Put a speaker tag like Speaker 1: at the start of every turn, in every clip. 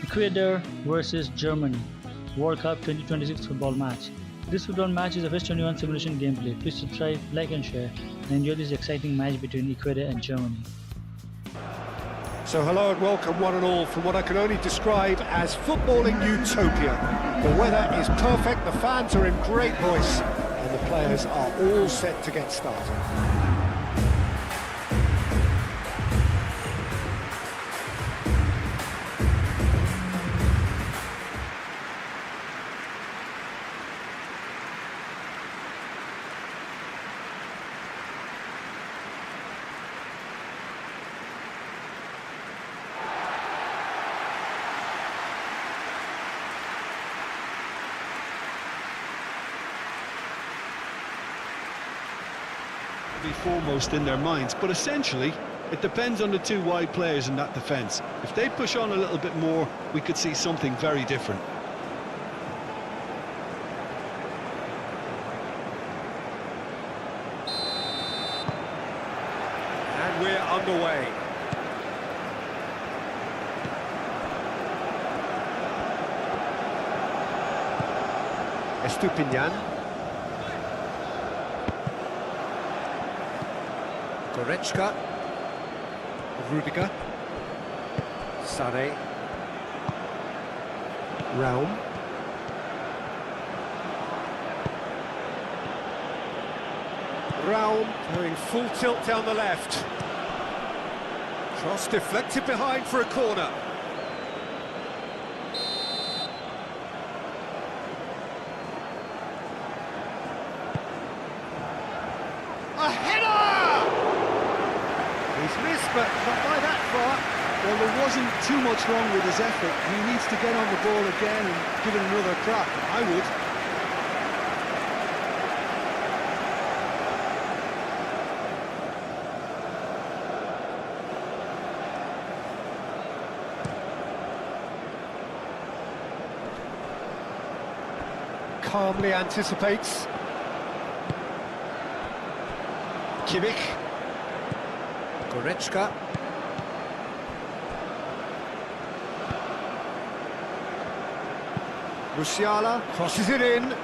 Speaker 1: Ecuador versus Germany, World Cup 2026 football match. This football match is a FIS 21 simulation gameplay. Please subscribe, like and share and enjoy this exciting match between Ecuador and Germany.
Speaker 2: So hello and welcome one and all from what I can only describe as footballing utopia. The weather is perfect, the fans are in great voice and the players are all set to get started.
Speaker 3: Be foremost in their minds, but essentially it depends on the two wide players in that defence. If they push on a little bit more, we could see something very different.
Speaker 2: And we're underway. Estupinian. Goretzka, Rudiger, Sade, Raum, going full tilt down the left. Cross deflected behind for a corner. A header! He's missed, but not by that far.
Speaker 3: Well, there wasn't too much wrong with his effort. He needs to get on the ball again and give it another crack. I would.
Speaker 2: Calmly anticipates. Kimmich. Goretzka. Musiala crosses it in.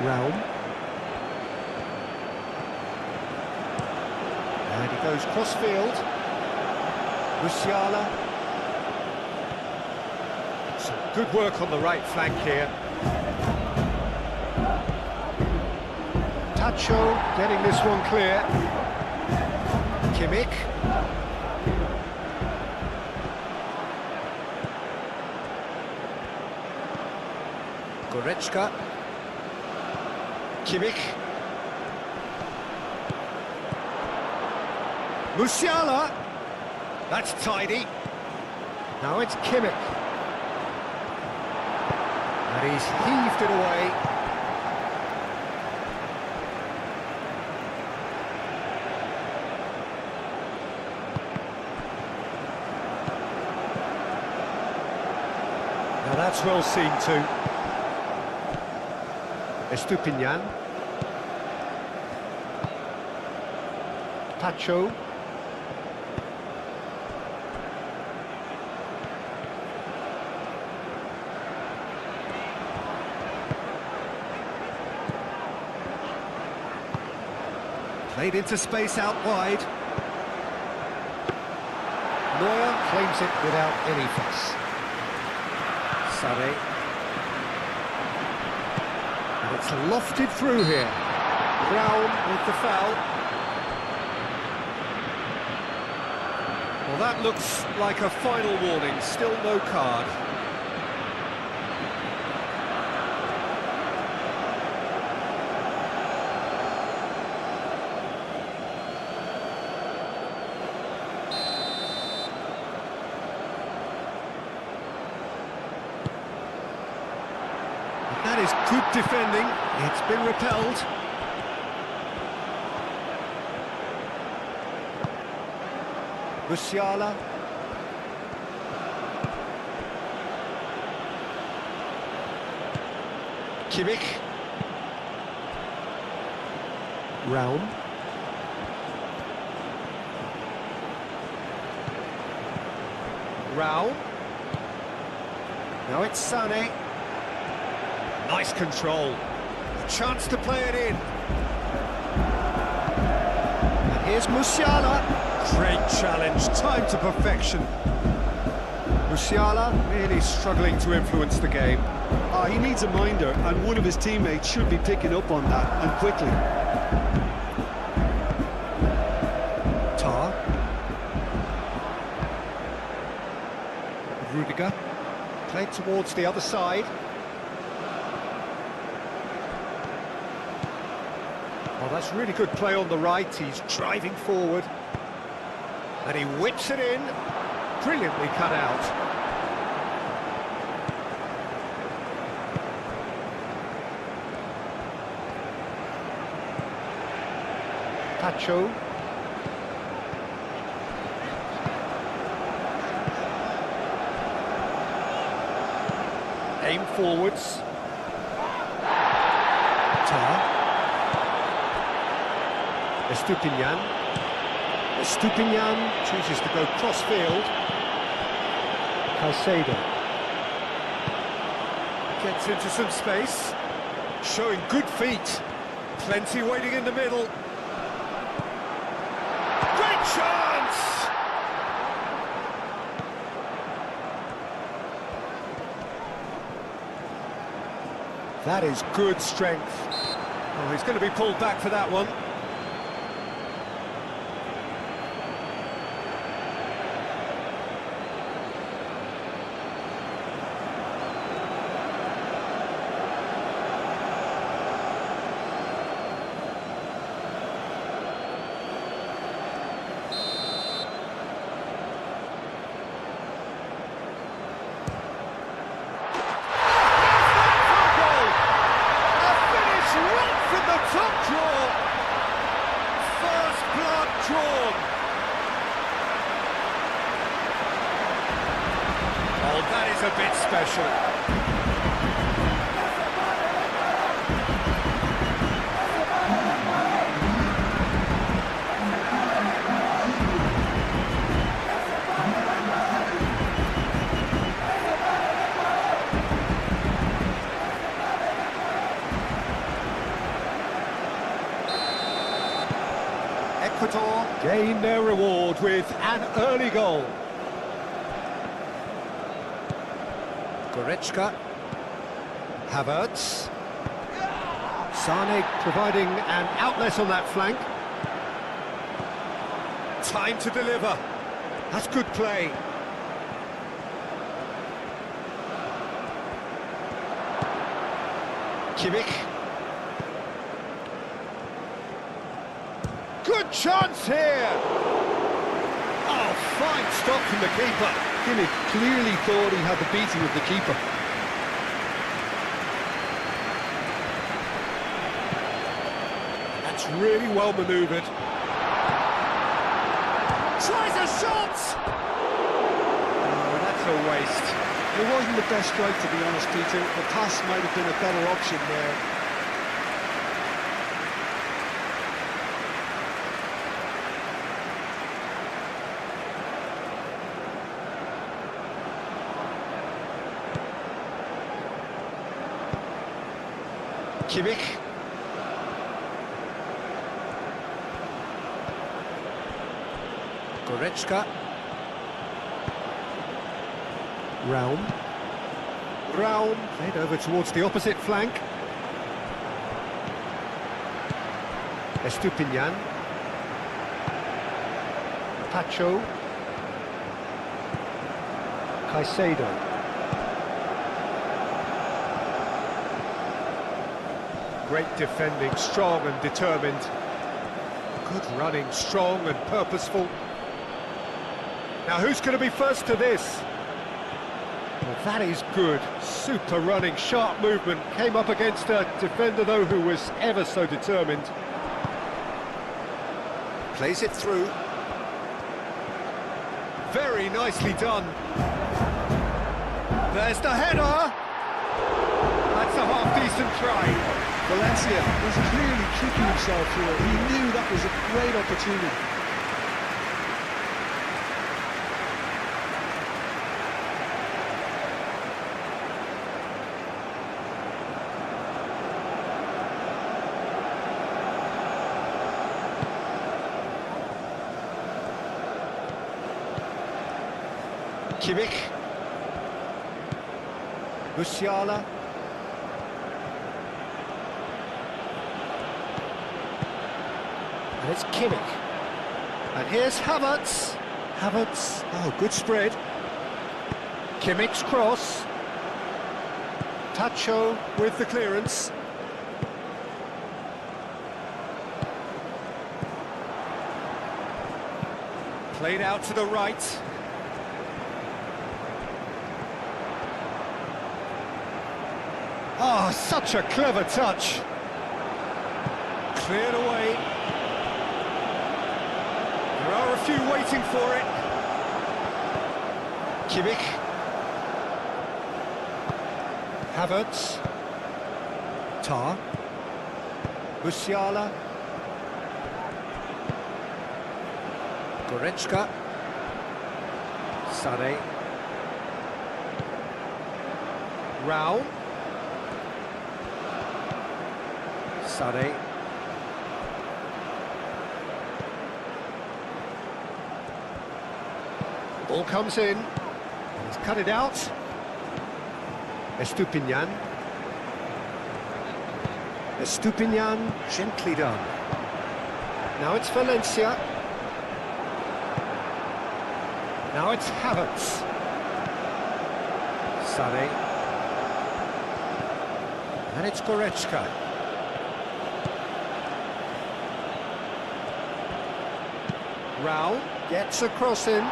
Speaker 2: Raum. And he goes cross-field. Musiala. Some good work on the right flank here. Tacho getting this one clear. Kimmich. Goretzka. Kimmich. Musiala. That's tidy. Now it's Kimmich. And he's heaved it away. Now that's well seen too. Estupinian. Tacho. Played into space out wide. Neuer claims it without any fuss. Sade. And it's lofted through here. Brown with the foul. Well, that looks like a final warning. Still no card. That is good defending. It's been repelled. Musiala. Kimmich. Raum. Raum. Now it's Sané. Nice control. A chance to play it in. And here's Musiala. Great challenge, time to perfection. Musiala really struggling to influence the game.
Speaker 3: He needs a minder, and one of his teammates should be picking up on that, and quickly.
Speaker 2: Tar. Rudiger. Played towards the other side. Oh, that's really good play on the right. He's driving forward. And he whips it in. Brilliantly cut out. Pacho. Aim forwards. Tar. Estupinian. Estupinian chooses to go cross-field. Caicedo. Gets into some space. Showing good feet. Plenty waiting in the middle. Great chance! That is good strength. Oh, he's going to be pulled back for that one. A bit special. Ecuador gain their reward with an early goal. Goretzka, Havertz, Sané providing an outlet on that flank. Time to deliver. That's good play. Kimmich. Good chance here. Oh, fine stop from the keeper.
Speaker 3: Kimmich clearly thought he had the beating of the keeper.
Speaker 2: That's really well manoeuvred. Tries a shot! Oh, that's a waste.
Speaker 3: It wasn't the best strike, to be honest, Peter. The pass might have been a better option there.
Speaker 2: Kimmich. Goretzka. Raum. Raum played over towards the opposite flank. Estupinian. Pacho. Caicedo. Great defending, strong and determined. Good running, strong and purposeful. Now who's going to be first to this? Well, that is good. Super running, sharp movement. Came up against a defender, though, who was ever so determined. Plays it through. Very nicely done. There's the header. that's a half-decent try.
Speaker 3: Valencia was clearly tricking himself here. He knew that was a great opportunity.
Speaker 2: Kimmich. Musiala. And it's Kimmich. And here's Havertz. Havertz. Oh, good spread. Kimmich's cross. Tacho with the clearance. Played out to the right. Oh, such a clever touch. Cleared away. There are a few waiting for it. Kimmich. Havertz. Tar. Musiala. Goretzka. Sané. Rao. Sané. Ball comes in. He's cut it out. Estupinian. Estupinian, gently done. Now it's Valencia. Now it's Havertz. Sané. And it's Goretzka. Rao gets a cross in.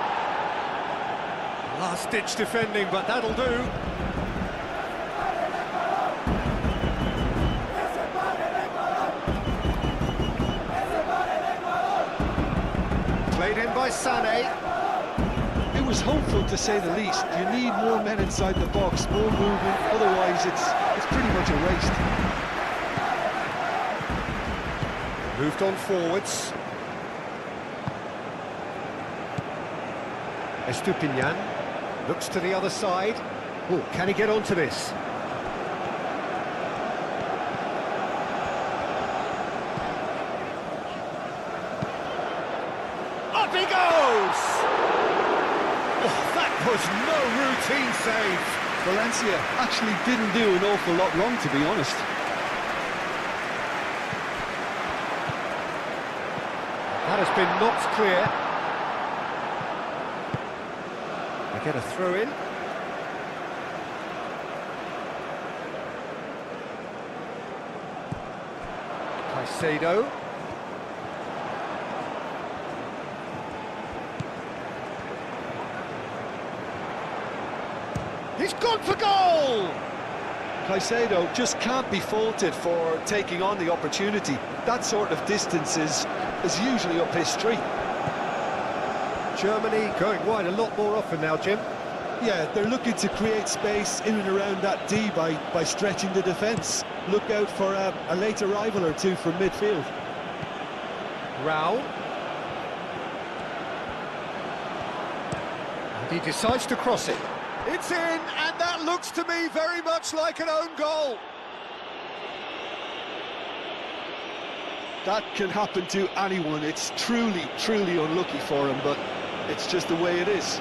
Speaker 2: Last-ditch defending, but that'll do. Played in by Sané.
Speaker 3: It was hopeful, to say the least. You need more men inside the box, more movement, otherwise it's pretty much erased.
Speaker 2: Moved on forwards. Estupinian looks to the other side. Oh, can he get onto this? Up he goes! Oh, that was no routine save.
Speaker 3: Valencia actually didn't do an awful lot wrong, to be honest.
Speaker 2: That has been knocked clear. They get a throw in. Caicedo. He's gone for goal!
Speaker 3: Caicedo just can't be faulted for taking on the opportunity. That sort of distance is usually up his street.
Speaker 2: Germany going wide a lot more often now, Jim.
Speaker 3: Yeah, they're looking to create space in and around that D by stretching the defence. Look out for a late arrival or two from midfield.
Speaker 2: Rao. And he decides to cross it. It's in, and that looks to me very much like an own goal.
Speaker 3: That can happen to anyone. It's truly, truly unlucky for him, but it's just the way it is.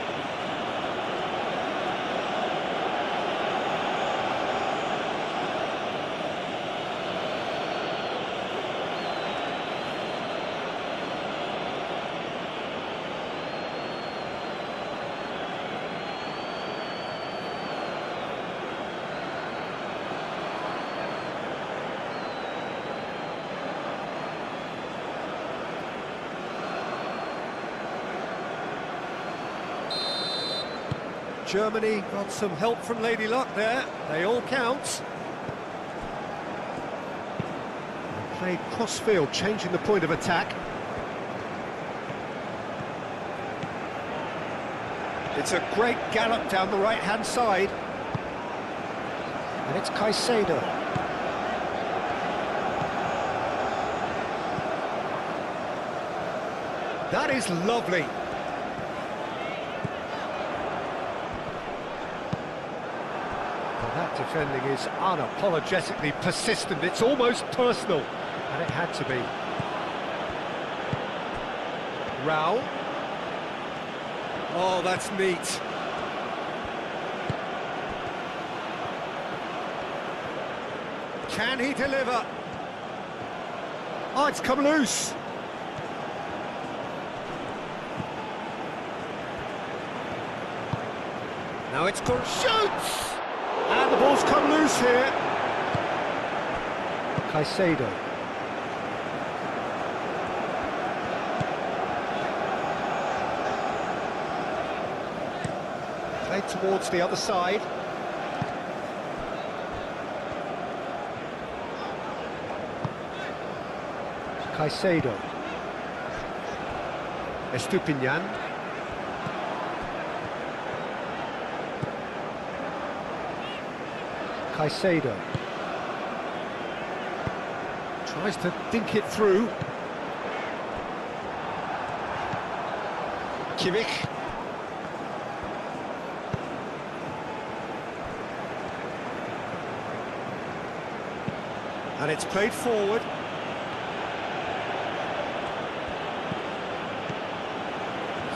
Speaker 2: Germany got some help from Lady Luck there. They all count. Played cross-field, changing the point of attack. It's a great gallop down the right-hand side. And it's Caicedo. That is lovely. But that defending is unapologetically persistent. It's almost personal, and it had to be. Raul. Oh, that's neat. Can he deliver? Oh, it's come loose. Now it's called shoots! And the ball's come loose here. Caicedo. Played towards the other side. Caicedo. Estupinian. Caicedo. Tries to dink it through. Kimmich. And it's played forward.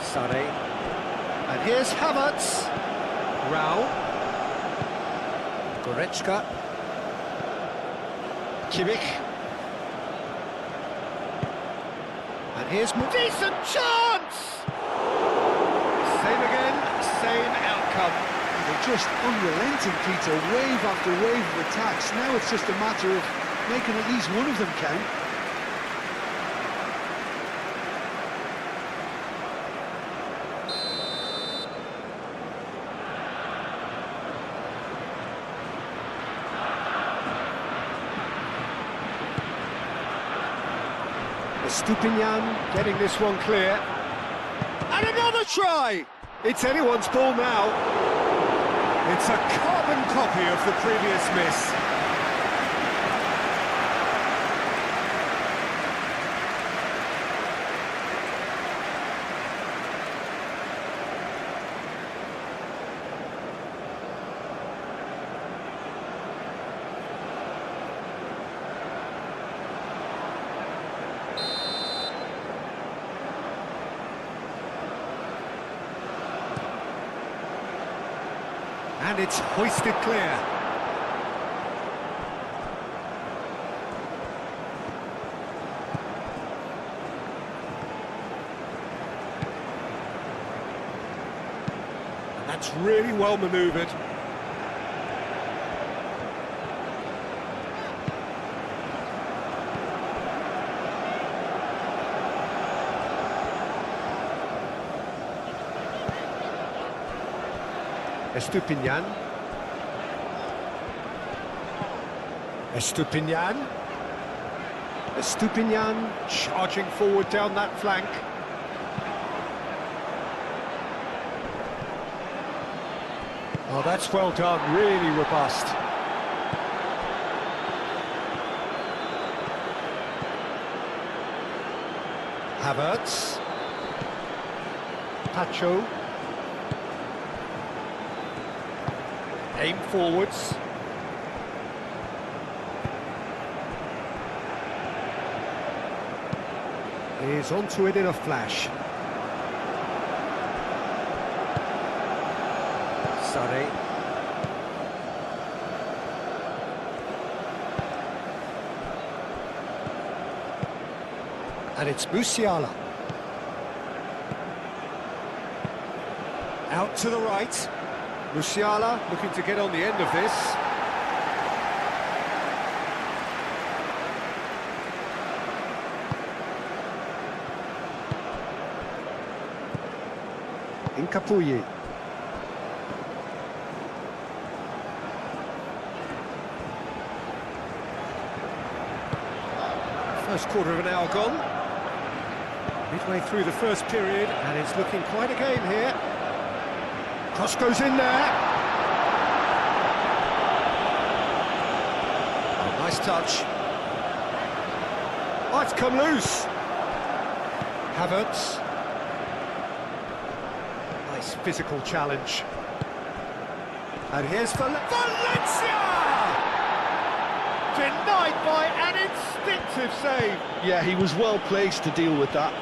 Speaker 2: Sane. And here's Havertz. Raul. Goretzka. Kimmich. And here's decent chance! Same again, same outcome.
Speaker 3: They're just unrelenting, Peter, wave after wave of attacks. Now it's just a matter of making at least one of them count.
Speaker 2: Estupinian getting this one clear. And another try! It's anyone's ball now. It's a carbon copy of the previous miss. And it's hoisted clear. And that's really well manoeuvred. Estupinian. Estupinian. Estupinian charging forward down that flank. Oh, that's well done, really robust. Havertz. Pacho. Aim forwards. He's onto it in a flash. Sane. And it's Musiala. Out to the right. Musiala looking to get on the end of this. Incapuyi. First quarter of an hour gone. Midway through the first period, and it's looking quite a game here. Cross goes in there. Nice touch. Oh, it's come loose. Havertz. Nice physical challenge. And here's Valencia! Denied by an instinctive save.
Speaker 3: Yeah, he was well placed to deal with that.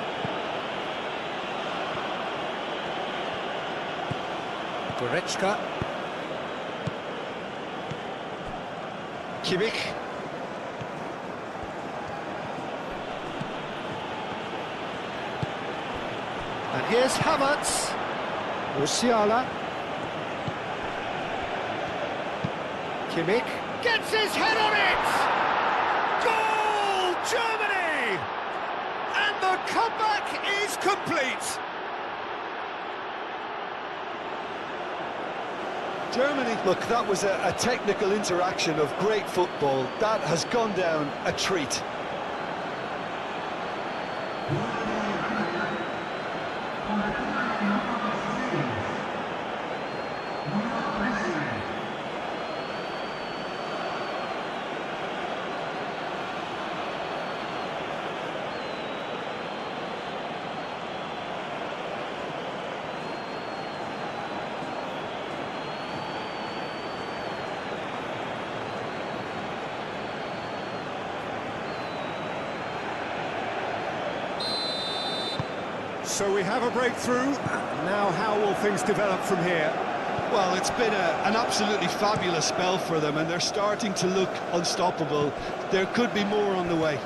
Speaker 2: Goretzka. Kimmich. And here's Havertz. Musiala. Kimmich gets his head on it! Goal, Germany! And the comeback is complete!
Speaker 3: Germany, look, that was a technical interaction of great football. That has gone down a treat.
Speaker 2: So we have a breakthrough. Now how will things develop from here?
Speaker 3: Well, it's been an absolutely fabulous spell for them, and they're starting to look unstoppable. There could be more on the way.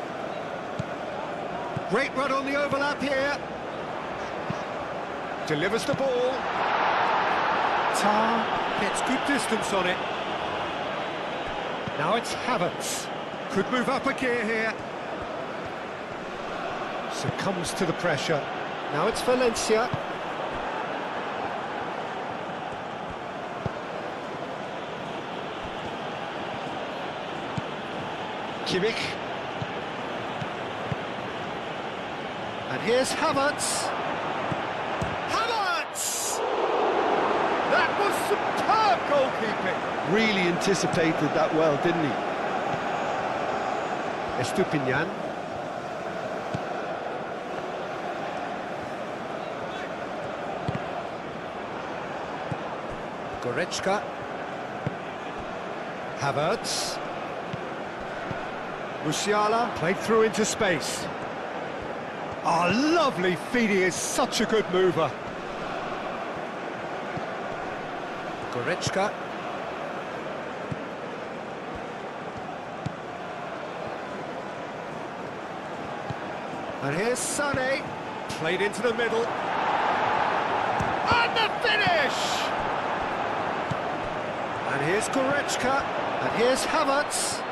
Speaker 2: Great run on the overlap here. Delivers the ball. Tar gets good distance on it. Now it's Havertz. Could move up a gear here. Succumbs to the pressure. Now it's Valencia. Kimmich. And here's Havertz. Havertz! That was superb goalkeeping.
Speaker 3: Really anticipated that well, didn't he?
Speaker 2: Estupinian. Goretzka. Havertz. Musiala played through into space. Oh, lovely feed, he is such a good mover. Goretzka. And here's Sané, played into the middle. And the finish! And here's Goretzka, and here's Havertz.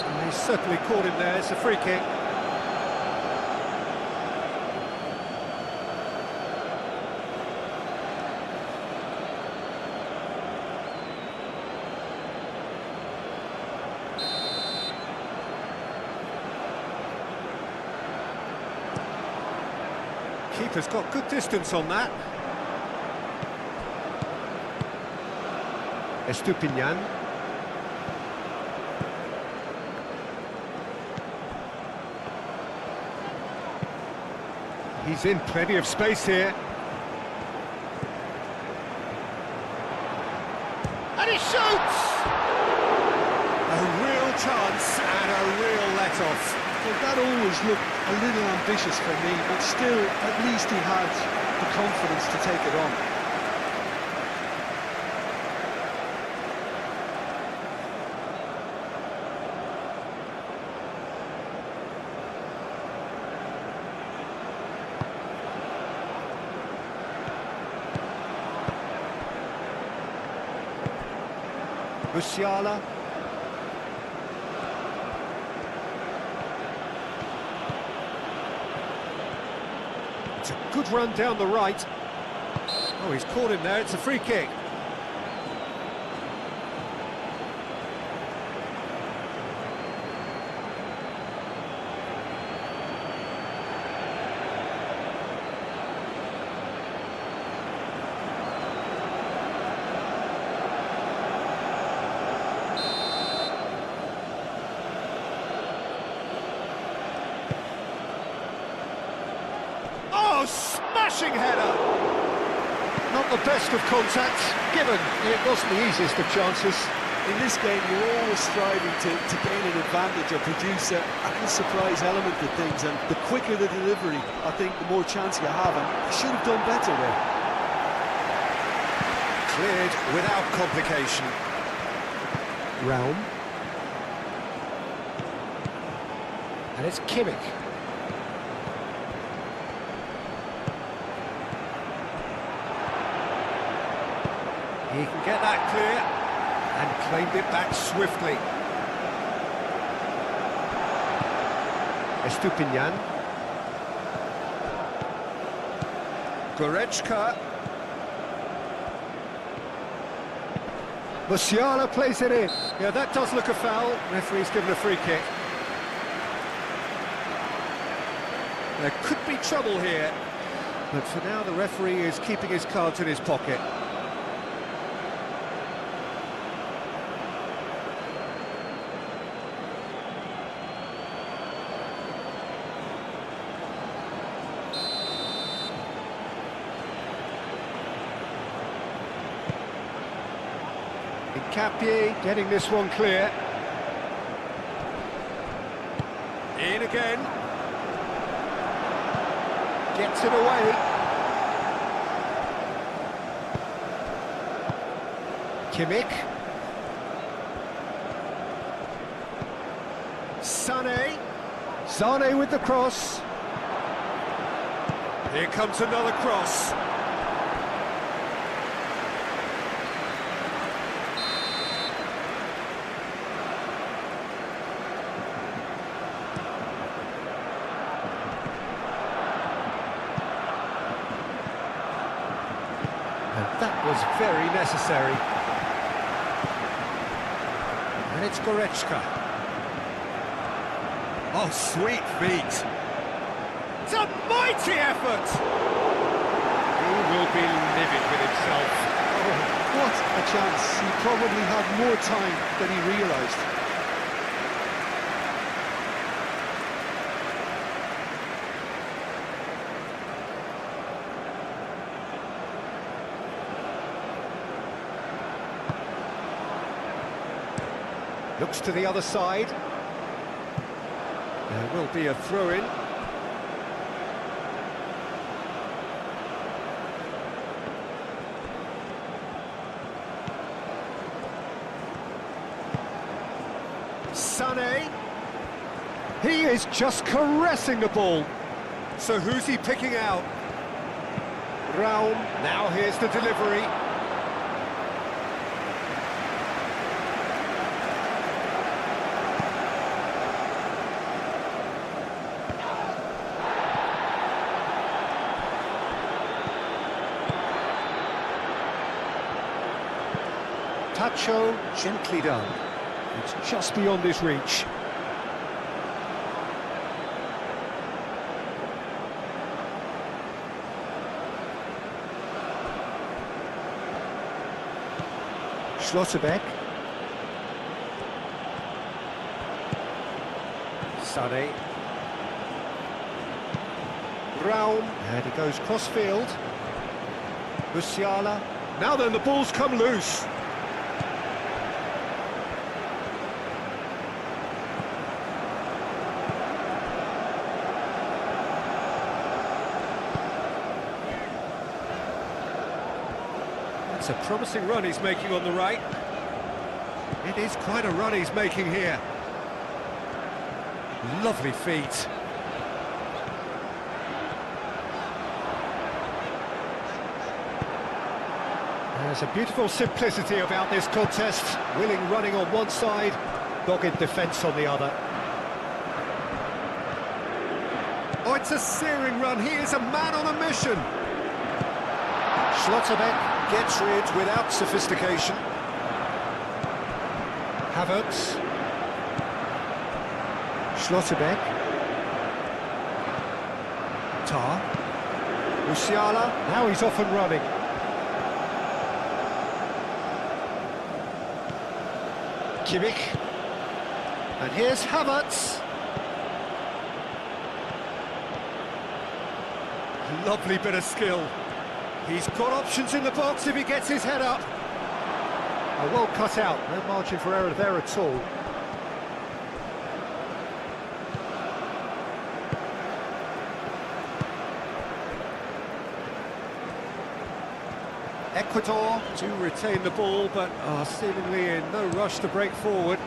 Speaker 2: And he's certainly caught him there, it's a free kick. Keeper's got good distance on that. Estupinian. He's in plenty of space here. And he shoots! A real chance and a real let-off.
Speaker 3: Well, that always looked a little ambitious for me, but still, at least he had the confidence to take it on.
Speaker 2: Musiala. It's a good run down the right. Oh, he's caught him there, it's a free kick. Smashing header! Not the best of contacts, given it wasn't the easiest of chances.
Speaker 3: In this game, you're always striving to gain an advantage or produce a surprise element to things, and the quicker the delivery, I think, the more chance you have, and you should have done better there.
Speaker 2: Cleared without complication. Realm. And it's Kimmich. He can get that clear and claimed it back swiftly. Estupinian. Goretzka. Musiala plays it in. Yeah, that does look a foul. Referee's given a free kick. There could be trouble here, but for now the referee is keeping his cards in his pocket. Capier getting this one clear. In again. Gets it away. Kimmich. Sané. Sané with the cross. Here comes another cross. That was very necessary. And it's Goretzka. Oh, sweet feet. It's a mighty effort! He will be livid with himself.
Speaker 3: Oh, what a chance. He probably had more time than he realised.
Speaker 2: Looks to the other side. There will be a throw-in. Sané. He is just caressing the ball. So who's he picking out? Raum. Now here's the delivery. Tacho, gently done. It's just beyond his reach. Schlotterbeck. Sané. Raum. And he goes cross-field. Musiala. Now then, the ball's come loose. It's a promising run he's making on the right. It is quite a run he's making here. Lovely feet. There's a beautiful simplicity about this contest. Willing running on one side, dogged defence on the other. Oh, it's a searing run. He is a man on a mission. Schlotterbeck gets rid without sophistication. Havertz. Schlotterbeck. Tar. Musiala. Now he's off and running. Kimmich. And here's Havertz. Lovely bit of skill. He's got options in the box if he gets his head up. Well cut out, no margin for error there at all. Ecuador do retain the ball, but are seemingly in no rush to break forward.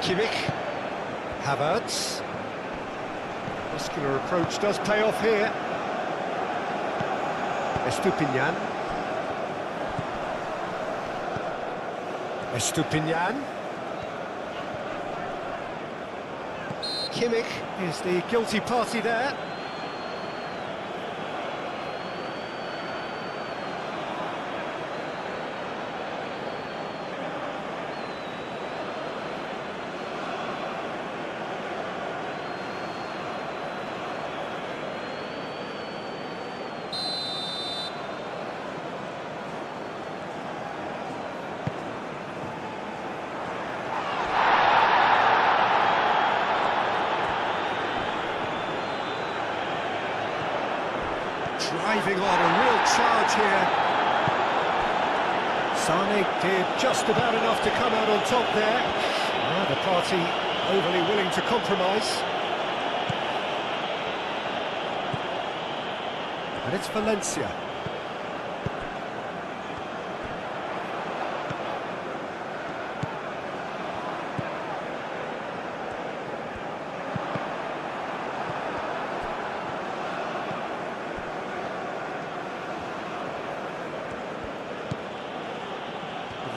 Speaker 2: Kimmich, Havertz. Muscular approach does pay off here. Estupinian. Estupinian. Kimmich is the guilty party there. Driving on, a real charge here. Sane did just about enough to come out on top there. The party overly willing to compromise. And it's Valencia.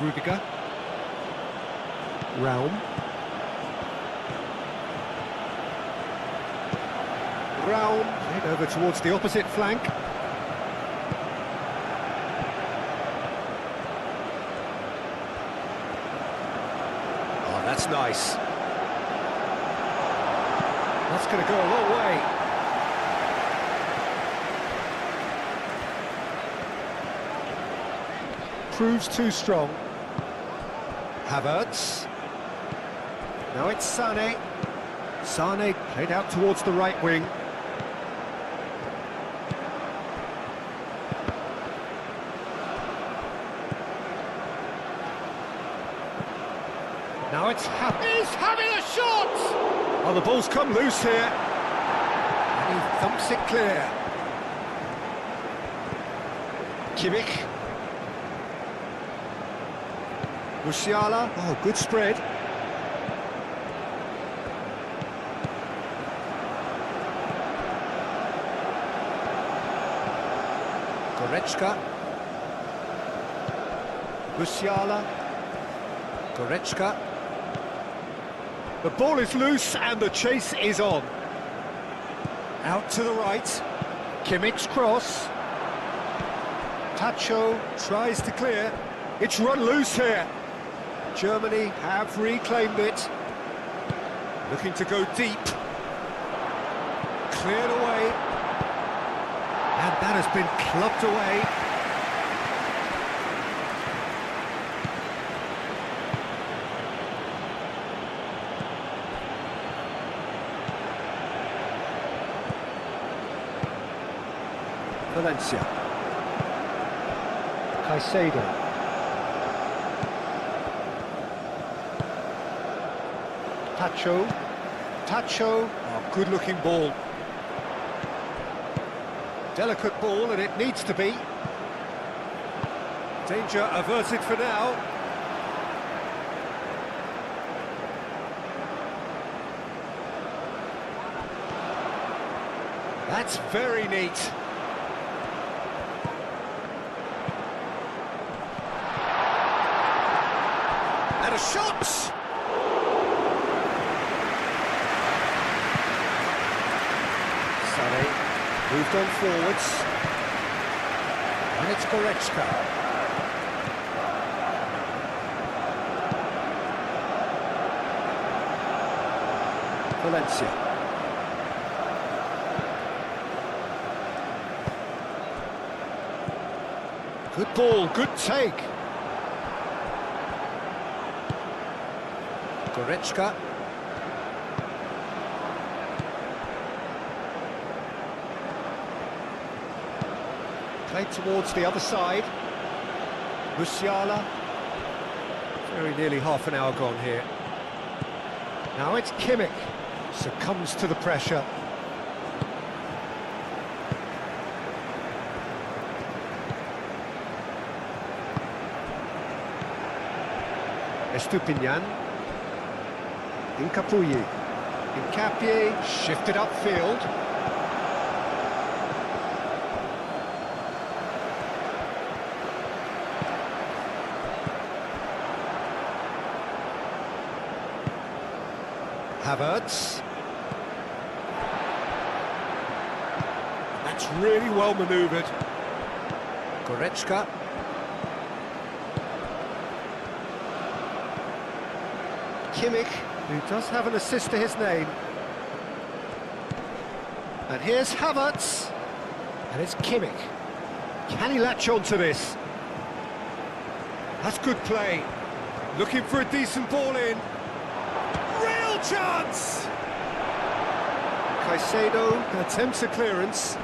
Speaker 2: Rudiger. Raum. Raum, head over towards the opposite flank. Oh, that's nice. That's going to go a long way. Proves too strong. Havertz. Now it's Sane. Sane played out towards the right wing. Now it's he's having a shot! Oh, the ball's come loose here. And he thumps it clear. Kimmich. Musiala, oh, good spread. Goretzka. Musiala. Goretzka. The ball is loose and the chase is on. Out to the right. Kimmich's cross. Tacho tries to clear. It's run loose here. Germany have reclaimed it. Looking to go deep. Cleared away. And that has been clubbed away. Valencia. Caicedo. Tacho, oh, good-looking ball. Delicate ball, and it needs to be. Danger averted for now. That's very neat. And a shot! Moved on forwards, and it's Goretzka. Valencia. Good ball, good take. Goretzka. Played towards the other side. Musiala. Very nearly half an hour gone here. Now it's Kimmich. Succumbs to the pressure. Estupinian. Incapuyi. Incapie shifted upfield. Havertz. That's really well manoeuvred. Goretzka. Kimmich, who does have an assist to his name. And here's Havertz. And it's Kimmich. Can he latch on to this? That's good play. Looking for a decent ball in. Real chance! Caicedo attempts a clearance.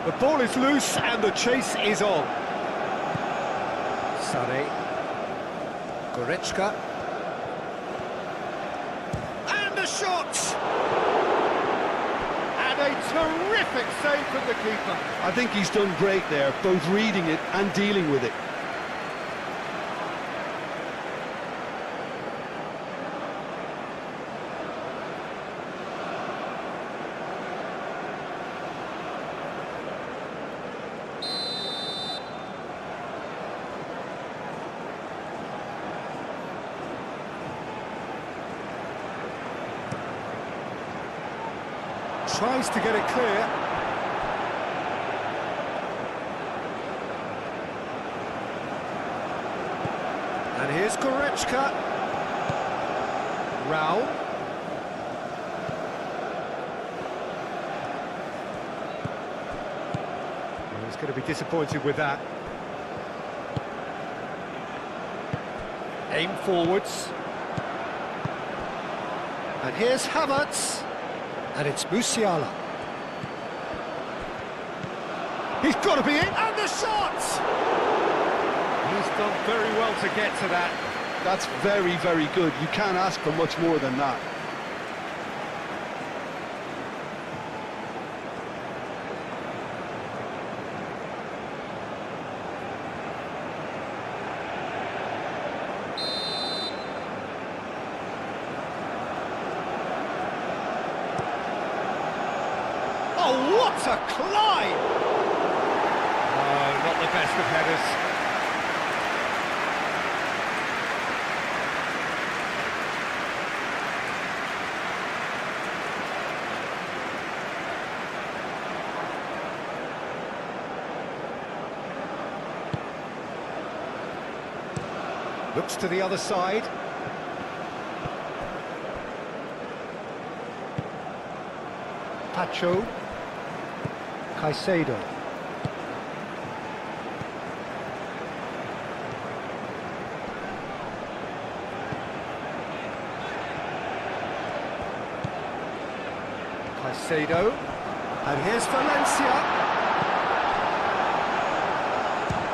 Speaker 2: The ball is loose and the chase is on. Sane. Goretzka. And a shot! And a terrific save from the keeper.
Speaker 3: I think he's done great there, both reading it and dealing with it.
Speaker 2: Tries to get it clear. And here's Goretzka. Raul. Well, he's going to be disappointed with that. Aim forwards. And here's Havertz. And it's Musiala. He's got to be in, and the shot! He's done very well to get to that.
Speaker 3: That's very, very good. You can't ask for much more than that.
Speaker 2: Oh, what a climb! Oh, not the best of headers. Looks to the other side. Pacho. Caicedo. Caicedo. And here's Valencia.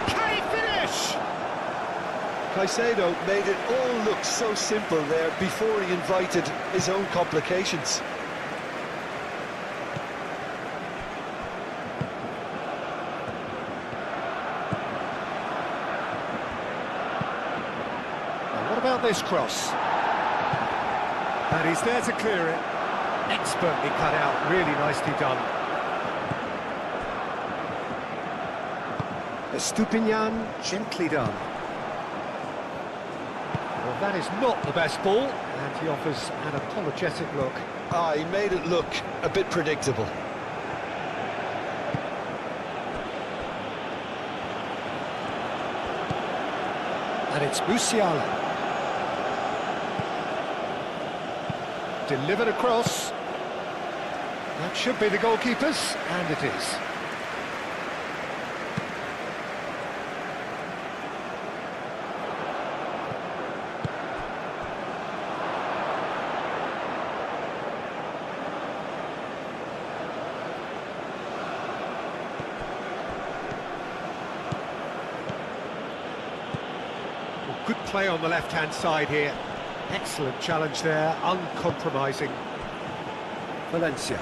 Speaker 2: Can he finish?
Speaker 3: Caicedo made it all look so simple there before he invited his own complications.
Speaker 2: What about this cross? And he's there to clear it. Expertly cut out, really nicely done. Estupinian, gently done. Well, that is not the best ball, and he offers an apologetic look.
Speaker 3: Ah, he made it look a bit predictable.
Speaker 2: And it's Musiala. Delivered across. That should be the goalkeeper's, and it is. play on the left-hand side here. Excellent challenge there, uncompromising. Valencia.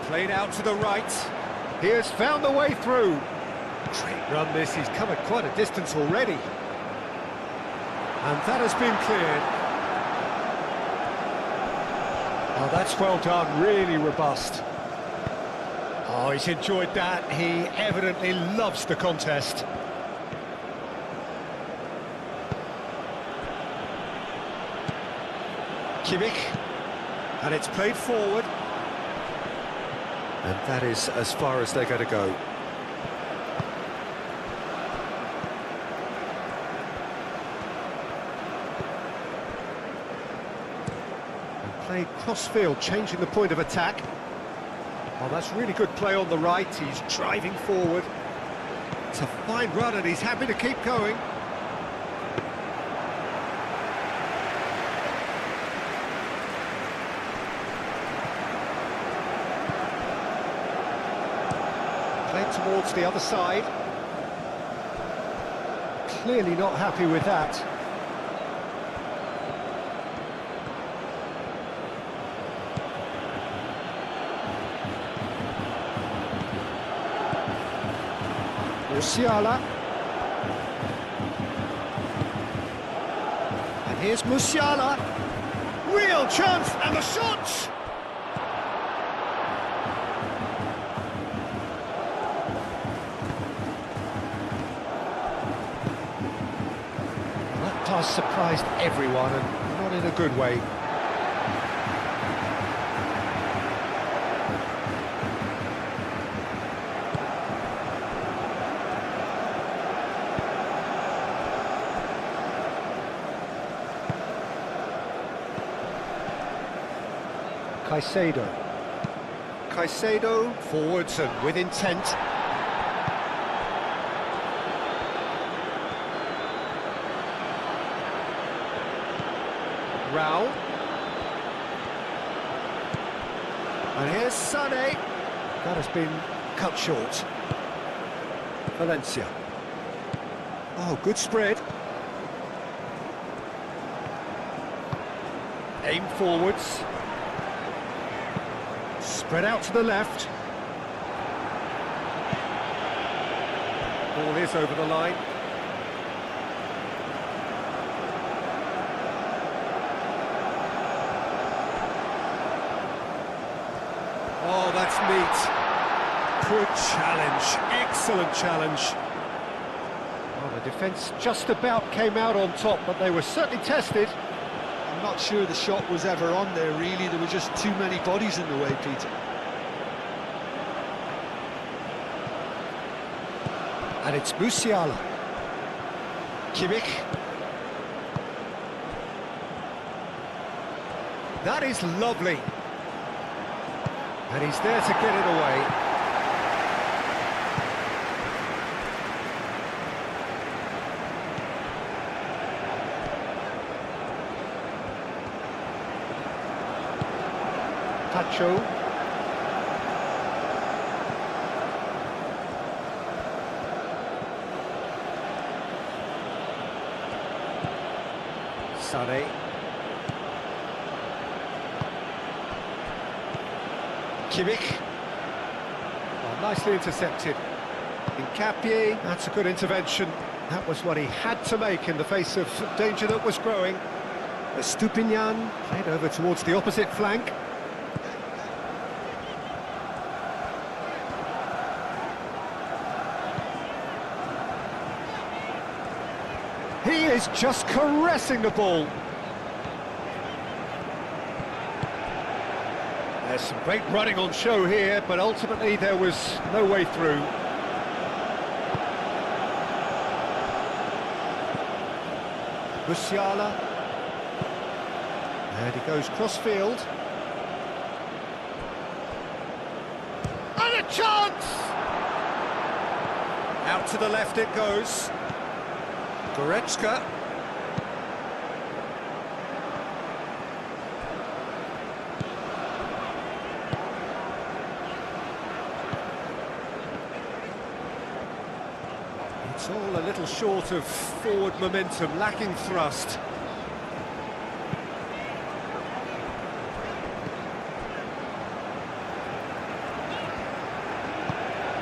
Speaker 2: Played out to the right. He has found the way through. Great run this, he's come at quite a distance already. And that has been cleared. Oh, that's well done, really robust. Oh, he's enjoyed that. He evidently loves the contest. Kimmich, and it's played forward. And that is as far as they're going to go. And played cross-field, changing the point of attack. Oh, that's really good play on the right. He's driving forward. It's a fine run and he's happy to keep going. Played towards the other side. Clearly not happy with that. Musiala. And here's Musiala. Real chance, and the shot! That pass surprised everyone, and not in a good way. Caicedo, forwards and with intent. Raul. And here's Sané. That has been cut short. Valencia. Oh, good spread. Aim forwards. Spread out to the left. Ball is over the line. Oh, that's neat. Good challenge. Excellent challenge. Well, the defence just about came out on top, but they were certainly tested.
Speaker 3: I'm not sure the shot was ever on there, really. There were just too many bodies in the way, Peter.
Speaker 2: And it's Musiala. Kimmich. That is lovely. And he's there to get it away. Tacho. Sané. Kimmich. Oh, nicely intercepted. Hincapié, that's a good intervention. That was what he had to make in the face of danger that was growing. Estupinian played over towards the opposite flank. He is just caressing the ball. There's some great running on show here, but ultimately there was no way through. Musiala. And he goes cross-field. And a chance! Out to the left it goes. Goretzka. It's all a little short of forward momentum, lacking thrust.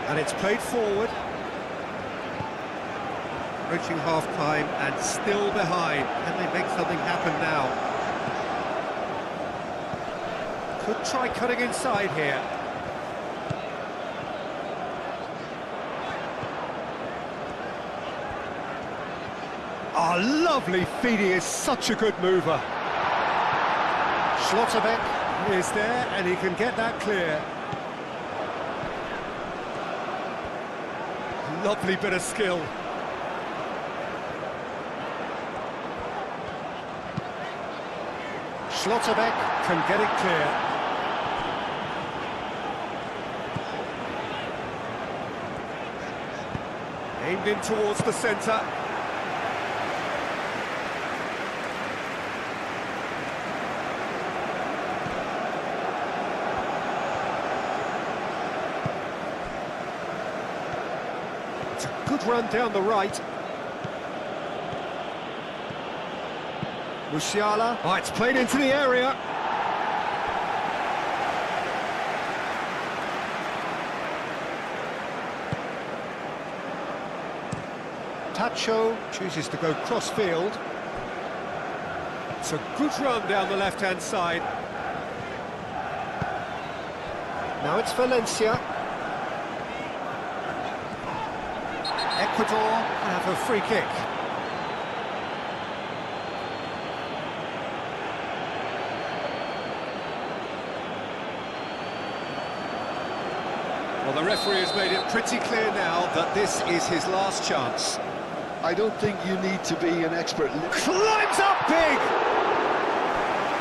Speaker 2: And it's played forward. Reaching half-time and still behind. Can they make something happen now? Could try cutting inside here. Oh, lovely feed, he is such a good mover. Schlotterbeck is there and he can get that clear. Lovely bit of skill. Schlotterbeck can get it clear. Aimed in towards the centre. It's a good run down the right. Musiala. Oh, it's played into the area. Tacho chooses to go cross-field. It's a good run down the left-hand side. Now it's Valencia. Ecuador have a free kick. Well, the referee has made it pretty clear now that this is his last chance.
Speaker 3: I don't think you need to be an expert.
Speaker 2: Climbs up big!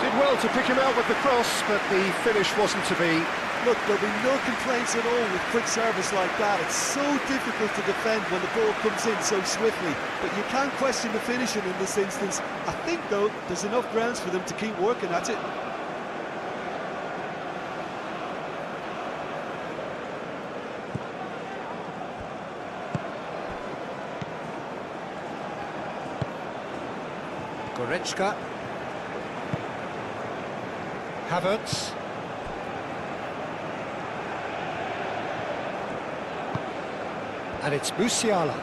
Speaker 2: Did well to pick him out with the cross, but the finish wasn't to be.
Speaker 4: Look, there'll be no complaints at all with quick service like that. It's so difficult to defend when the ball comes in so swiftly. But you can't question the finishing in this instance. I think, though, there's enough grounds for them to keep working at it.
Speaker 2: Goretzka. Havertz. And it's Musiala.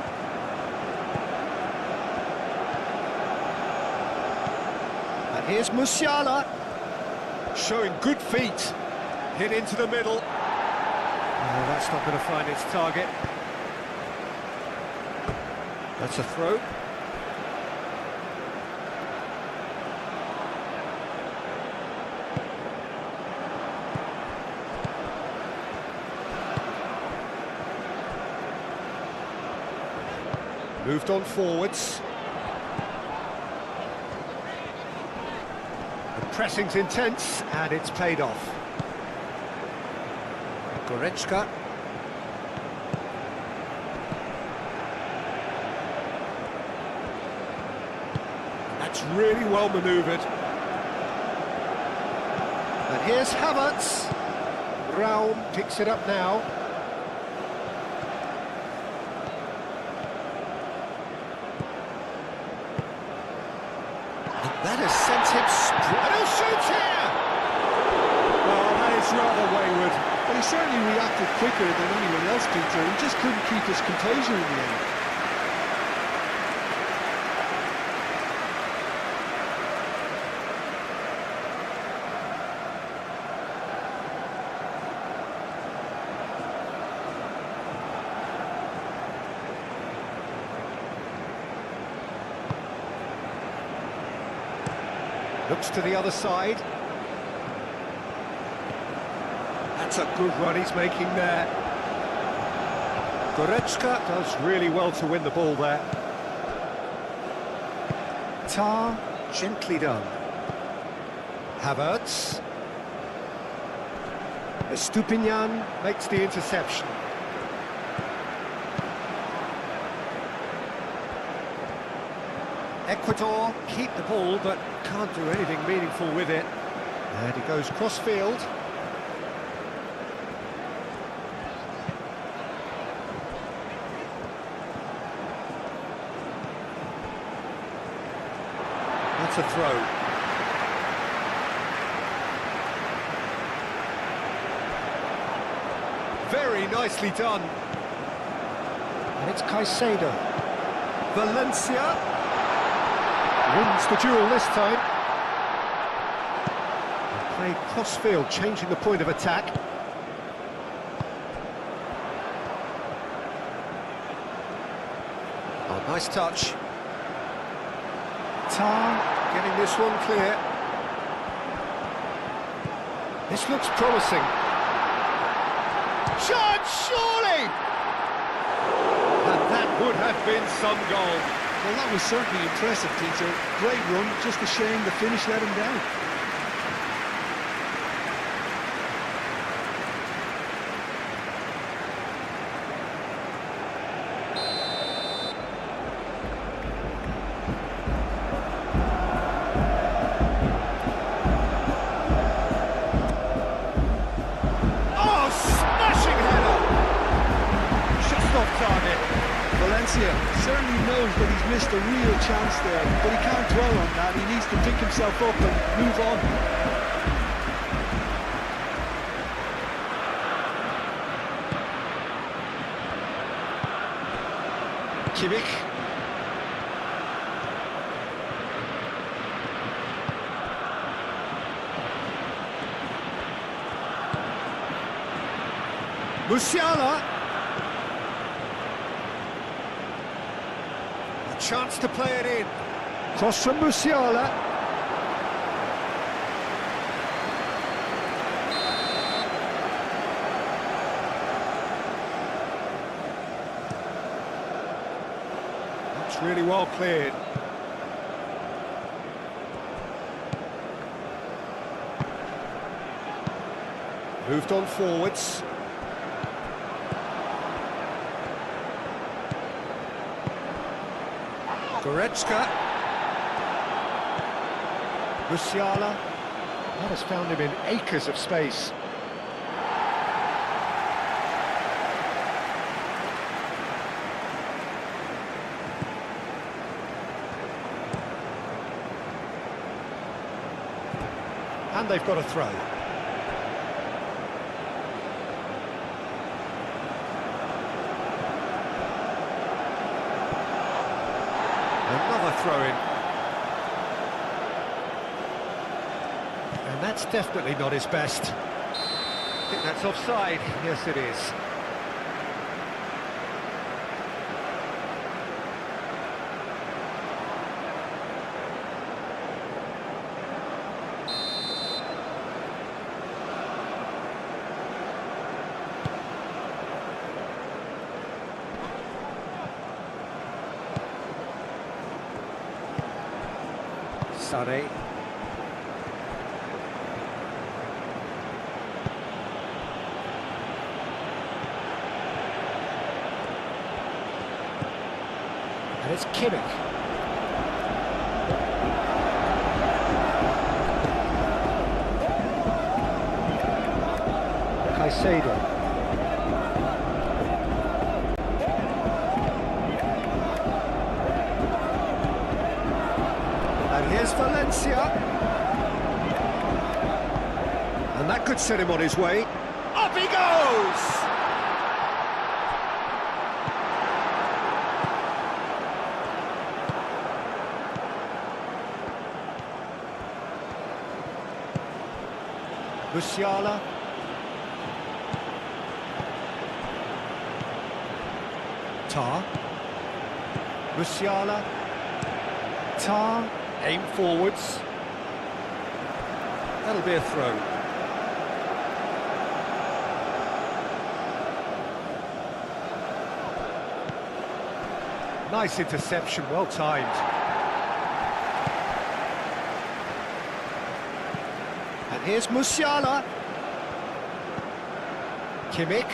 Speaker 2: And here's Musiala. Showing good feet. Hit into the middle. Oh, that's not going to find its target. That's a throw. Moved on forwards. The pressing's intense, and it's paid off. Goretzka. That's really well manoeuvred. And here's Havertz. Raum picks it up now. That has sent him and he'll shoot here! Oh, that is rather wayward.
Speaker 4: But he certainly reacted quicker than anyone else, Peter. He just couldn't keep his composure in the end.
Speaker 2: Looks to the other side. That's a good run he's making there. Goretzka does really well to win the ball there. Tar, gently done. Havertz. Estupinian makes the interception. Ecuador keep the ball, but can't do anything meaningful with it. And he goes cross-field. to throw. Very nicely done. And it's Caicedo. Valencia wins the duel this time. They played cross-field, changing the point of attack. Oh, nice touch. Tar getting this one clear. This looks promising. Shot, surely! And that would have been some goal.
Speaker 4: Well, that was certainly impressive, Peter. Great run, just a shame the finish let him down.
Speaker 2: Oh, smashing header! Just off target.
Speaker 4: Valencia certainly knows that he's missed a real chance there, but he can't dwell on that. He needs to pick himself up and move on.
Speaker 2: Kimmich. Musiala. A chance to play it in. Cross from Musiala. That's really well cleared. Moved on forwards. Goretzka. Musiala. That has found him in acres of space. And they've got a throw. Another throw-in. And that's definitely not his best. I think that's offside. Yes, it is. Sane. And it's Kimmich. Caicedo. And here's Valencia. And that could set him on his way. Up he goes! Musiala. Tar. Musiala. Tar. Aim forwards. That'll be a throw. Nice interception, well timed. And here's Musiala. Kimmich.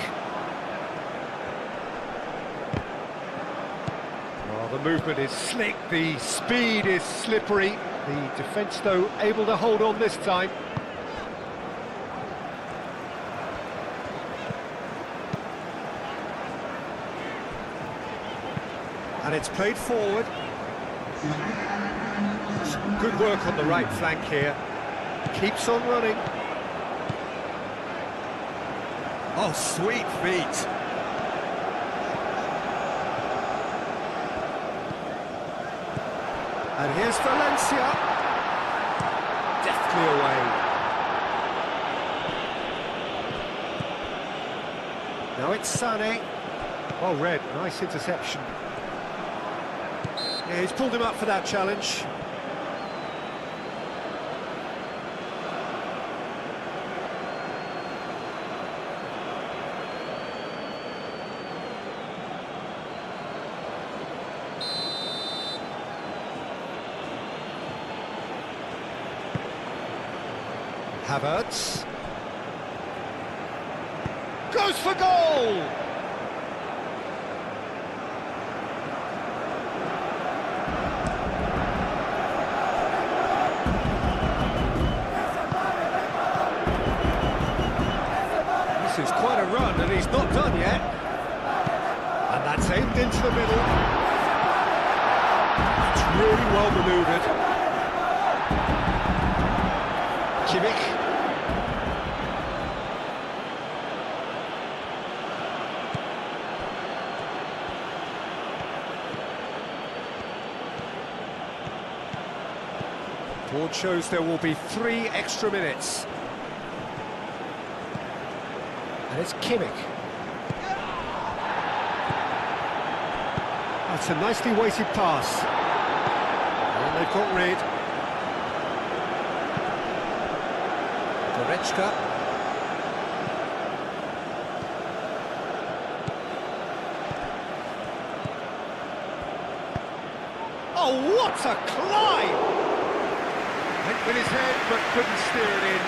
Speaker 2: Well, the movement is slick, the speed is slippery. The defence, though, able to hold on this time. And it's played forward. Good work on the right flank here. Keeps on running.
Speaker 4: Oh, sweet feet.
Speaker 2: And here's Valencia. Deftly away. Now it's Sané. Well read, nice interception. Yeah, he's pulled him up for that challenge. Havertz goes for goal! This is quite a run and he's not done yet. And that's aimed into the middle. It's really well manoeuvred. Kimmich. Board shows there will be 3 extra minutes. And it's Kimmich. That's a nicely weighted pass. And they've got rid. Goretzka. Oh, what a climb! Went with his head, but couldn't steer it in.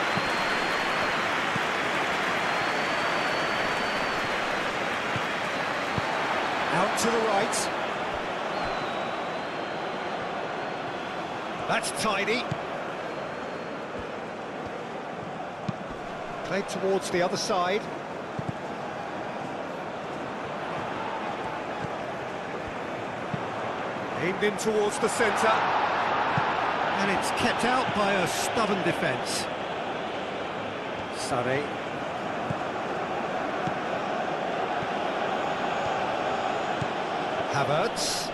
Speaker 2: Out to the right. That's tidy. Played towards the other side. Aimed in towards the centre. And it's kept out by a stubborn defence. Sané. Havertz.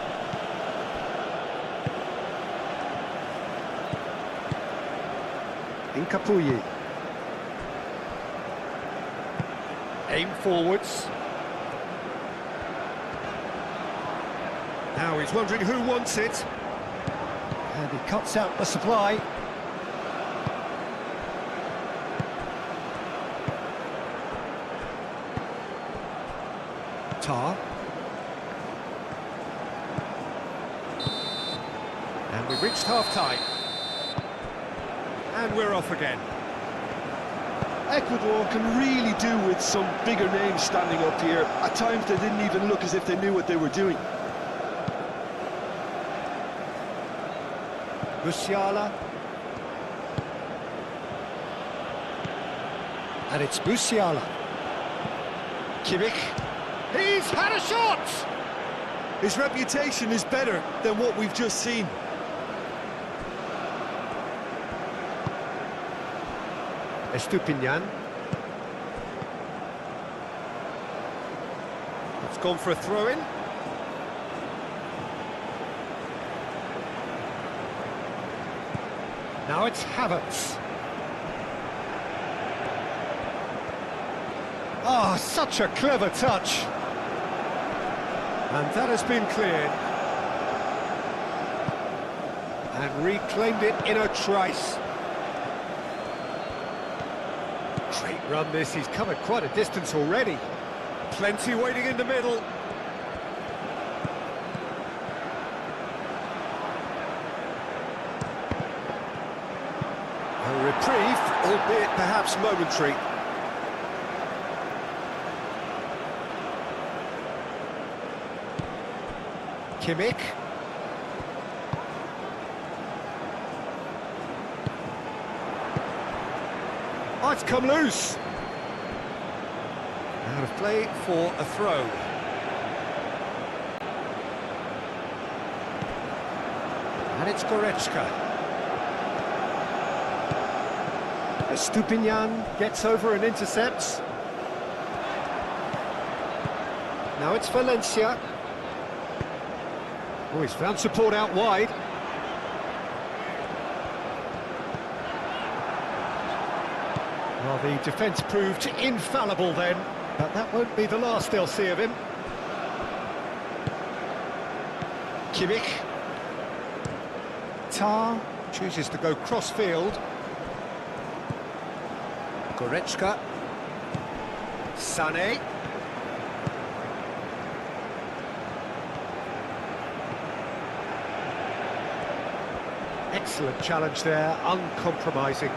Speaker 2: Incapuyi. Aim forwards. Now he's wondering who wants it. And he cuts out the supply. Tar. And we've reached half-time. And we're off again.
Speaker 4: Ecuador can really do with some bigger names standing up here. At times they didn't even look as if they knew what they were doing.
Speaker 2: Musiala. And it's Musiala. Kimmich. He's had a shot!
Speaker 4: His reputation is better than what we've just seen.
Speaker 2: Estupinian. It's gone for a throw-in. Now it's Havertz. Oh, such a clever touch. And that has been cleared. And reclaimed it in a trice. Great run this, he's covered quite a distance already. Plenty waiting in the middle. A reprieve, albeit perhaps momentary. Kimmich. Oh, it's come loose. Out of play for a throw. And it's Goretzka. Estupinian gets over and intercepts. Now it's Valencia. Oh, he's found support out wide. Well, the defence proved infallible then, but that won't be the last they'll see of him. Kimmich. Tar chooses to go cross-field. Goretzka. Sané. Excellent challenge there, uncompromising.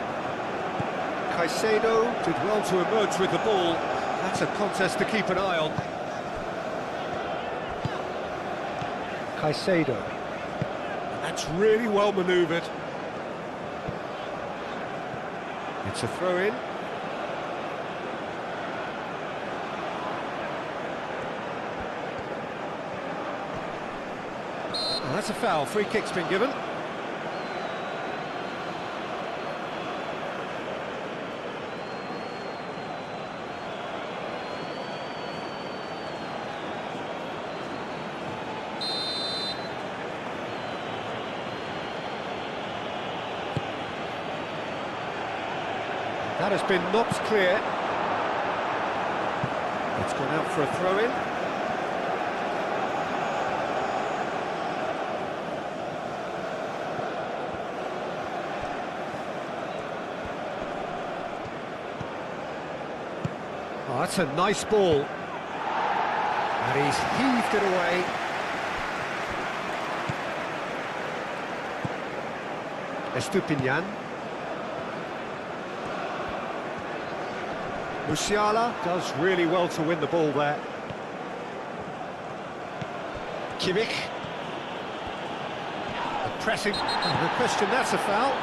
Speaker 2: Caicedo did well to emerge with the ball. That's a contest to keep an eye on. Caicedo. That's really well manoeuvred. It's a throw-in. Well, that's a foul. Free kick's been given. That has been knocked clear. It's gone out for a throw-in. Oh, that's a nice ball. And he's heaved it away. Estupinian. Musiala does really well to win the ball there. Kimmich. Pressing. Oh, no question, that's a foul.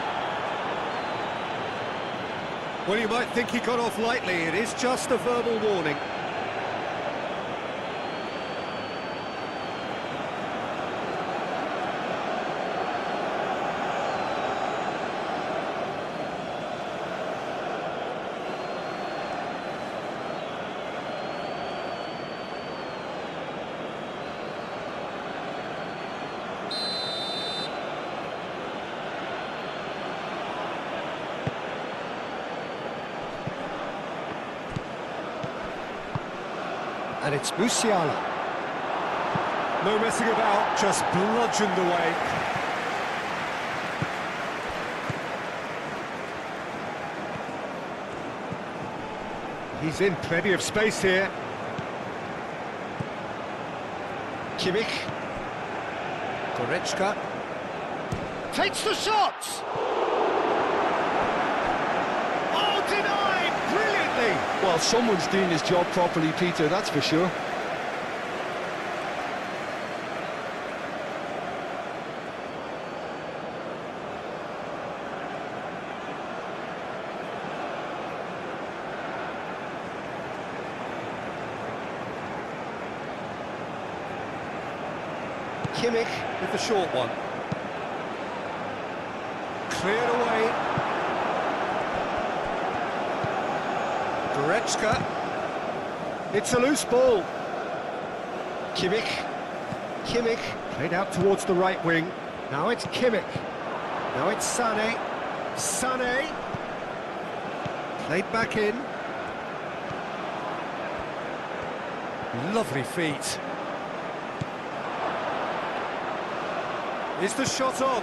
Speaker 2: Well, you might think he got off lightly. It is just a verbal warning. And it's Musiala. No messing about, just bludgeoned away. He's in plenty of space here. Kimmich. Goretzka. Takes the shot! Oh, denied! Brilliantly!
Speaker 3: Well, someone's doing his job properly, Peter, that's for sure.
Speaker 2: Kimmich with the short one. Cleared away. Goretzka. It's a loose ball. Kimmich. Kimmich played out towards the right wing. Now it's Kimmich. Now it's Sané. Sané. Played back in. Lovely feet. Is the shot on?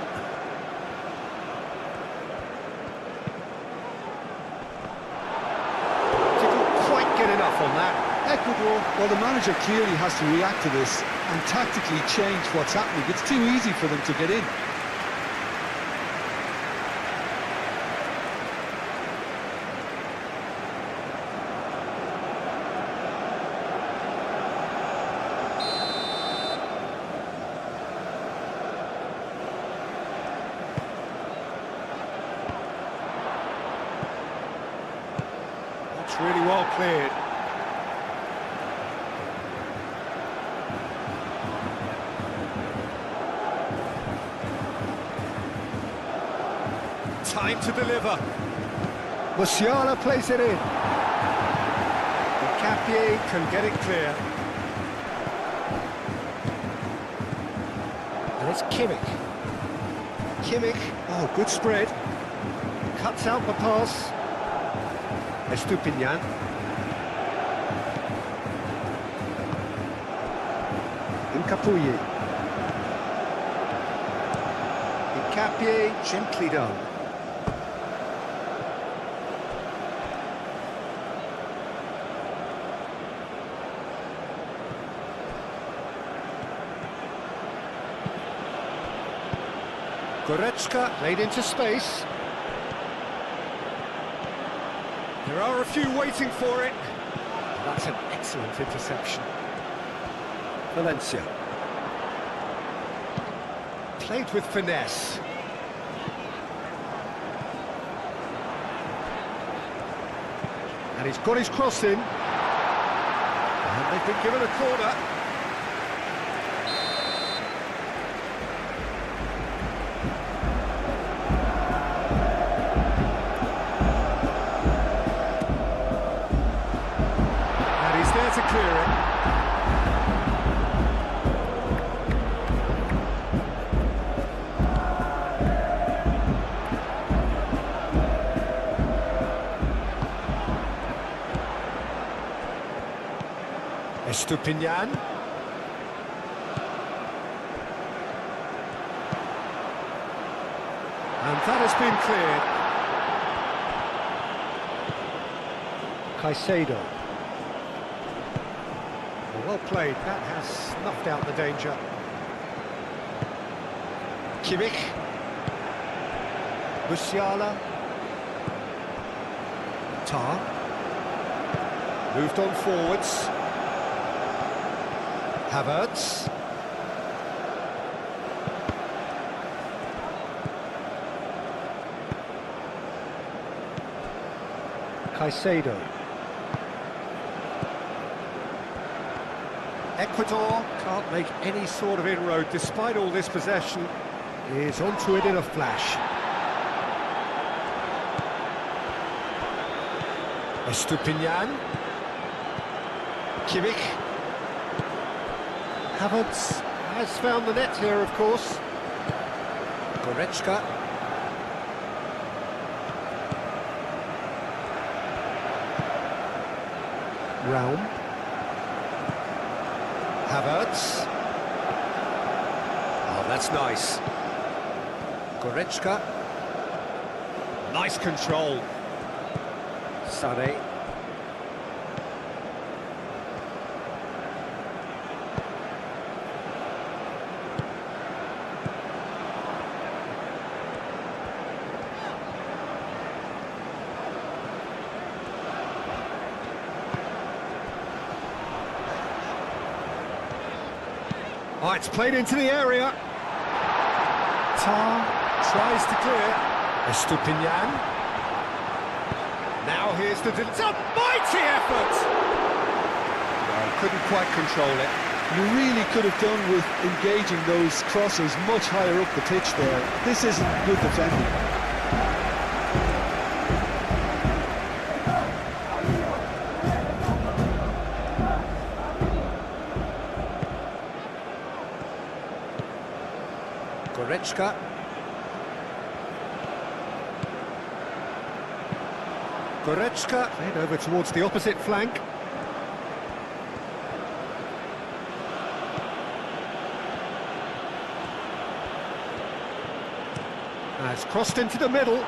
Speaker 2: Didn't quite get enough on that.
Speaker 4: Ecuador, well, the manager clearly has to react to this and tactically change what's happening. It's too easy for them to get in.
Speaker 2: It's really well cleared. Time to deliver. Musiala plays it in. Capier can get it clear. And it's Kimmich. Kimmich, oh, good spread. Cuts out the pass. Estupinian. Incapuyi. Capier, gently done. Goretzka played into space. There are a few waiting for it. That's an excellent interception. Valencia. Played with finesse. And he's got his cross in. And they've been given a corner. To clear it. Estupinian. And that has been cleared. Caicedo. Well played, that has snuffed out the danger. Kimmich. Musiala. Tar. Moved on forwards. Havertz. Caicedo. Ecuador can't make any sort of inroad despite all this possession. Is onto it in a flash. Estupinian. Kimmich. Havertz has found the net here, of course. Goretzka. Raum. Havertz. Oh, that's nice. Goretzka. Nice control. Sané. Oh, it's played into the area. Tar tries to clear. Estupinian. Now here's the... It's a mighty effort! Well, couldn't quite control it.
Speaker 4: You really could have done with engaging those crossers much higher up the pitch there. This isn't good defending.
Speaker 2: Goretzka. Goretzka played over towards the opposite flank. It's crossed into the middle. And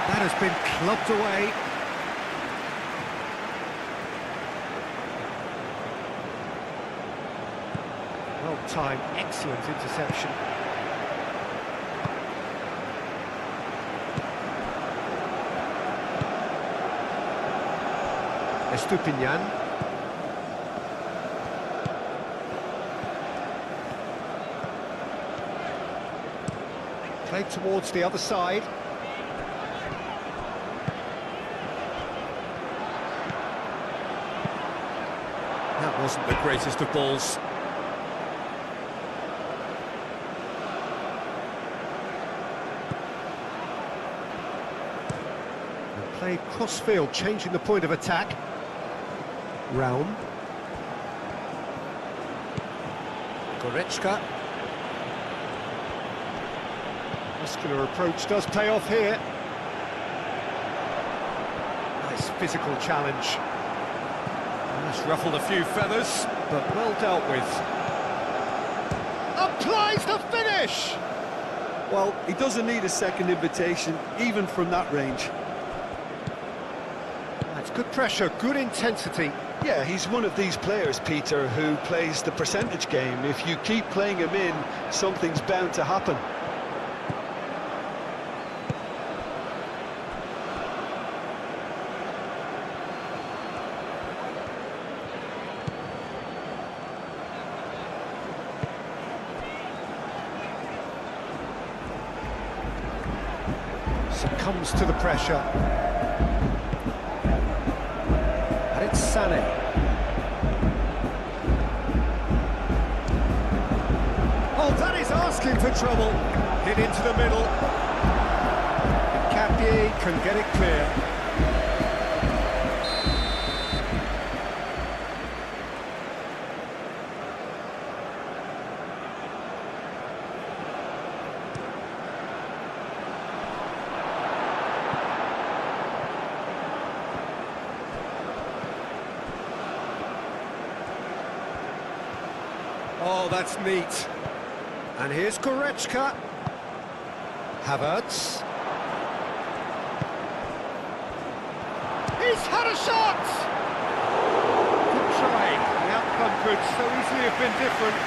Speaker 2: that has been clubbed away. Well timed, excellent interception. Estupinian. Played towards the other side. That wasn't the greatest of balls. played cross-field, changing the point of attack. Round. Goretzka. Muscular approach does pay off here. Nice physical challenge. That's ruffled a few feathers, but well dealt with. Applies the finish!
Speaker 4: Well, he doesn't need a second invitation, even from that range.
Speaker 2: That's good pressure, good intensity.
Speaker 3: Yeah, he's one of these players, Peter, who plays the percentage game. If you keep playing him in, something's bound to happen.
Speaker 2: Succumbs to the pressure. And it's Sané. Oh, that is asking for trouble. Hit into the middle. Capier can get it clear. Oh, that's neat. And here's Goretzka. Havertz. He's had a shot! Good try. The outcome could so easily have been different.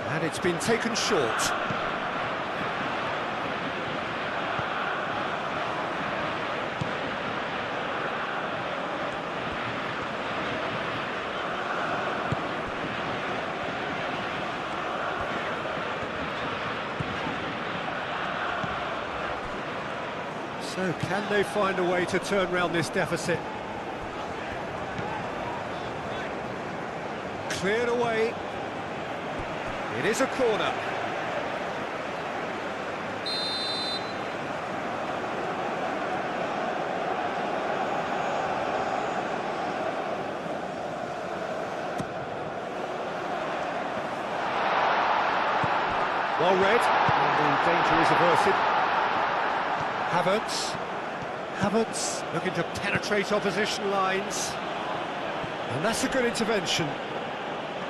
Speaker 2: And it's been taken short. So can they find a way to turn round this deficit? Cleared away. It is a corner. Well read, and the danger is averted. Havertz looking to penetrate opposition lines. And that's a good intervention.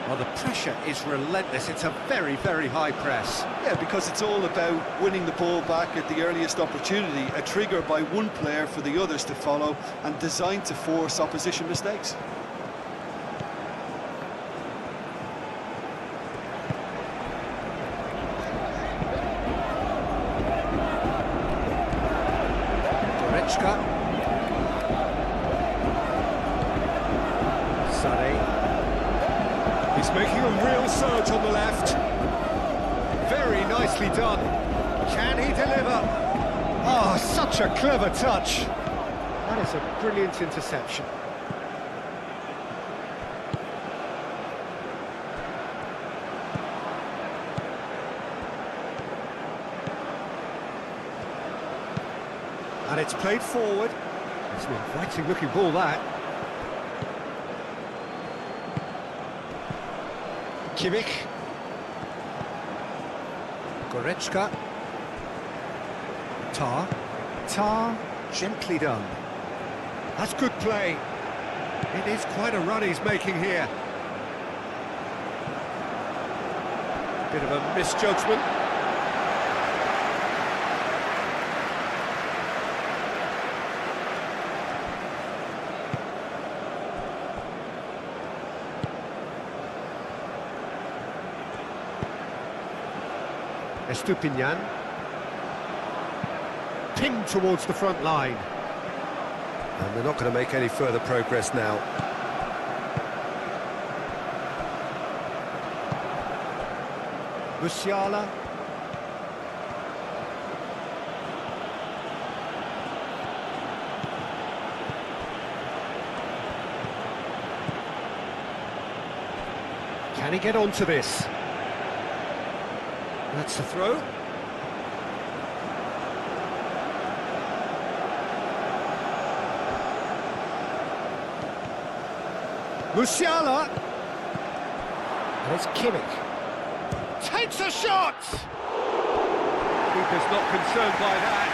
Speaker 2: Well, the pressure is relentless. It's a very, very high press.
Speaker 3: Yeah, because it's all about winning the ball back at the earliest opportunity, a trigger by one player for the others to follow, and designed to force opposition mistakes.
Speaker 2: Goretzka. Sané. He's making a real surge on the left. Very nicely done. Can he deliver? Oh, such a clever touch. That is a brilliant interception. And it's played forward. It's an inviting looking ball, that. Kimmich. Goretzka. Tar, gently done. That's good play. It is quite a run he's making here. Bit of a misjudgment. Estupinian. Pinged towards the front line. And they're not going to make any further progress now. Musiala. Can he get onto this? That's the throw. Musiala. And it's Kimmich. Takes a shot! Keeper's not concerned by that.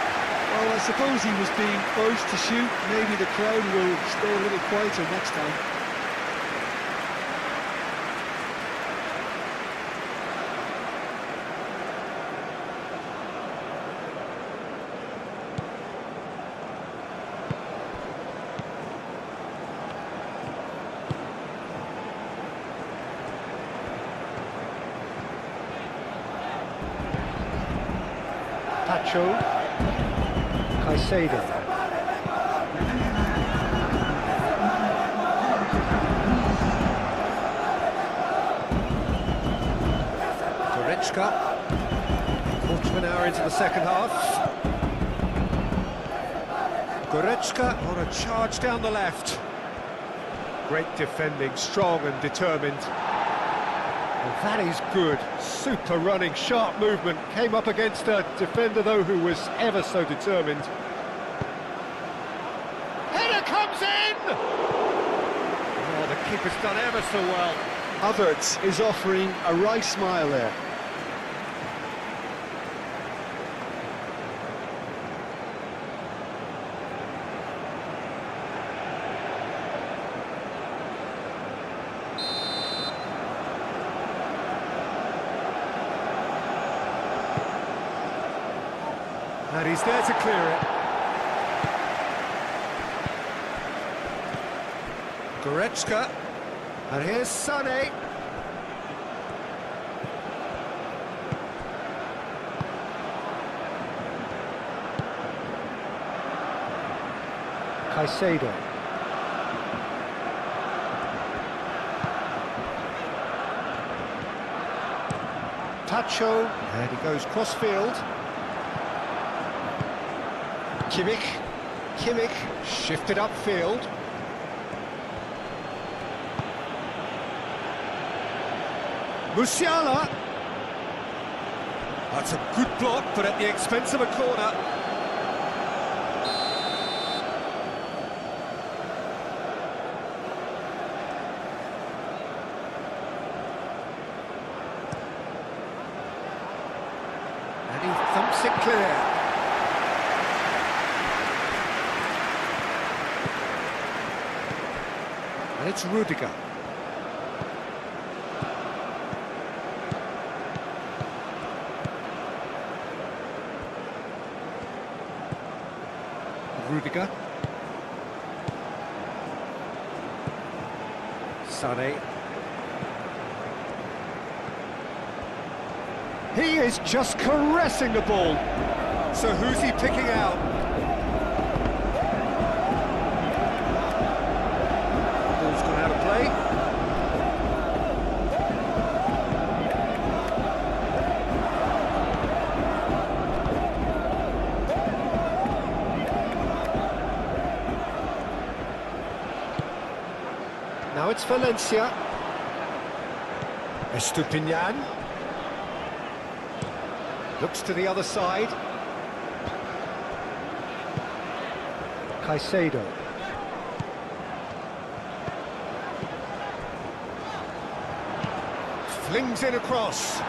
Speaker 4: Well, I suppose he was being urged to shoot. Maybe the crowd will stay a little quieter next time.
Speaker 2: Pacho, Caicedo. Goretzka. Quarter of an hour into the second half. Goretzka on a charge down the left. Great defending, strong and determined. Well, that is good. Super running, sharp movement. Came up against a defender, though, who was ever so determined. Header comes in! Oh, the keeper's done ever so well.
Speaker 4: Havertz is offering a right smile there.
Speaker 2: And he's there to clear it. Goretzka. And here's Sané. Caicedo. Pacho. And he goes cross-field. Kimmich shifted upfield. Musiala. That's a good block, but at the expense of a corner. And he thumps it clear. And it's Rudiger. Rudiger. Sané. He is just caressing the ball. So who's he picking out? Ball's gone out of play. Now it's Valencia. Estupinian. Looks to the other side. Caicedo. Flings it across.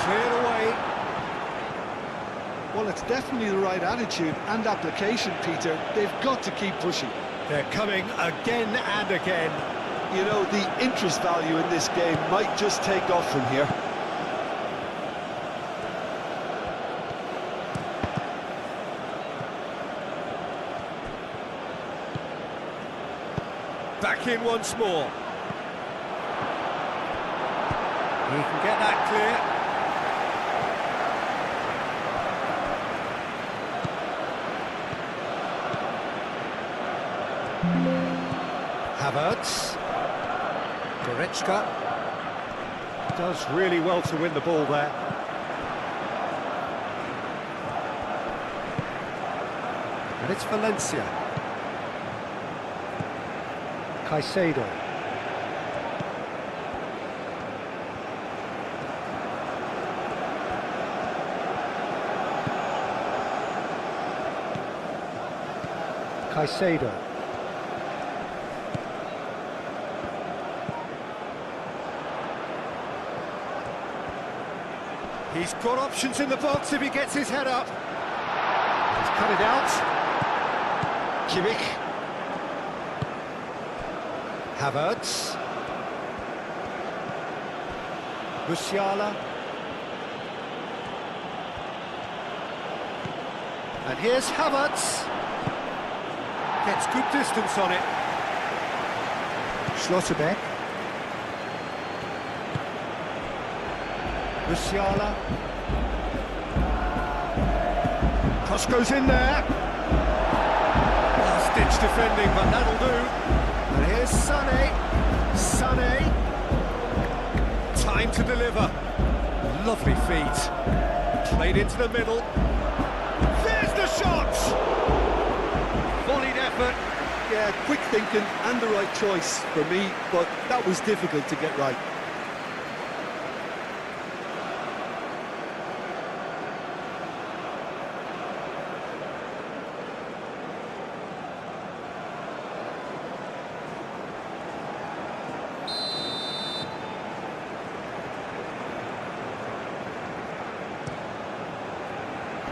Speaker 2: Cleared away.
Speaker 4: Well, it's definitely the right attitude and application, Peter. They've got to keep pushing.
Speaker 2: They're coming again and again.
Speaker 4: You know, the interest value in this game might just take off from here.
Speaker 2: Back in once more. He can get that clear. Havertz. Goretzka. Does really well to win the ball there. And it's Valencia. Caicedo. Caicedo. He's got options in the box if he gets his head up. He's cut it out. Kimmich. Havertz. Musiala. And here's Havertz. Gets good distance on it. Schlotterbeck. Musiala. Cross goes in there. Last-ditch defending, but that'll do. And here's Sané. Sané. Time to deliver. Lovely feet. Played into the middle. There's the shot! Volleyed effort.
Speaker 4: Yeah, quick thinking and the right choice for me, but that was difficult to get right.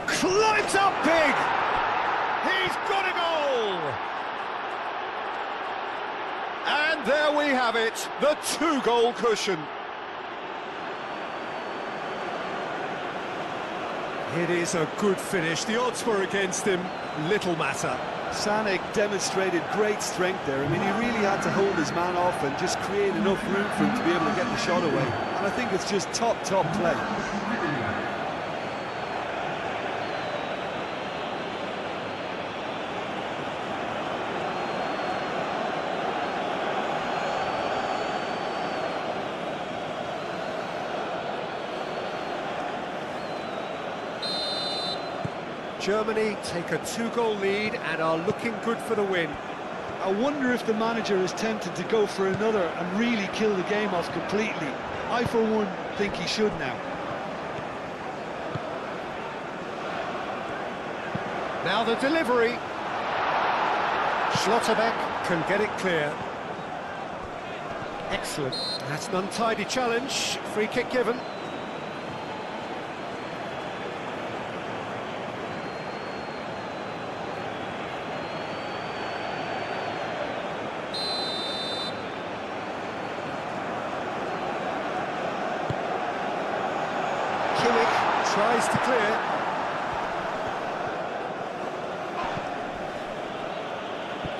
Speaker 2: Climbs up big! He's got a goal! And there we have it, the two-goal cushion. It is a good finish. The odds were against him, little matter.
Speaker 4: Sané demonstrated great strength there. I mean, he really had to hold his man off and just create enough room for him to be able to get the shot away. And I think it's just top play.
Speaker 2: Germany take a two-goal lead and are looking good for the win.
Speaker 4: I wonder if the manager is tempted to go for another and really kill the game off completely. I, for one, think he should now.
Speaker 2: Now the delivery. Schlotterbeck can get it clear. Excellent. That's an untidy challenge. Free kick given. Tries to clear.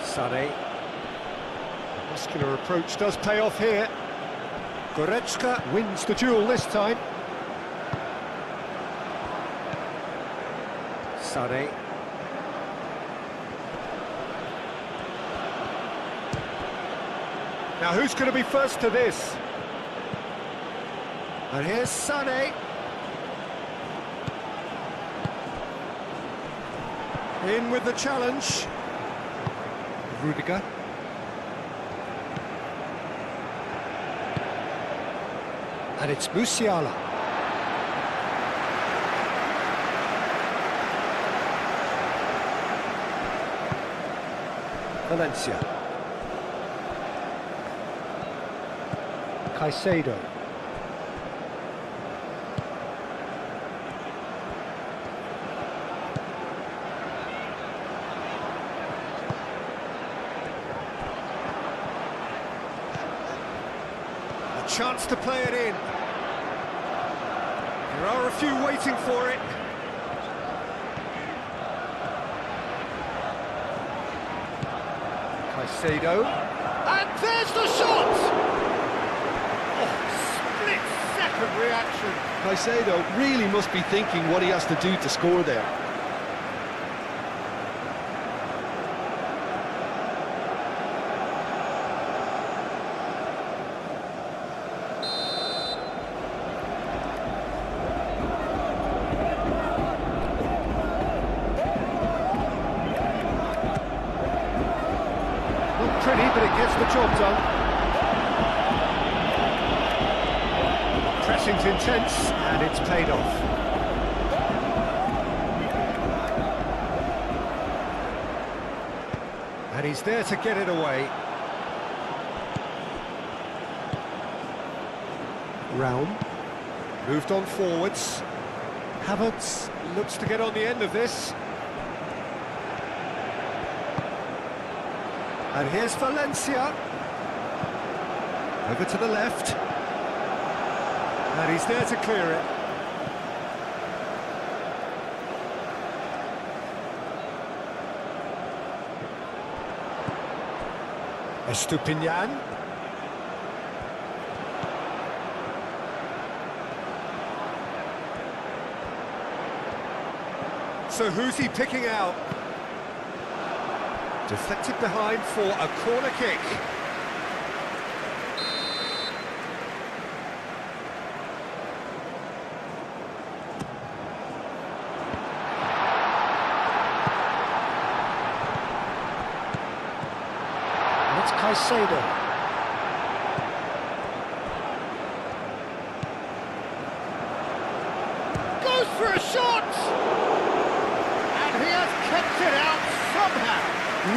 Speaker 2: Sané. Muscular approach does pay off here. Goretzka wins the duel this time. Sané. Now who's going to be first to this? And here's Sané. In with the challenge. Rudiger. And it's Musiala. Valencia. Caicedo. Chance to play it in. There are a few waiting for it. Caicedo. And there's the shot! Oh, split-second reaction.
Speaker 4: Caicedo really must be thinking what he has to do to score there.
Speaker 2: Pretty, but it gets the job done. Pressing's intense, and it's paid off. And he's there to get it away. Round. Moved on forwards. Havertz looks to get on the end of this. And here's Valencia. Over to the left. And he's there to clear it. Estupinian. So who's he picking out? Deflected behind for a corner kick. It's Caicedo. Goes for a shot! And he has kept it out somehow.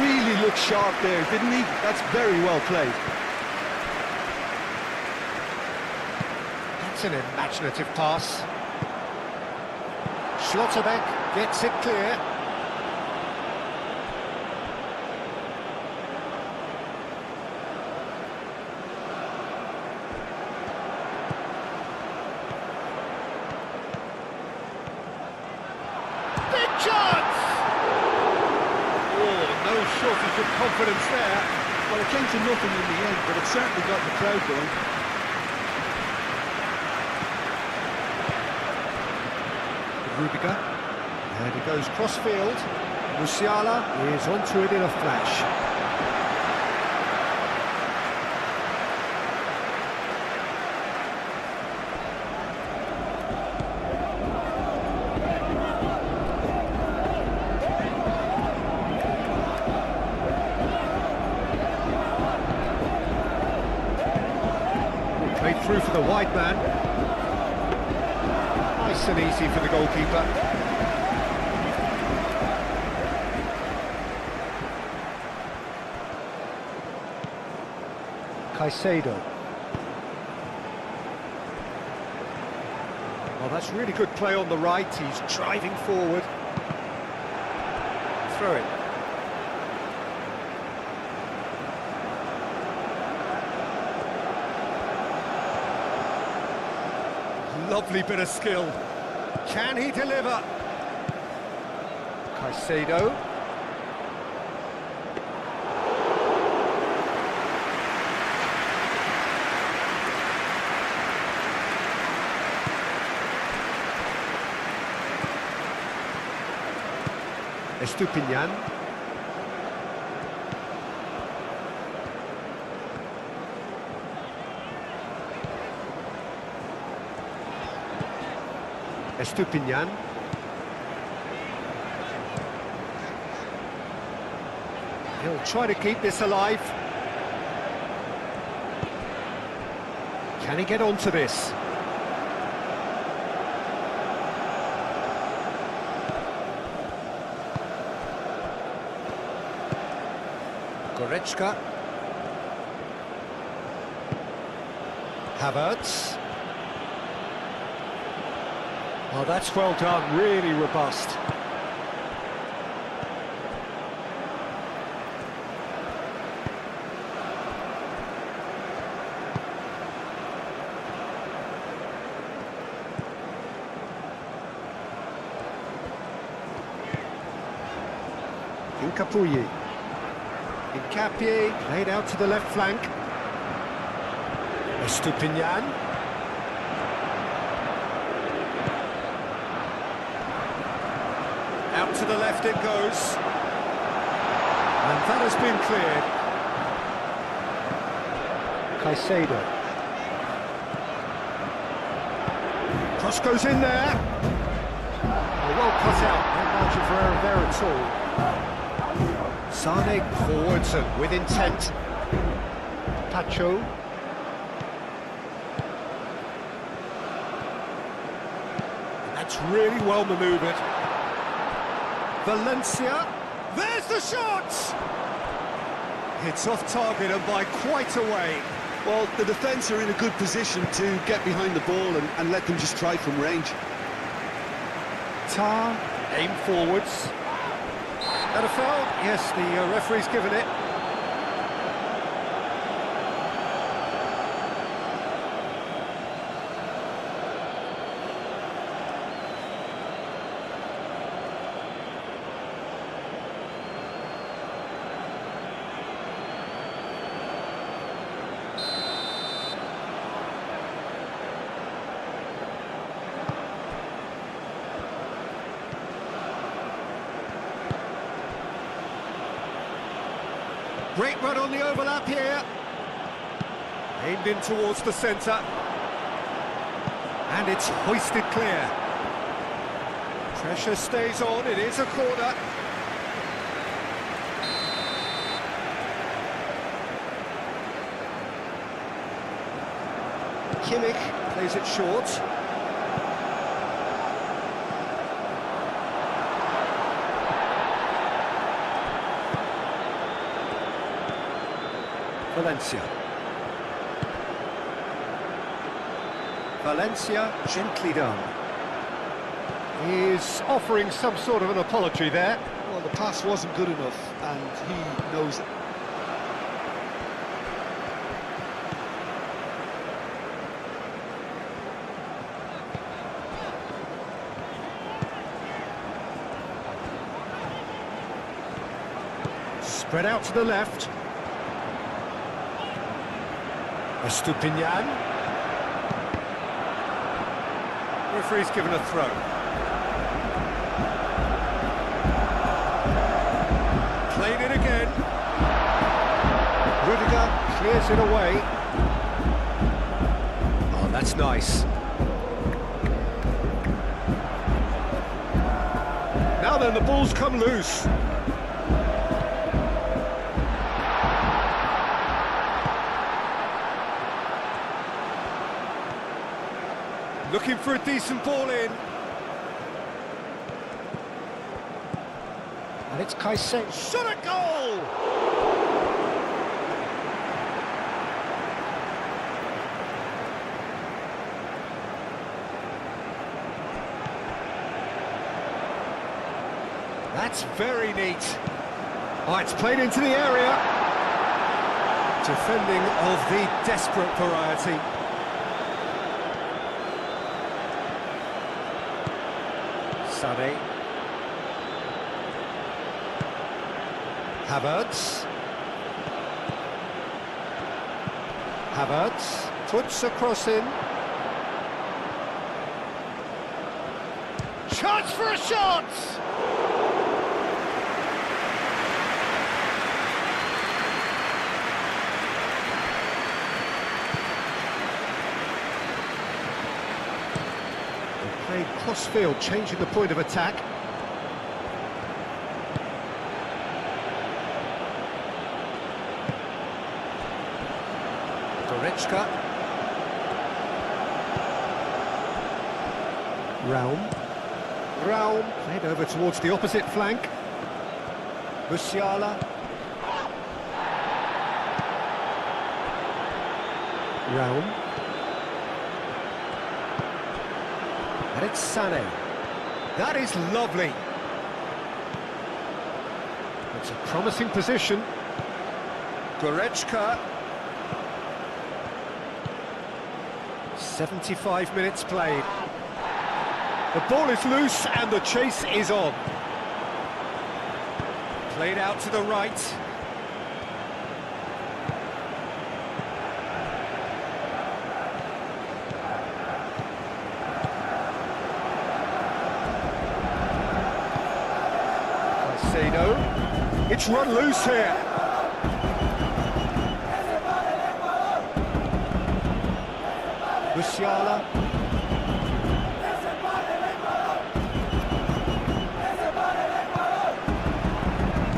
Speaker 3: Really looked sharp there, didn't he? That's very well played.
Speaker 2: That's an imaginative pass. Schlotterbeck gets it clear. Big chance! Oh, no shortage of confidence there.
Speaker 3: Well, it came to nothing in the end, but it certainly got the crowd going.
Speaker 2: Rudiger. And he goes cross-field. Musiala is onto it in a flash. Played through for the wide man. Nice and easy for the goalkeeper. Caicedo. Well, that's really good play on the right. He's driving forward. Throw it. Lovely bit of skill. Can he deliver? Caicedo. Estupinian. Estupinian. He'll try to keep this alive. Can he get onto this? Goretzka. Havertz. Oh, that's well done, really robust. Incapuyi. Incapié played out to the left flank. Estupinian. Out to the left it goes. And that has been cleared. Caicedo. Cross goes in there. Well cut out, no margin for error there at all. Sane forwards and with intent. Pacho. That's really well manoeuvred. Valencia, there's the shot! It's off target and by quite a way.
Speaker 4: Well, the defence are in a good position to get behind the ball and let them just try from range.
Speaker 2: Tar, aim forwards. And a foul? Yes, the referee's given it. Great run on the overlap here. Aimed in towards the centre. And it's hoisted clear. Pressure stays on, it is a corner. Kimmich plays it short. Valencia gently done. He's offering some sort of an apology there.
Speaker 4: Well, the pass wasn't good enough, and he knows it.
Speaker 2: Spread out to the left. Estupinian. Referee's given a throw. Played it again. Rudiger clears it away. Oh, that's nice. Now then, the ball's come loose. Looking for a decent ball in. And it's Caicedo. Shot a goal! That's very neat. Oh, it's played into the area. Defending of the desperate variety. Sané. Havertz. Havertz puts a cross in. Chance for a shot! Played cross-field, changing the point of attack. Goretzka. Raum played over towards the opposite flank. Musiala. Raum. And it's Sané. That is lovely. It's a promising position. Goretzka. 75 minutes played. The ball is loose and the chase is on. Played out to the right. It's run loose here. Musiala.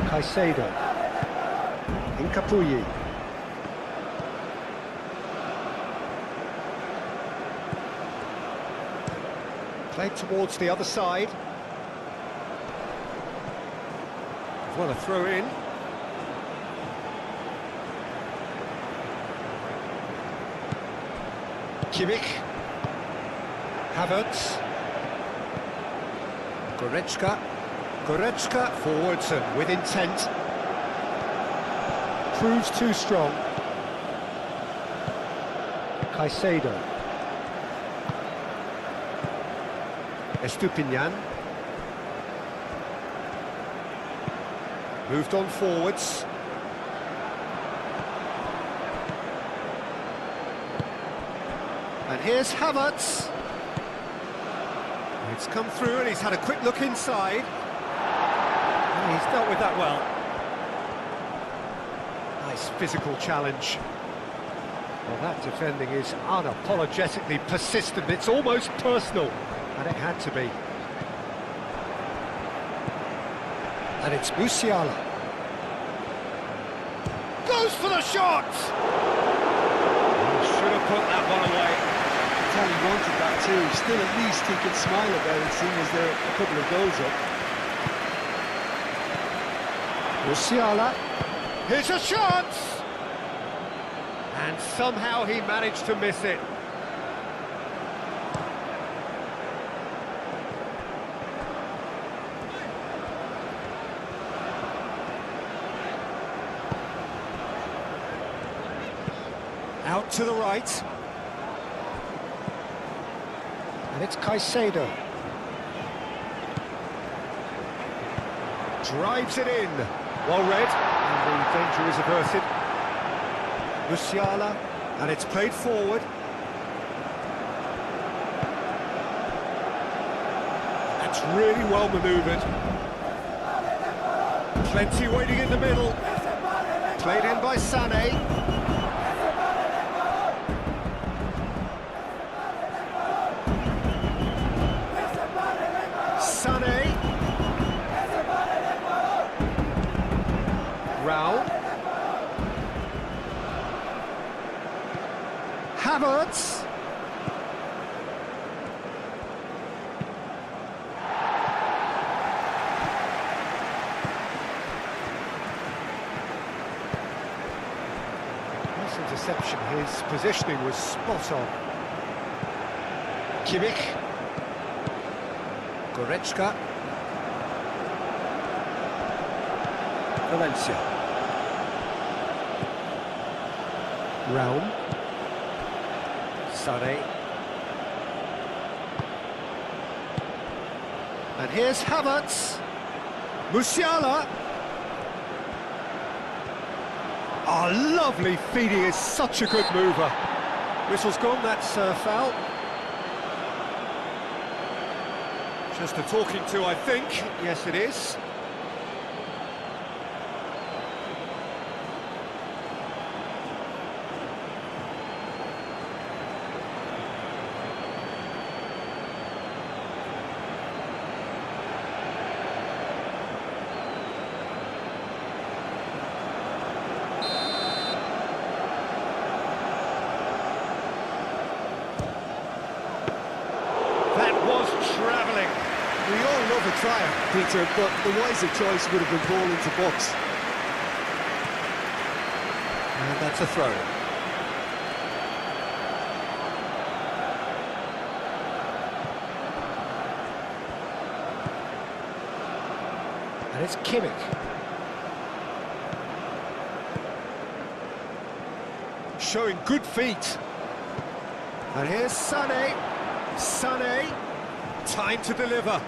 Speaker 2: Caicedo. Incapuyi. Played towards the other side. Well, a throw in. Kimmich. Havertz. Goretzka. Goretzka forwards and with intent. Proves too strong. Caicedo. Estupinian. Moved on forwards. And here's Havertz. It's come through and he's had a quick look inside. And he's dealt with that well. Nice physical challenge. Well, that defending is unapologetically persistent. It's almost personal. And it had to be. And it's Musiala. Goes for the shot! Should have put that one away.
Speaker 4: He wanted that too. Still, at least he can smile about it, seeing as there are a couple of goals up.
Speaker 2: Musiala. Here's a shot! And somehow he managed to miss it. Out to the right. And it's Caicedo. Drives it in. Well read. And the danger is averted. Musiala. And it's played forward. That's really well manoeuvred. Plenty waiting in the middle. Played in by Sané. Sané. Raul. Havertz. Nice interception. His positioning was spot on. Kimmich. Goretzka. Valencia. Raum. Sané. And here's Havertz. Musiala. Oh, lovely feeding, is such a good mover. Whistle's gone, that's foul. Just a talking to, I think. Yes, it is. That was travelling.
Speaker 4: We all love a triumph, Peter, but the wiser choice would have been ball into box.
Speaker 2: And that's a throw. And it's Kimmich. Showing good feet. And here's Sané. Sané. Time to deliver.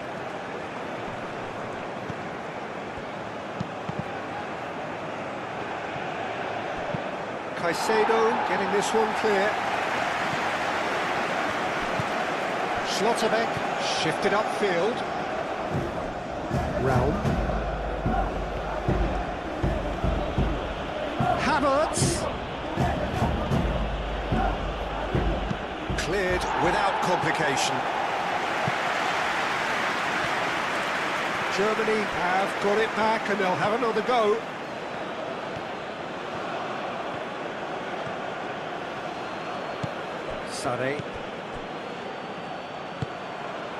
Speaker 2: Caicedo getting this one clear. Schlotterbeck shifted upfield. Raum. Havertz. Cleared without complication. Germany have got it back and they'll have another go. Sané.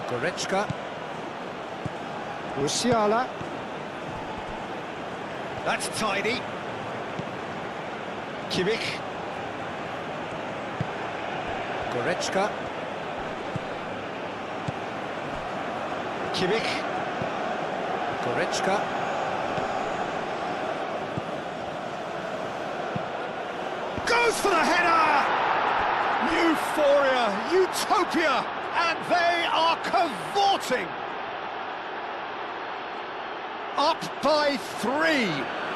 Speaker 2: Goretzka. Musiala. That's tidy. Goretzka. Kimmich. Goretzka. Goes for the header! Euphoria, utopia, and they are cavorting. Up by 3.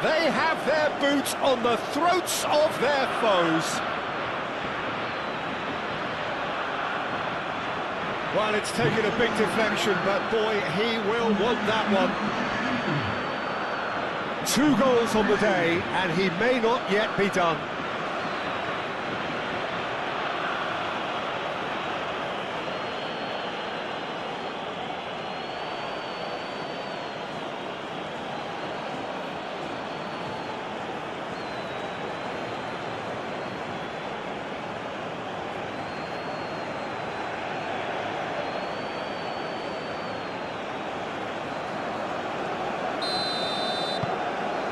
Speaker 2: They have their boot on the throats of their foes. Well, it's taken a big deflection, but boy, he will want that one. 2 goals on the day, and he may not yet be done.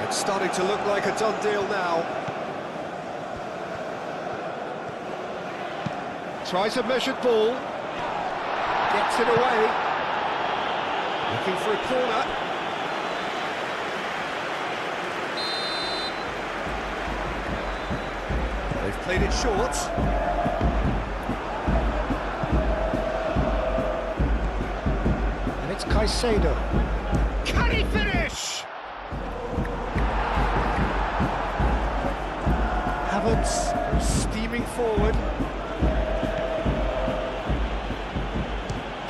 Speaker 2: It's starting to look like a done deal now. Tries a measured ball. Gets it away. Looking for a corner. They've played it short. And it's Caicedo. Can he finish? Havertz steaming forward.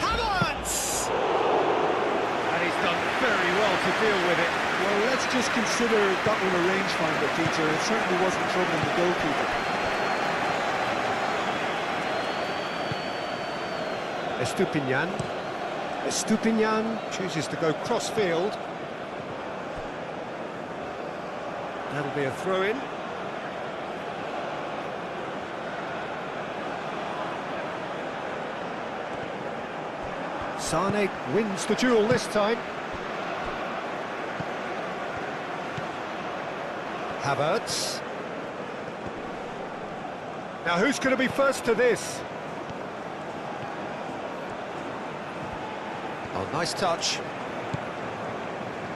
Speaker 2: Havertz! And he's done very well to deal with it.
Speaker 4: Well, let's just consider that one a rangefinder, Peter. It certainly wasn't troubling the goalkeeper. Estupinian
Speaker 2: chooses to go cross-field. That'll be a throw-in. Sane wins the duel this time. Havertz. Now who's going to be first to this? Oh, nice touch.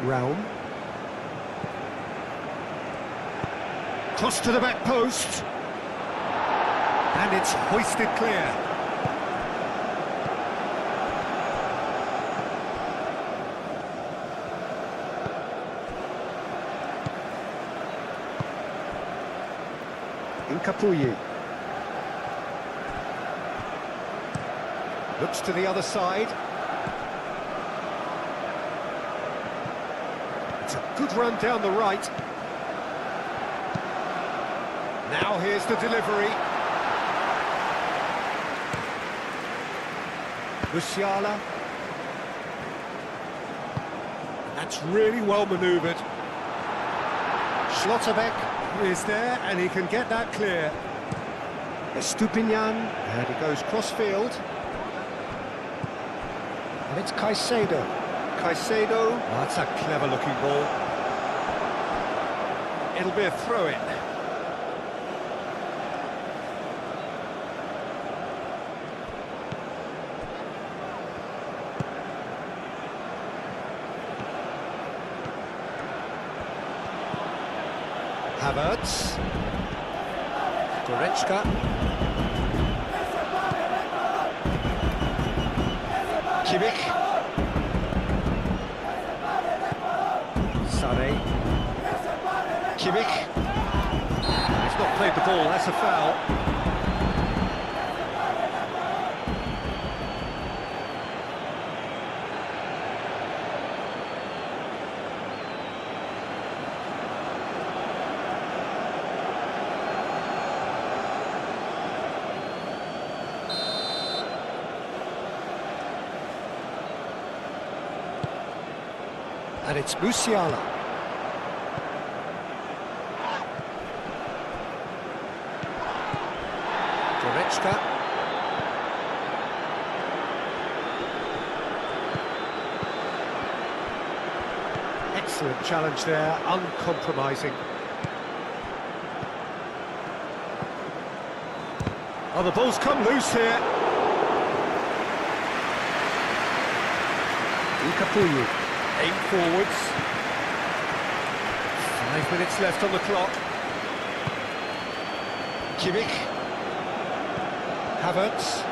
Speaker 2: Raum. Cross to the back post. And it's hoisted clear. Incapuyi. Looks to the other side. It's a good run down the right. Now here's the delivery. Musiala. That's really well manoeuvred. Schlotterbeck is there, and he can get that clear. Estupinian, and he goes cross-field. And it's Caicedo. Caicedo, oh, that's a clever-looking ball. It'll be a throw-in. Havertz. Goretzka. Kimmich. Sane. Kimmich. He's not played the ball, that's a foul. And it's Musiala. Goretzka. Excellent challenge there, uncompromising. Oh, the ball's come loose here. Ikapuyu, aim forwards. 5 minutes left on the clock. Kimmich. Havertz.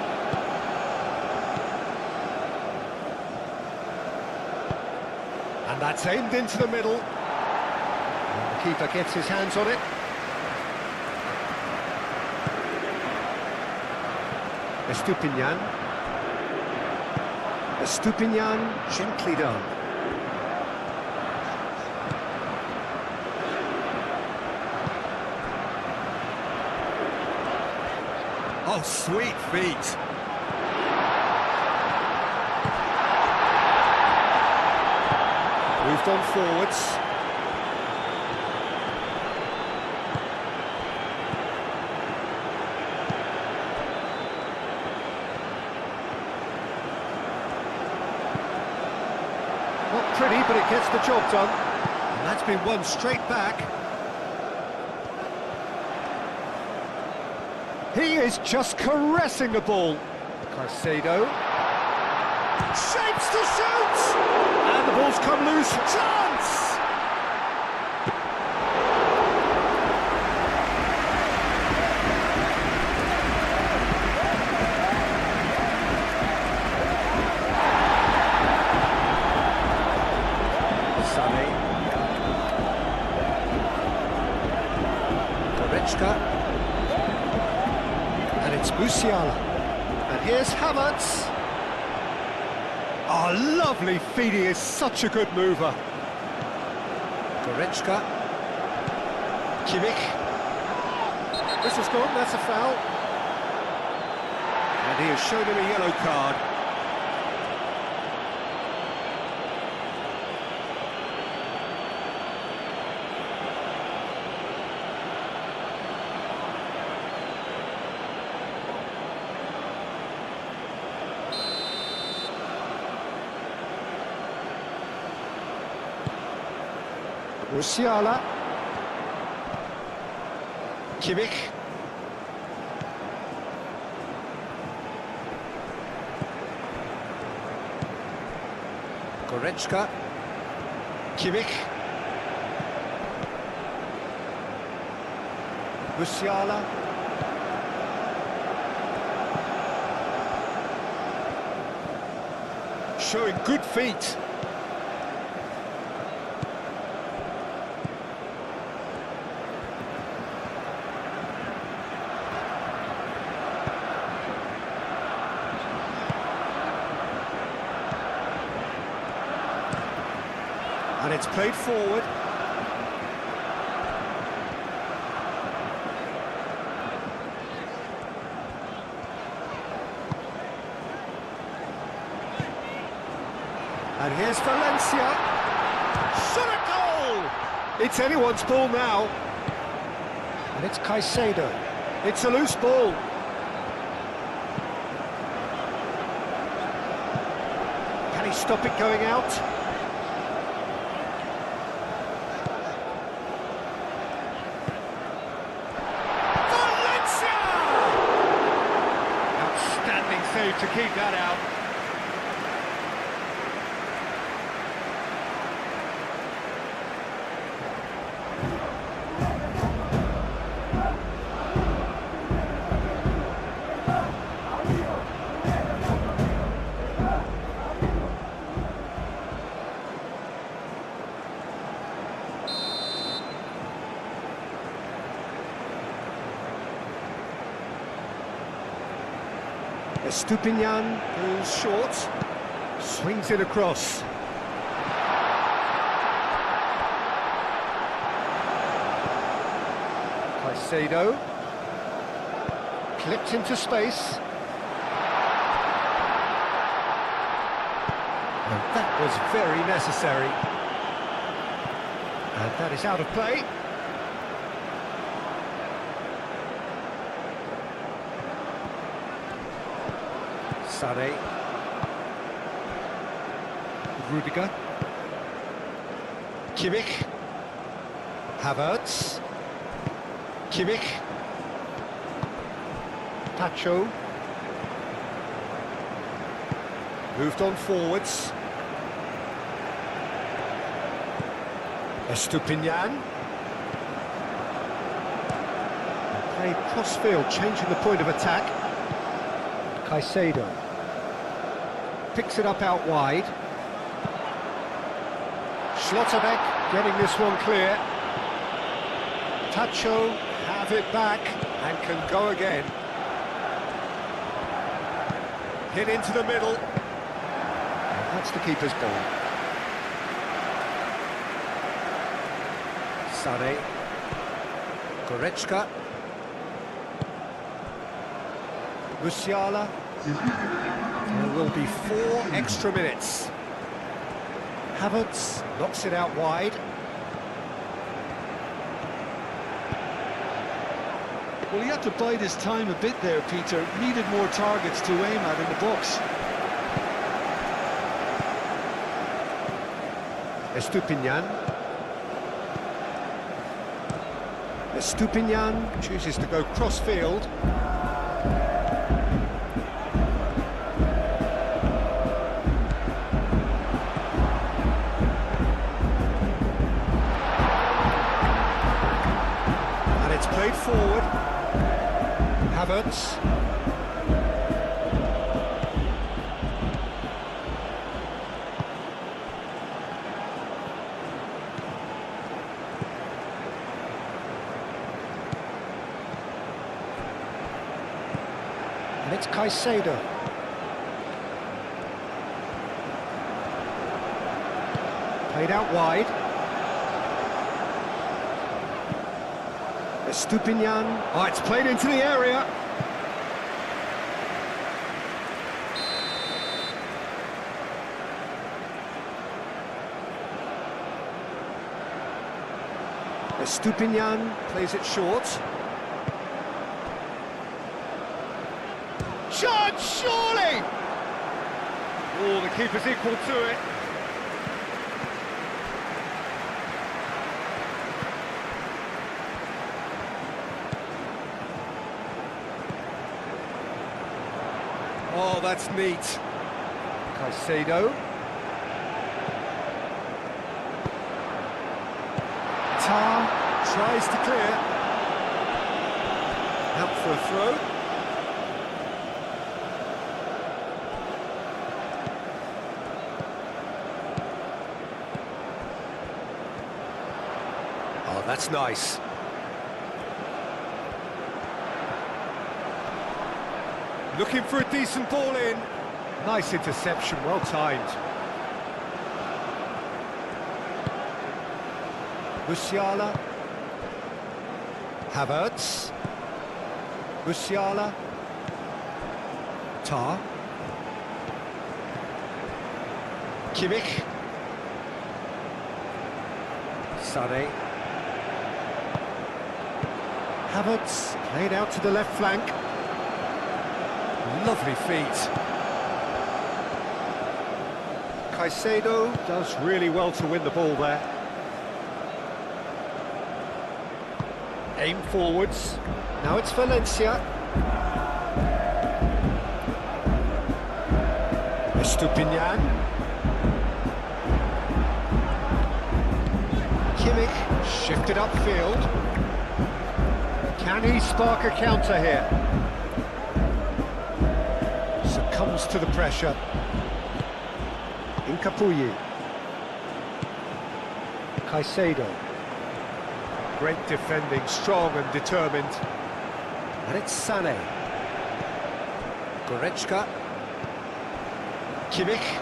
Speaker 2: And that's aimed into the middle. And the keeper gets his hands on it. Estupinian. Estupinian, gently done. Oh, sweet feet. Moved on forwards. Not pretty, but it gets the job done. And that's been won straight back. He is just caressing the ball. Caicedo. Shapes to shoot! And the ball's come loose. Chance! Sané. Goretzka. And it's Musiala. And here's Havertz. Oh, lovely feet, he is such a good mover. Goretzka. Kimmich. This is gone, that's a foul. And he has shown him a yellow card. Musiala. Kimmich. Goretzka. Kimmich. Musiala. Showing good feet. And it's played forward. And here's Valencia. Shot a goal! It's anyone's ball now. And it's Caicedo. It's a loose ball. Can he stop it going out? To keep that out. Estupinian goes short, swings it across. Caicedo, clipped into space. And that was very necessary. And that is out of play. Sané. Rudiger. Kimmich. Havertz. Kimmich. Pacho. Moved on forwards. Estupinian. Played cross-field, changing the point of attack. Caicedo. Picks it up out wide. Schlotterbeck getting this one clear. Pacho have it back and can go again. Hit into the middle. That's the keeper's ball. Sane. Goretzka. Musiala. There will be 4 extra minutes. Havertz knocks it out wide.
Speaker 4: Well, he had to bide his time a bit there, Peter. Needed more targets to aim at in the box.
Speaker 2: Estupinian. Estupinian chooses to go cross-field. And it's played forward. Havertz. And it's Caicedo. Played out wide. Estupinian. Oh, it's played into the area. Estupinian plays it short. Shot, surely! Oh, the keeper's equal to it. Oh, that's neat. Caicedo. Tar tries to clear. Out for a throw. Oh, that's nice. Looking for a decent ball in. Nice interception, well timed. Musiala. Havertz. Musiala. Tar. Kimmich. Sane. Havertz played out to the left flank. Lovely feet. Caicedo does really well to win the ball there. Aim forwards. Now it's Valencia. Estupinian. Kimmich shifted upfield. Can he spark a counter here? Succumbs to the pressure. Incapuyi. Caicedo. Great defending, strong and determined. And it's Sane. Goretzka. Kimmich.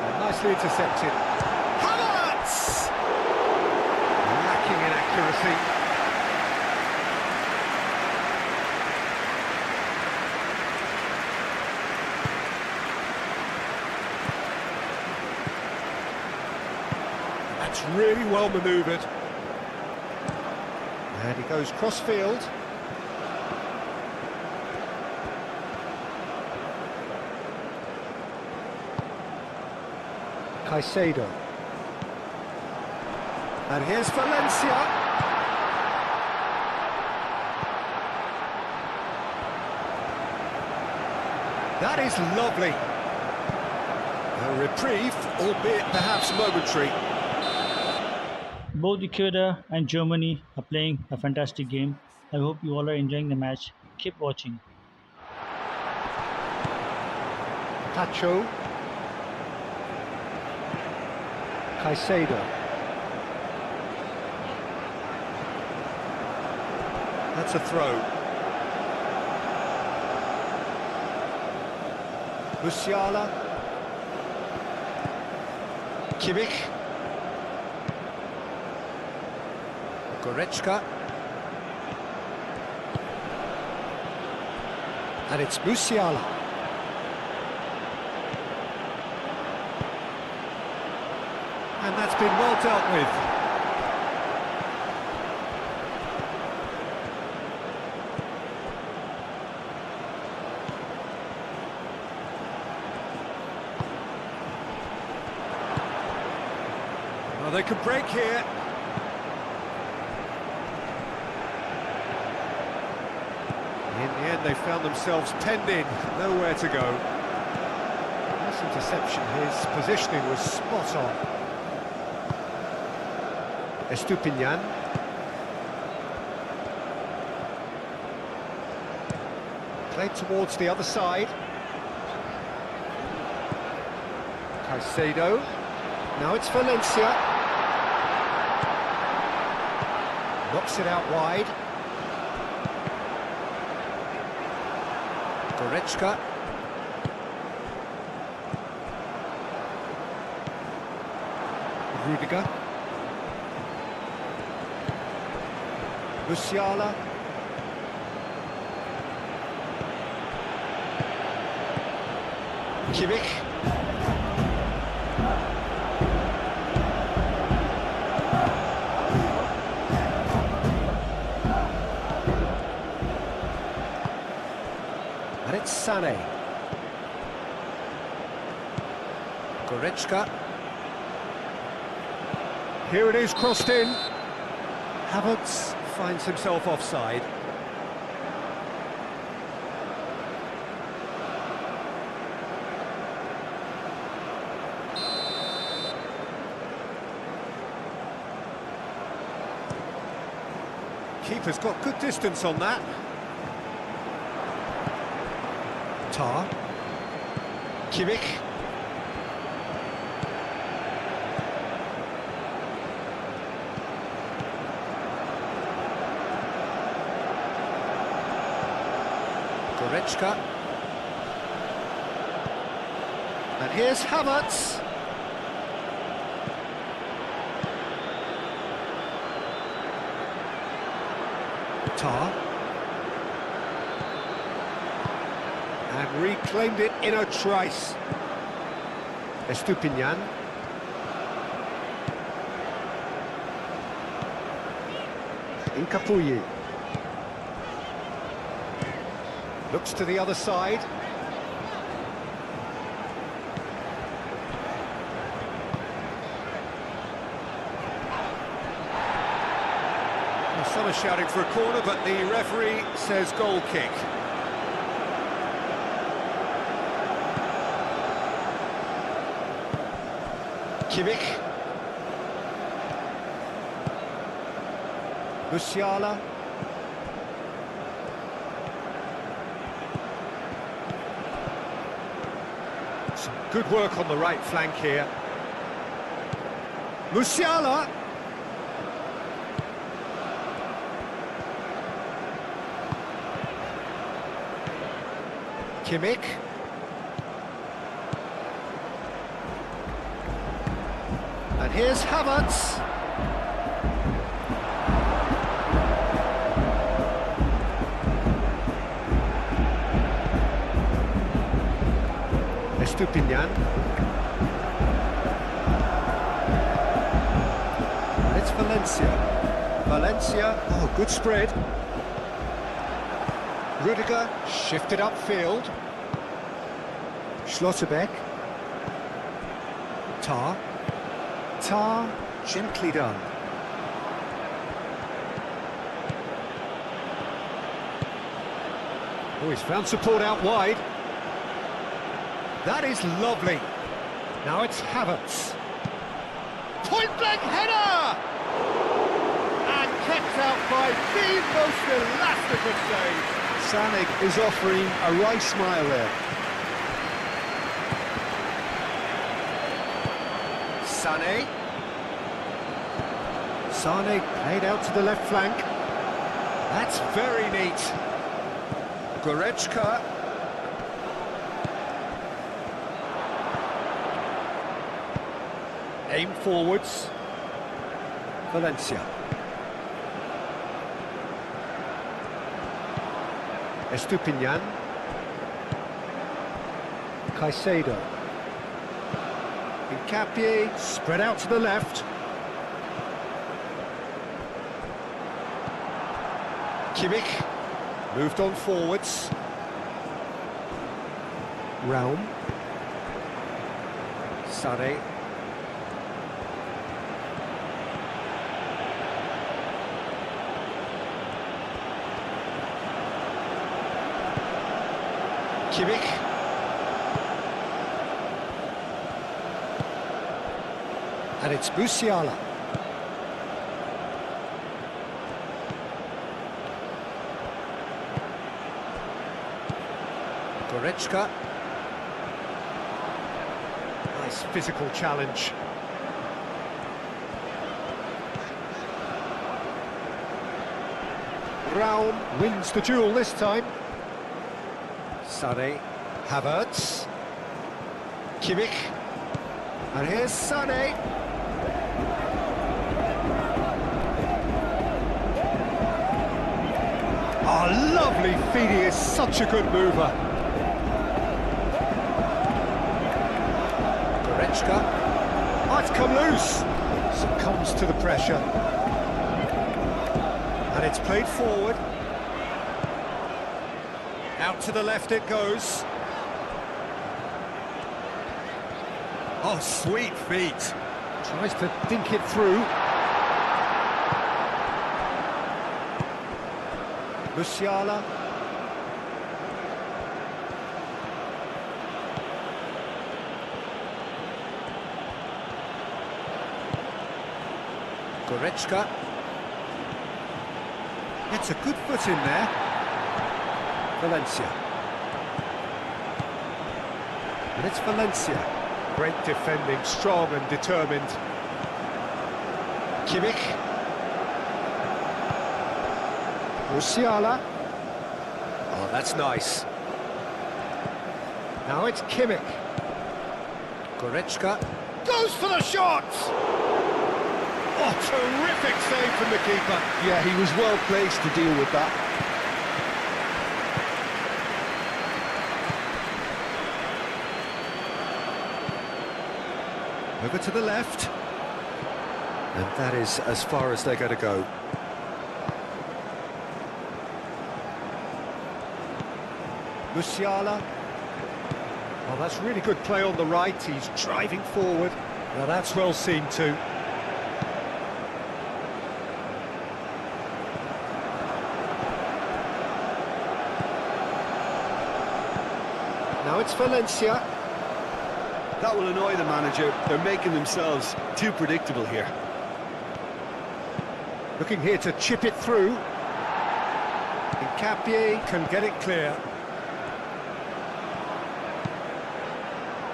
Speaker 2: And nicely intercepted. Havertz! Lacking in accuracy. That's really well manoeuvred. And he goes cross-field. Caicedo. And here's Valencia. That is lovely. A reprieve, albeit perhaps momentary.
Speaker 1: Both Ecuador and Germany are playing a fantastic game. I hope you all are enjoying the match. Keep watching.
Speaker 2: Pacho. Caicedo. That's a throw. Musiala. Kimmich. Goretzka. And it's Musiala. And that's been well dealt with. Well, they could break here. In the end, they found themselves penned in, nowhere to go. Nice interception, his positioning was spot on. Estupinian. Played towards the other side. Caicedo. Now it's Valencia. Knocks it out wide. Goretzka. Rudiger. Musiala. Kimmich. And it's Sané. Goretzka. Here it is, crossed in. Havertz finds himself offside. Keeper's got good distance on that. Tar. Kimmich. Goretzka. And here's Havertz. Tar. And reclaimed it in a trice. Estupinian. Incapuyi. Looks to the other side. Well, some are shouting for a corner, but the referee says goal kick. Kimmich. Musiala. Some good work on the right flank here. Musiala. Kimmich. And here's Havertz. Estupinian. And it's Valencia. Valencia, oh, good spread. Rudiger shifted upfield. Schlotterbeck. Tar. Tar, gently done. Oh, he's found support out wide. That is lovely. Now it's Havertz. Point-blank header! And kept out by the most elastic of saves.
Speaker 3: Sanek is offering a right smile there.
Speaker 2: Sané. Sané played out to the left flank. That's very neat. Goretzka. Aim forwards. Valencia. Estupinian. Caicedo. Hincapié, spread out to the left. Kimmich, moved on forwards. Raum. Sané. Kimmich. And it's Musiala. Goretzka. Nice physical challenge. Raum wins the duel this time. Sané, Havertz, Kimmich, and here's Sané. Oh, lovely feed, he is such a good mover. Goretzka, oh, it's come loose, succumbs to the pressure. And it's played forward. Out to the left it goes. Oh, sweet feet. Tries to dink it through. Musiala. Goretzka. Gets a good foot in there. Valencia. And it's Valencia. Great defending, strong and determined. Kimmich. Musiala. Oh, that's nice. Now it's Kimmich. Goretzka. Goes for the shot! Oh, terrific save from the keeper.
Speaker 3: Yeah, he was well placed to deal with that.
Speaker 2: Over to the left. And that is as far as they're going to go. Musiala. Oh, that's really good play on the right. He's driving forward. Now that's well seen too. Now it's Valencia.
Speaker 3: That will annoy the manager. They're making themselves too predictable here.
Speaker 2: Looking here to chip it through. Hincapié can get it clear.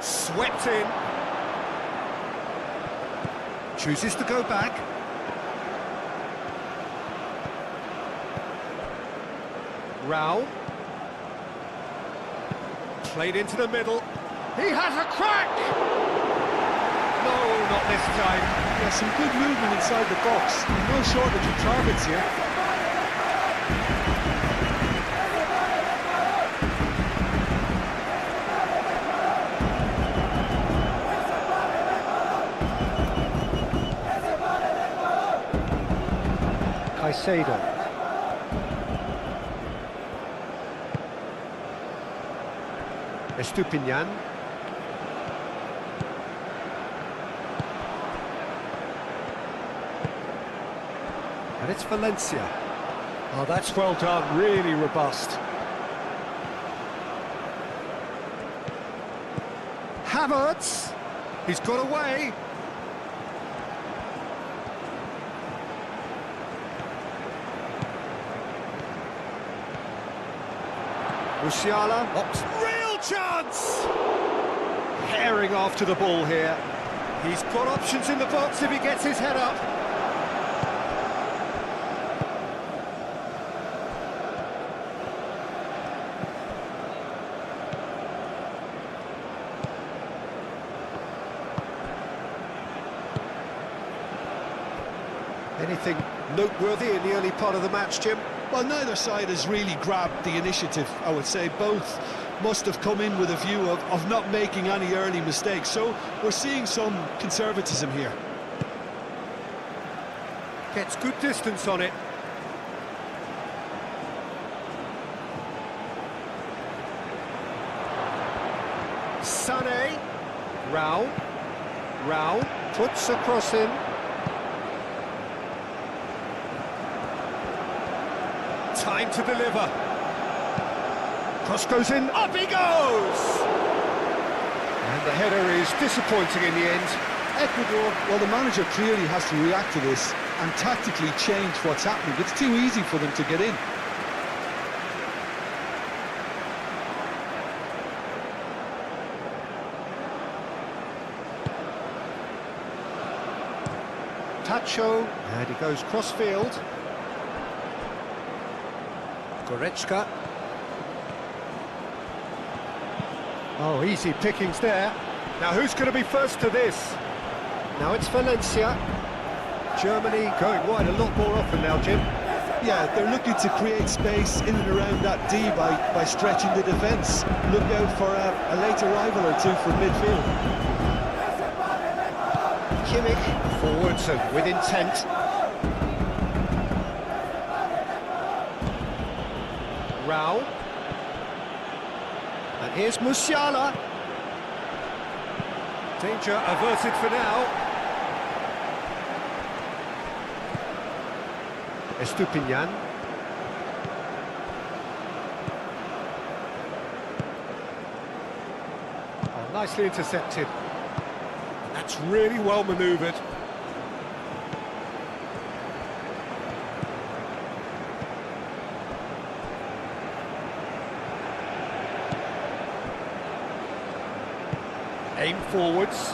Speaker 2: Swept in. Chooses to go back. Raul. Played into the middle. He has a crack! No, not this time.
Speaker 4: Yeah, some good movement inside the box. No shortage of targets here.
Speaker 2: Caicedo. Estupinian. And it's Valencia. Oh, that's well done, really robust. Havertz. He's got away. Musiala. Real chance! Herring after the ball here. He's got options in the box if he gets his head up. Anything noteworthy in the early part of the match, Jim?
Speaker 3: Well, neither side has really grabbed the initiative, I would say. Both must have come in with a view of not making any early mistakes. So we're seeing some conservatism here.
Speaker 2: Gets good distance on it. Sané. Rao puts a cross in. Time to deliver. Cross goes in, up he goes! And the header is disappointing in the end.
Speaker 4: Ecuador, well, the manager clearly has to react to this and tactically change what's happening. It's too easy for them to get in.
Speaker 2: Tacho, and he goes cross-field. Goretzka. Oh, easy pickings there. Now who's going to be first to this? Now it's Valencia. Germany going wide a lot more often now, Jim.
Speaker 4: Yeah, they're looking to create space in and around that D by stretching the defence. Look out for a late arrival or two from midfield.
Speaker 2: Kimmich forwards and with intent. Rao. And here's Musiala. Danger averted for now. Estupinian. Oh, nicely intercepted. That's really well manoeuvred. Aim forwards.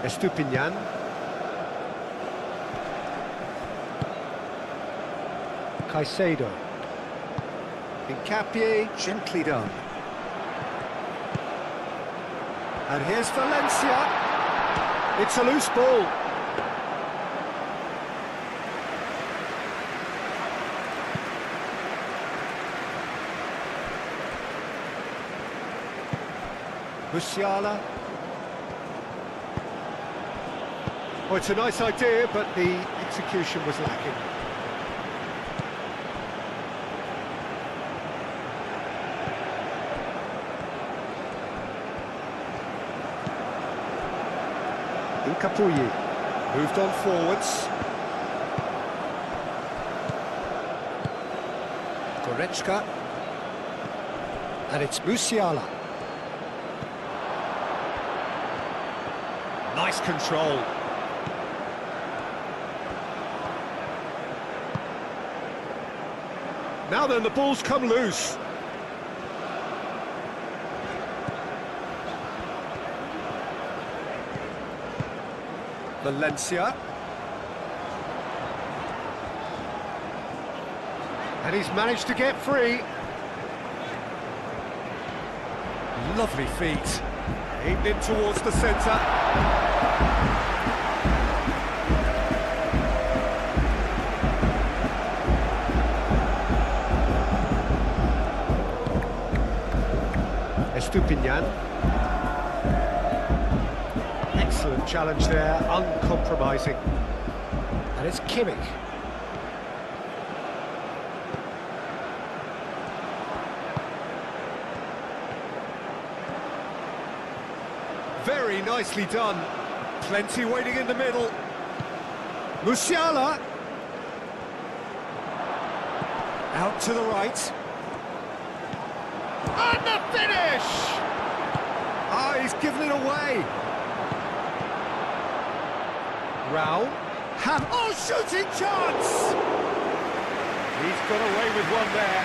Speaker 2: Estupinian. Caicedo. Hincapié, gently done. And here's Valencia. It's a loose ball. Musiala. Oh, it's a nice idea, but the execution was lacking. Hincapié moved on forwards. Goretzka. And it's Musiala. Nice control. Now then, the ball's come loose. Valencia. And he's managed to get free. Lovely feet. Aimed in towards the centre. Estupinian. Excellent challenge there, uncompromising. And it's Kimmich. Very nicely done. Plenty waiting in the middle. Musiala. Out to the right. And the finish! Ah, he's given it away. Raul. Oh, shooting chance! He's got away with one there.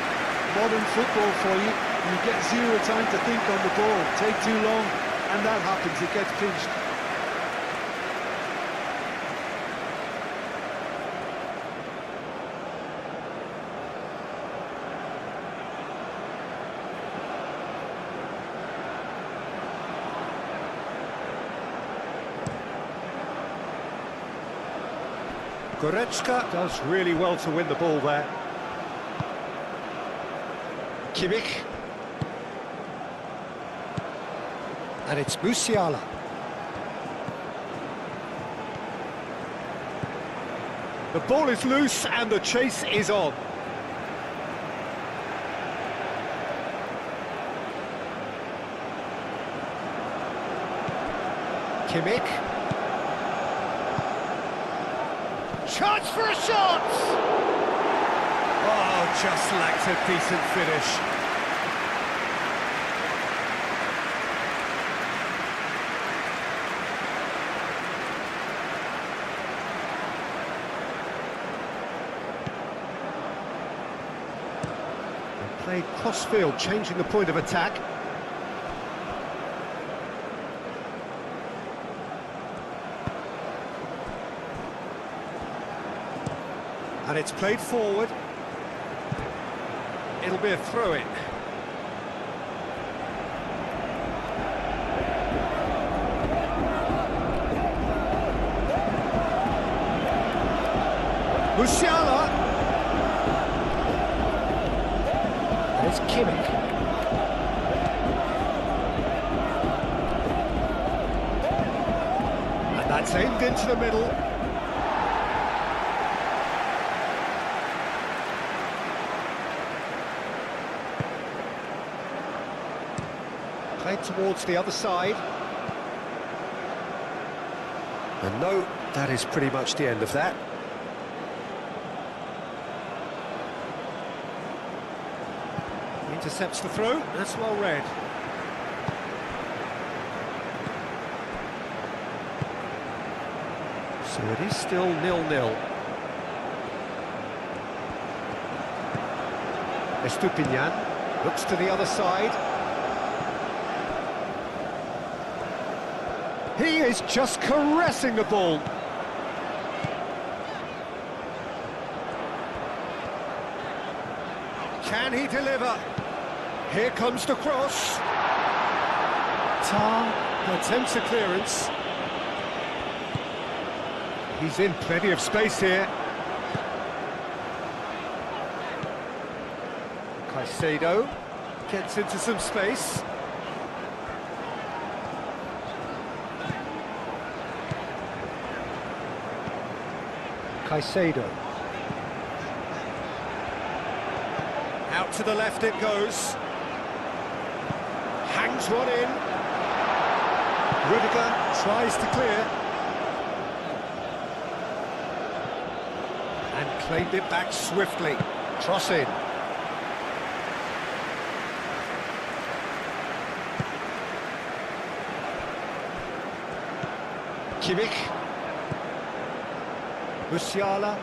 Speaker 4: Modern football for you. You get zero time to think on the ball. Take too long, and that happens. It gets pinched.
Speaker 2: Goretzka does really well to win the ball there. Kimmich. And it's Musiala. The ball is loose and the chase is on. Kimmich. Chance for a shot! Oh, just lacks a decent finish. They played cross-field, changing the point of attack. And it's played forward. It'll be a throw-in. Musiala. And it's Kimmich. And that's aimed into the middle. Played towards the other side. And no, that is pretty much the end of that. Intercepts the throw, that's well read. So it is still 0-0. Estupinian looks to the other side. He is just caressing the ball. Can he deliver? Here comes the cross. Tar attempts a clearance. He's in plenty of space here. Caicedo gets into some space. Caicedo. Out to the left it goes. Hangs one in. Rudiger tries to clear. And claimed it back swiftly. Cross in. Kimmich. Musiala.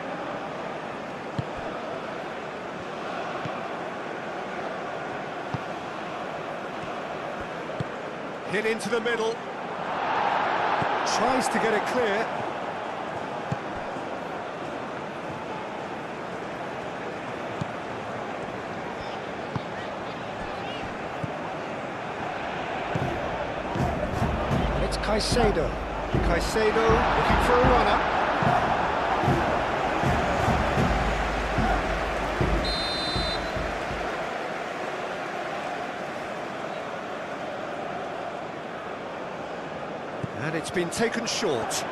Speaker 2: Hit into the middle. Tries to get it clear. And it's Caicedo. Caicedo looking for a runner. And it's been taken short.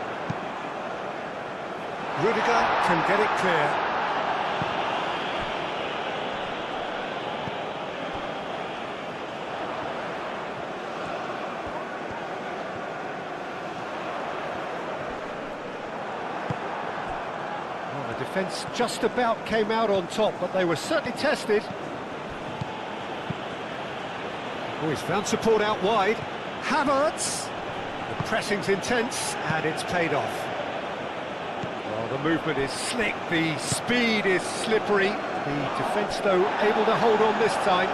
Speaker 2: Rudiger can get it clear. Well, the defence just about came out on top, but they were certainly tested. Oh, he's found support out wide. Havertz. The pressing's intense, and it's paid off. Well, the movement is slick, the speed is slippery. The defence, though, able to hold on this time.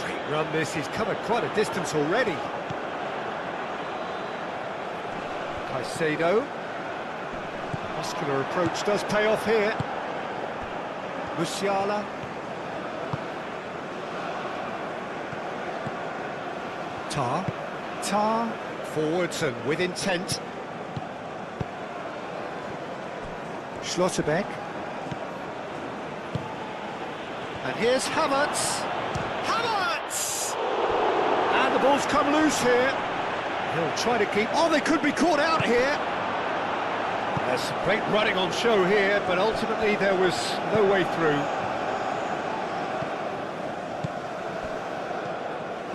Speaker 2: Great run this, he's covered quite a distance already. Caicedo. Muscular approach does pay off here. Musiala. Tar. Forwards and with intent. Schlotterbeck. And here's Havertz. Havertz! And the ball's come loose here. He'll try to keep... Oh, they could be caught out here. There's some great running on show here, but ultimately there was no way through.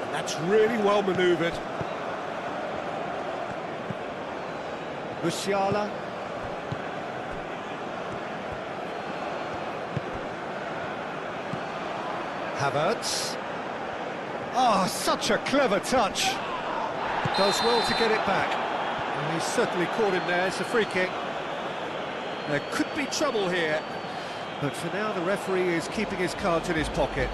Speaker 2: And that's really well manoeuvred. Musiala. Havertz. Oh, such a clever touch. Does well to get it back. And he's certainly caught him there. It's a free kick. There could be trouble here, but for now the referee is keeping his cards in his pocket.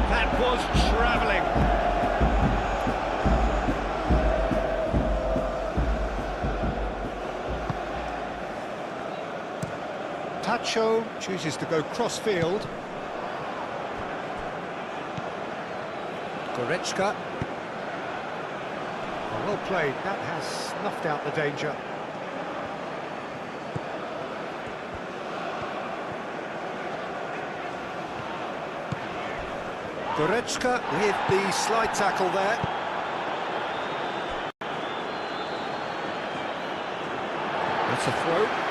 Speaker 2: That was travelling. Tacho chooses to go cross-field. Goretzka. Well played, that has snuffed out the danger. Goretzka with the slide tackle there. That's a throw.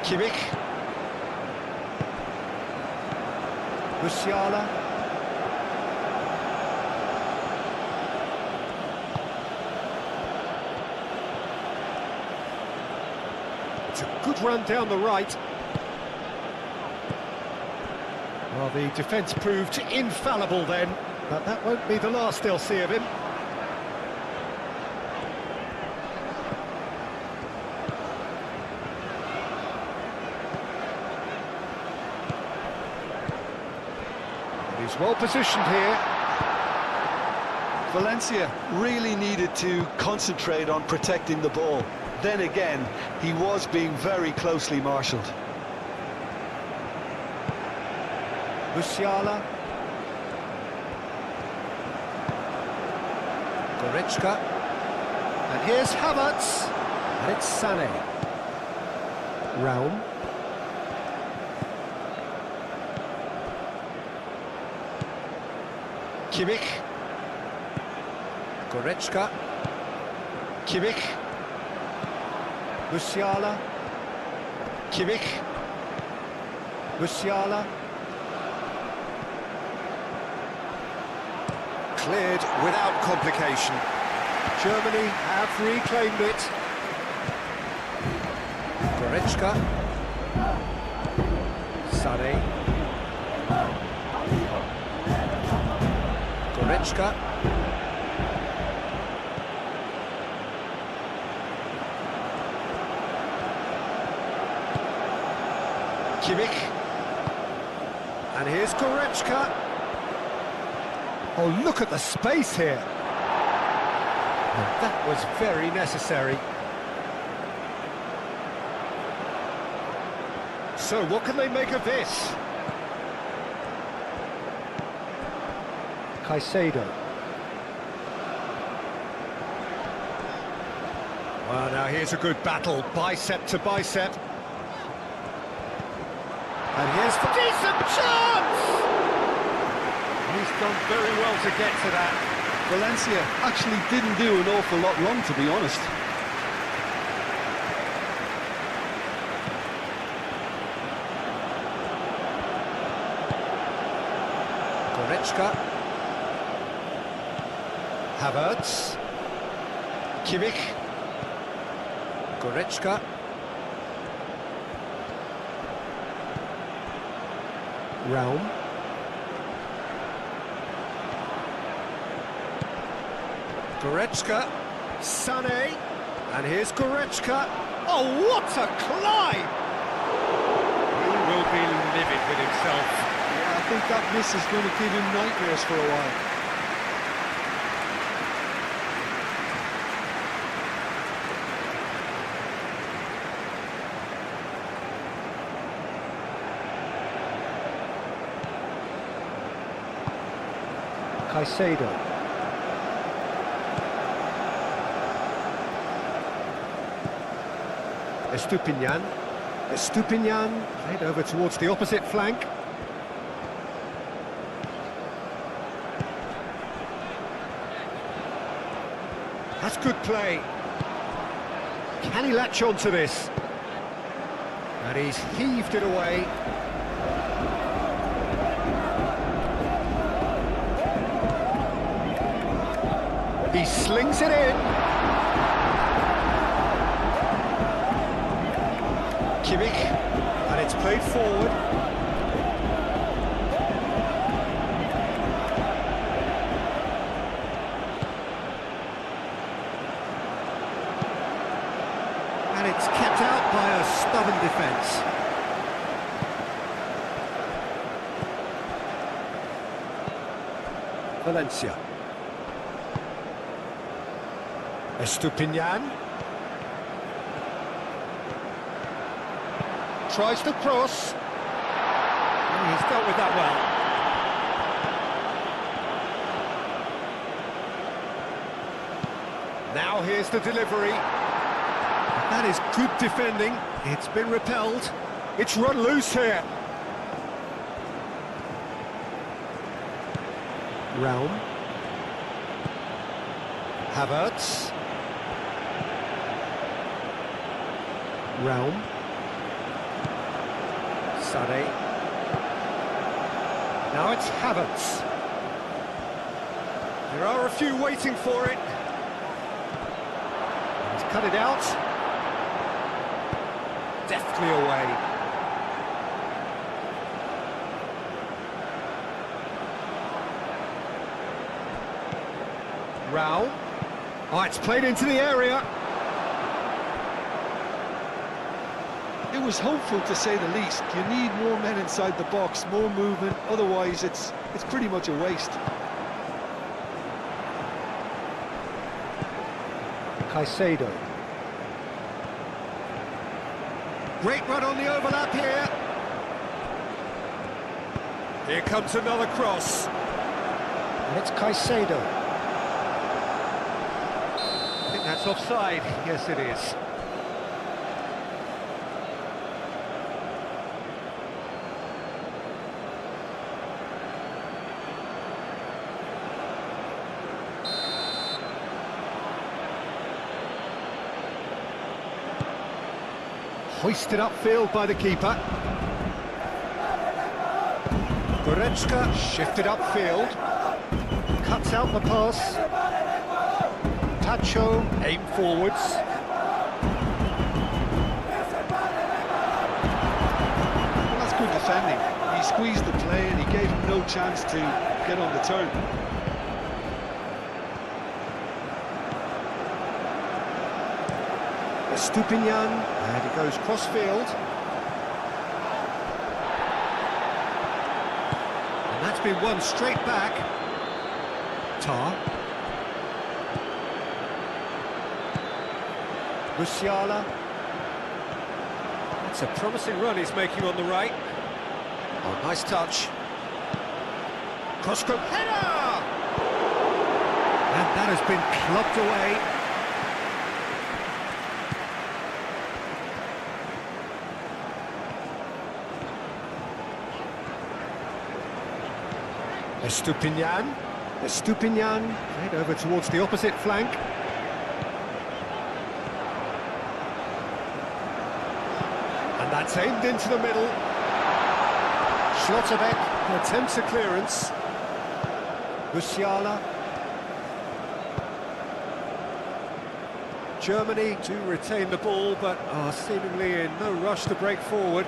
Speaker 2: Kimmich. Musiala. It's a good run down the right. Well, the defence proved infallible then, but that won't be the last they'll see of him. He's well positioned here.
Speaker 4: Valencia really needed to concentrate on protecting the ball. Then again, he was being very closely marshalled.
Speaker 2: Musiala. Goretzka. And here's Havertz. And it's Sané. Raum. Kimmich. Goretzka. Kimmich. Musiala. Kimmich. Musiala. Cleared without complication. Germany have reclaimed it. Goretzka. Sané. Goretzka. Kimmich. And here's Goretzka. Oh, look at the space here. And that was very necessary. So, what can they make of this? Caicedo. Well, now here's a good battle, bicep to bicep. And here's a decent chance! He's done very well to get to that.
Speaker 3: Valencia actually didn't do an awful lot wrong, to be honest.
Speaker 2: Goretzka. Havertz. Kimmich. Goretzka. Realm. Goretzka. Sané. And here's Goretzka. Oh, what a climb! He will be livid with himself.
Speaker 4: Yeah, I think that miss is going to give him nightmares for a while.
Speaker 2: Caicedo. Estupinian. Estupinian played over towards the opposite flank. That's good play. Can he latch on to this? And he's heaved it away. He slings it in. Kimmich, and it's played forward. And it's kept out by a stubborn defence. Valencia. Estupinian. Tries to cross. And he's dealt with that well. Now here's the delivery. That is good defending. It's been repelled. It's run loose here. Realm. Havertz. Realm. Sané. Now it's Havertz. There are a few waiting for it. He's cut it out. Deftly away. Rao. Oh, it's played into the area.
Speaker 4: It was hopeful, to say the least. You need more men inside the box, more movement, otherwise it's pretty much a waste.
Speaker 2: Caicedo. Great run on the overlap here. Here comes another cross. And it's Caicedo. I think that's offside. Yes, it is. Hoisted upfield by the keeper. Goretzka shifted upfield. Cuts out the pass. Tacho aimed forwards.
Speaker 4: Well, that's good defending. He squeezed the play and he gave him no chance to get on the turn.
Speaker 2: Estupinian, and he goes cross-field. And that's been won straight back. Tar. Musiala. That's a promising run he's making on the right. Oh, nice touch. Cross-scope header! And that has been clubbed away. Estupinian. Estupinian, played over towards the opposite flank. And that's aimed into the middle. Schlotterbeck attempts a clearance. Musiala. Germany to retain the ball, but are seemingly in no rush to break forward.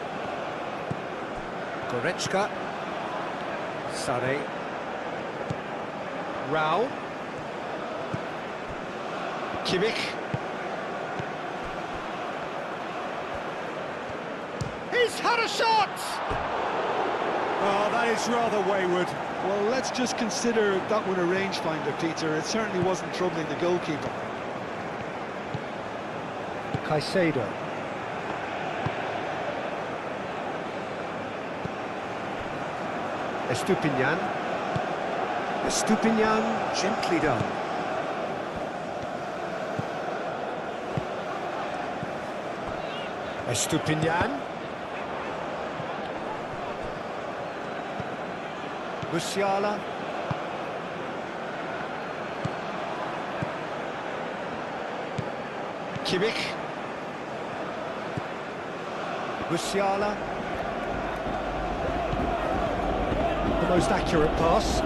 Speaker 2: Goretzka. Sane. Rao. Kimmich. He's had a shot! Oh, that is rather wayward.
Speaker 4: Well, let's just consider that one a rangefinder, Peter. It certainly wasn't troubling the goalkeeper.
Speaker 2: Caicedo. Estupinian. Estupinian, gently done. Estupinian. Musiala. Kimmich. Musiala. The most accurate pass.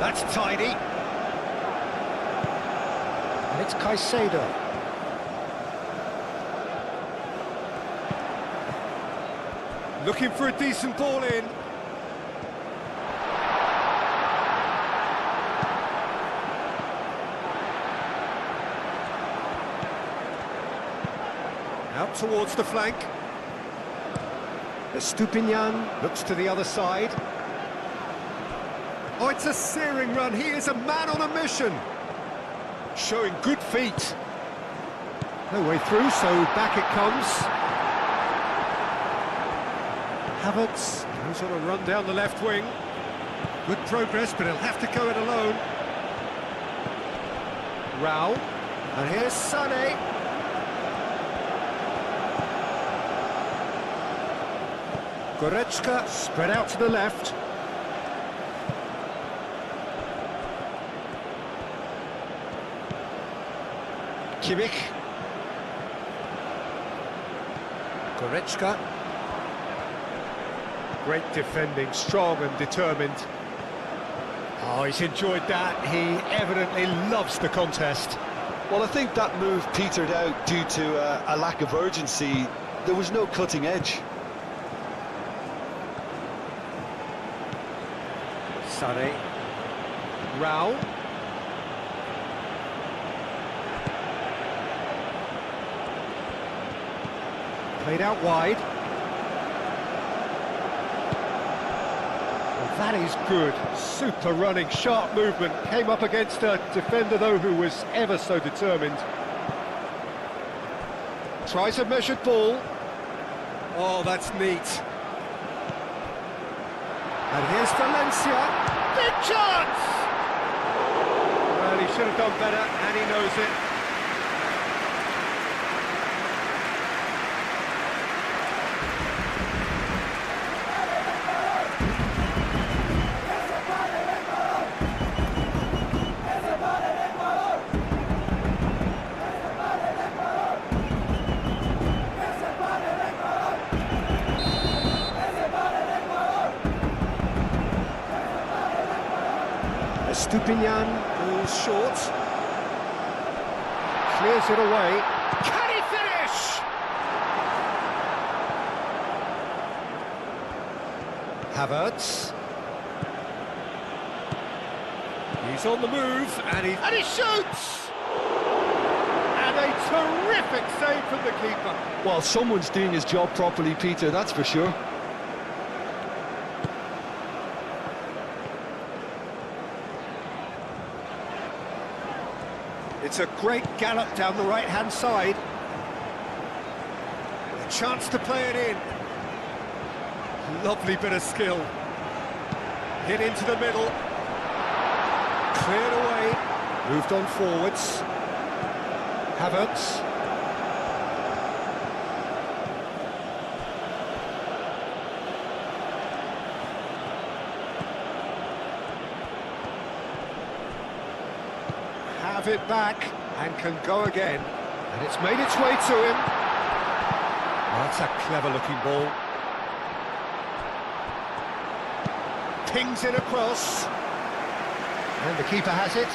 Speaker 2: That's tidy. And it's Caicedo. Looking for a decent ball in. Out towards the flank. Estupinian looks to the other side. Oh, it's a searing run. He is a man on a mission. Showing good feet. No way through, so back it comes. Havertz goes on a run down the left wing. Good progress, but he'll have to go it alone. Rao. And here's Sane. Goretzka spread out to the left. Kimmich. Goretzka. Great defending, strong and determined. Oh, he's enjoyed that. He evidently loves the contest.
Speaker 3: Well, I think that move petered out due to a lack of urgency. There was no cutting edge.
Speaker 2: Sane. Rao. Played out wide. Well, that is good. Super running, sharp movement. Came up against a defender, though, who was ever so determined. Tries a measured ball. Oh, that's neat. And here's Valencia. Big chance! Well, he should have done better, and he knows it. Estupinian goes short. Clears it away. Can he finish? Havertz. He's on the move, and he shoots! And a terrific save from the keeper.
Speaker 3: Well, someone's doing his job properly, Peter, that's for sure.
Speaker 2: It's a great gallop down the right-hand side. A chance to play it in. Lovely bit of skill. Hit into the middle. Cleared away. Moved on forwards. Havertz. Have it back and can go again. And it's made its way to him. Oh, that's a clever looking ball. Pings it across. And the keeper has it.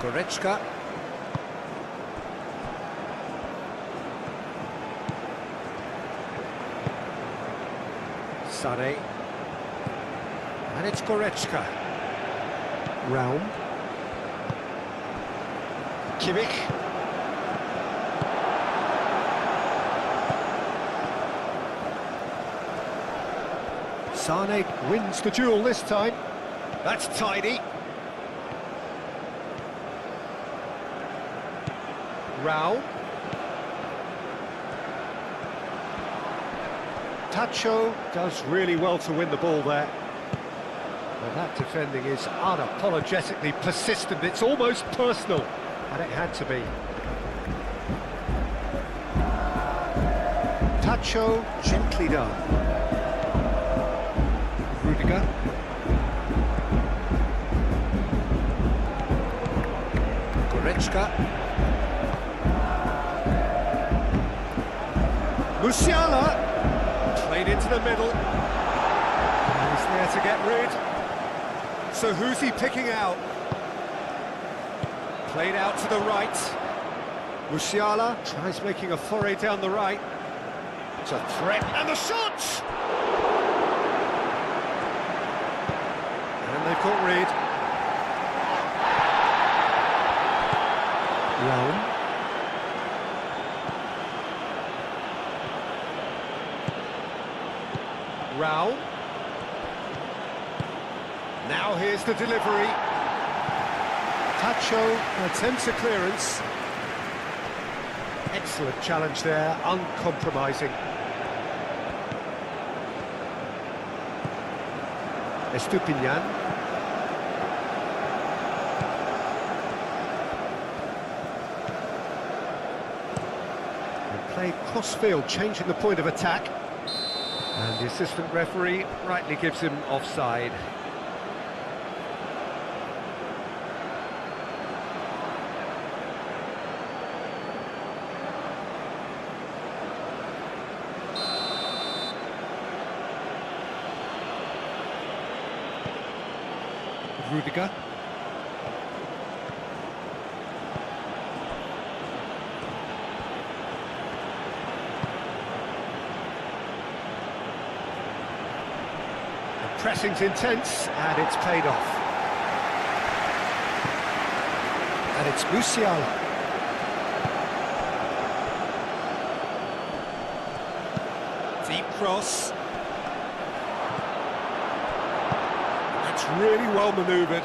Speaker 2: Goretzka. Sane. And it's Goretzka. Raum. Kimmich. Sane wins the duel this time. That's tidy. Raum. Tacho does really well to win the ball there. Well, that defending is unapologetically persistent. It's almost personal, and it had to be. Tacho gently done. Rudiger. Goretzka. Musiala. Played into the middle. And he's there to get rid. So who's he picking out? Played out to the right. Musiala tries making a foray down the right. It's a threat, and the shot! And they've got rid. Raum. Raum. Now here's the delivery. Tacho attempts a clearance. Excellent challenge there, uncompromising. Estupinian. And played cross-field, changing the point of attack. And the assistant referee rightly gives him offside. Rudiger. The pressing's intense, and it's paid off. And it's Musiala. Deep cross. Really well manoeuvred.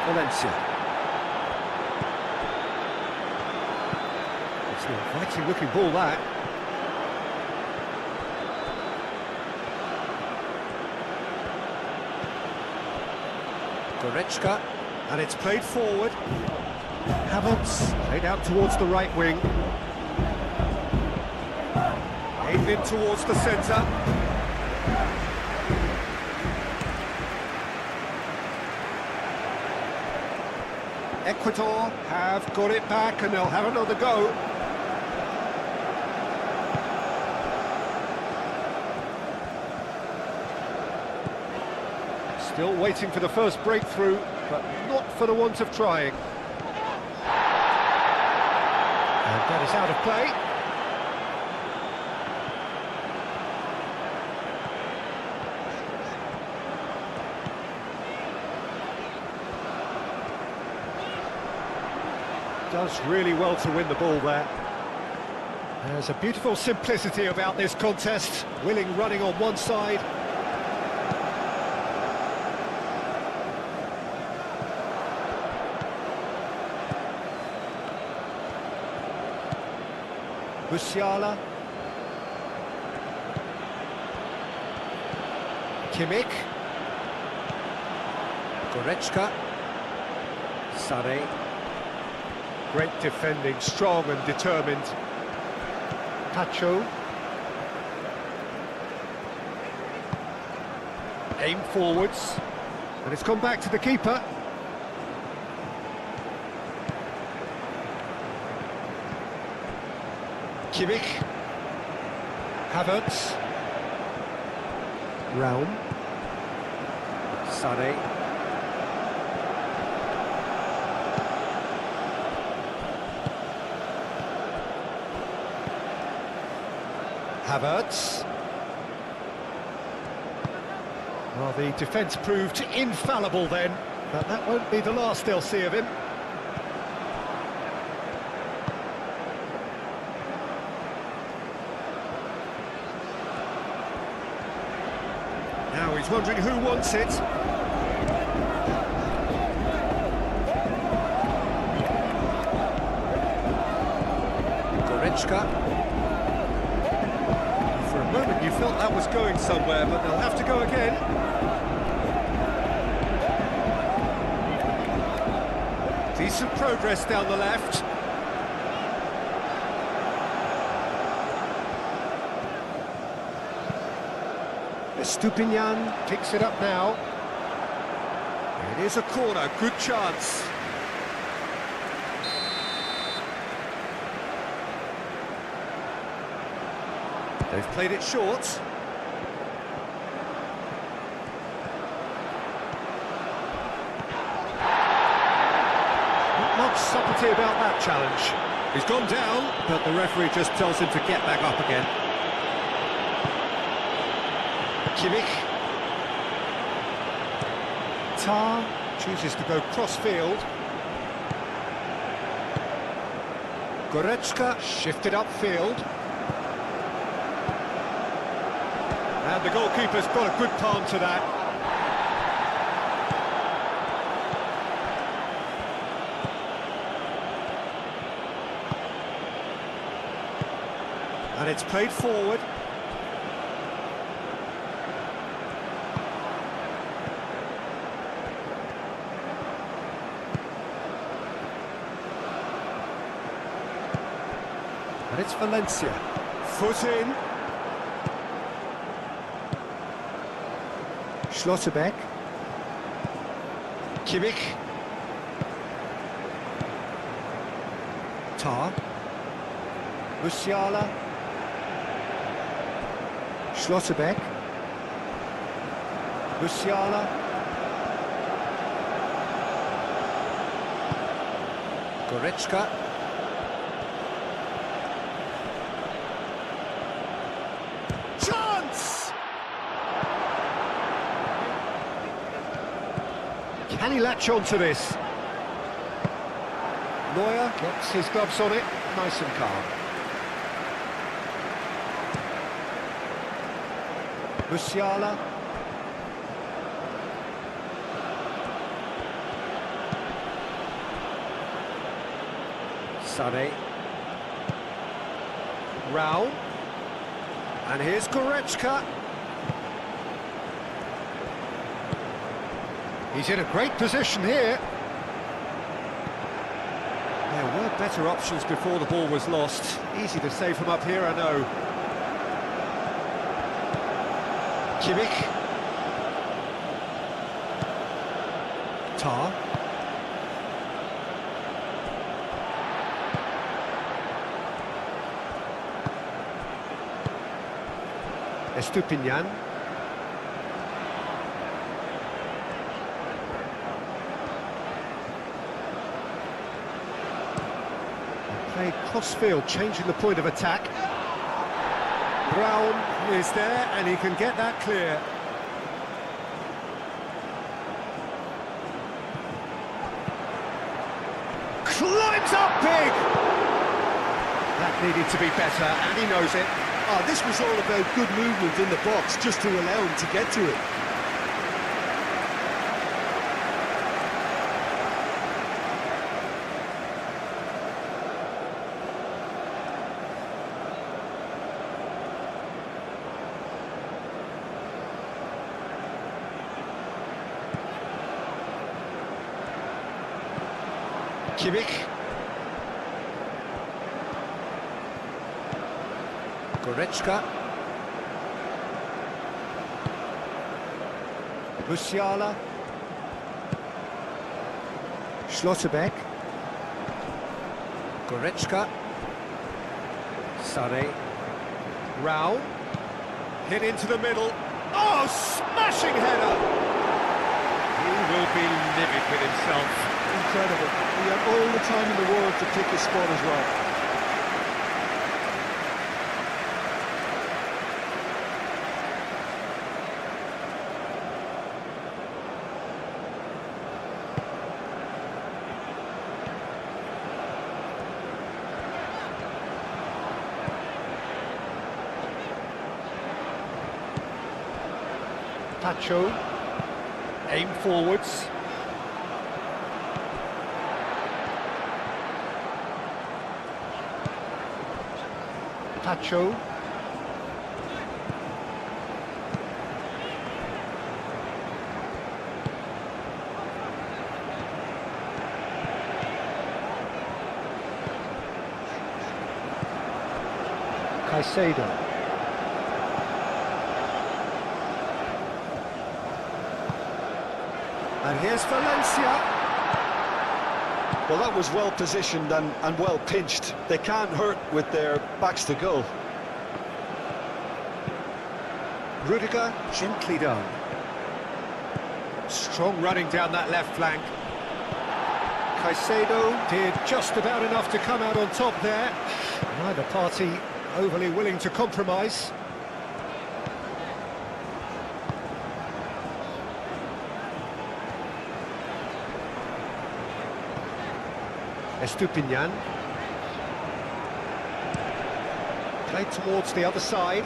Speaker 2: Valencia. It's an inviting looking ball, that. Goretzka, and it's played forward. Havertz played out towards the right wing. Aimed in towards the centre. Ecuador have got it back, and they'll have another go. Still waiting for the first breakthrough, but not for the want of trying. And that is out of play. Does really well to win the ball there. There's a beautiful simplicity about this contest. Willing running on one side. Musiala. Kimmich. Goretzka. Sane. Great defending, strong and determined. Pacho. Aim forwards. And it's gone back to the keeper. Kimmich. Havertz. Raum. Sane. Havertz. Well, the defence proved infallible then, but that won't be the last they'll see of him. Now he's wondering who wants it. Goretzka. For a moment you felt that was going somewhere, but they'll have to go again. Decent progress down the left. Stupinian picks it up now. It is a corner, good chance. They've played it short. Not much subtlety about that challenge. He's gone down, but the referee just tells him to get back up again. Kimmich. Tar chooses to go cross-field. Goretzka shifted upfield. And the goalkeeper's got a good palm to that. And it's played forward. And it's Valencia. Foot in. Schlotterbeck. Kimmich. Tar. Musiala. Schlotterbeck. Musiala. Goretzka. Chance! Can he latch on to this? Neuer gets his gloves on it, nice and calm. Musiala. Sane. Raul. And here's Goretzka. He's in a great position here. There were better options before the ball was lost. Easy to save from up here, I know. Kimmich. Tar. Estupinian. Played cross-field, changing the point of attack. Brown is there, and he can get that clear. Climbs up big! That needed to be better, and he knows it.
Speaker 4: Oh, this was all about good movement in the box, just to allow him to get to it.
Speaker 2: Kimmich. Goretzka. Musiala. Schlotterbeck. Goretzka. Sarri. Rao. Hit into the middle. Oh, smashing header! He will be livid with himself.
Speaker 4: Incredible. He had all the time in the world to pick his spot as well.
Speaker 2: Pacho, aim forwards. Pacho. Caicedo. And here's Valencia.
Speaker 4: Well, that was well positioned and well pinched. They can't hurt with their backs to goal.
Speaker 2: Rudiger, gently done. Strong running down that left flank. Caicedo did just about enough to come out on top there. Neither party overly willing to compromise. Estupinian. Played towards the other side.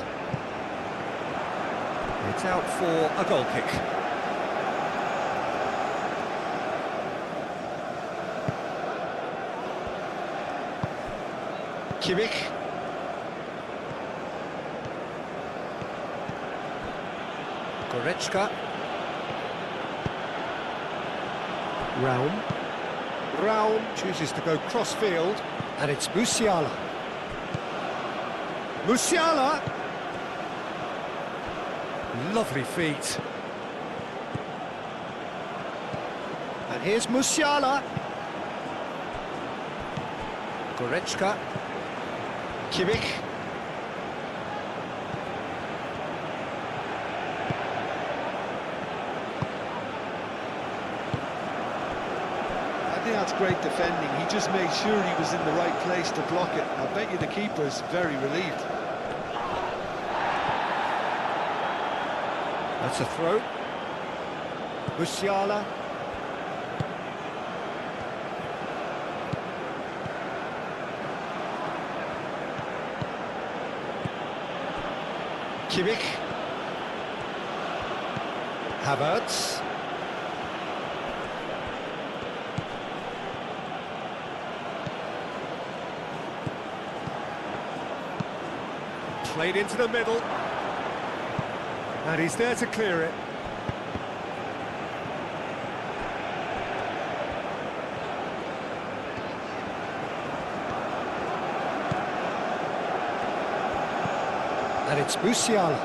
Speaker 2: It's out for a goal kick. Kimmich. Goretzka. Raum. Raum chooses to go cross-field, and it's Musiala. Musiala! Lovely feet. And here's Musiala. Goretzka. Kimmich.
Speaker 4: I think that's great defending. He just made sure he was in the right place to block it. I bet you the keeper's very relieved.
Speaker 2: That's a throw. Musiala. Kimmich. Havertz. Played into the middle. And he's there to clear it. And it's Musiala.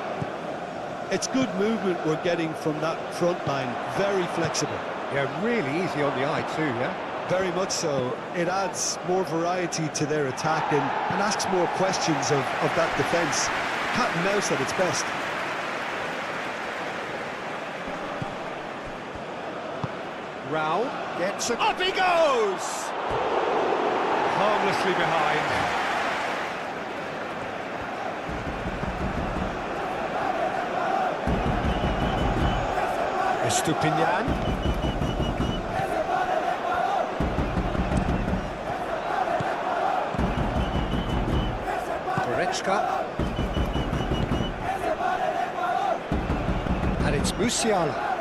Speaker 4: It's good movement we're getting from that front line. Very flexible.
Speaker 2: Yeah, really easy on the eye too, yeah?
Speaker 4: Very much so. It adds more variety to their attack and asks more questions of that defence. Cat and mouse at its best.
Speaker 2: Rao gets a... Up he goes! Harmlessly behind. Estupinian. Goretzka. And it's Musiala.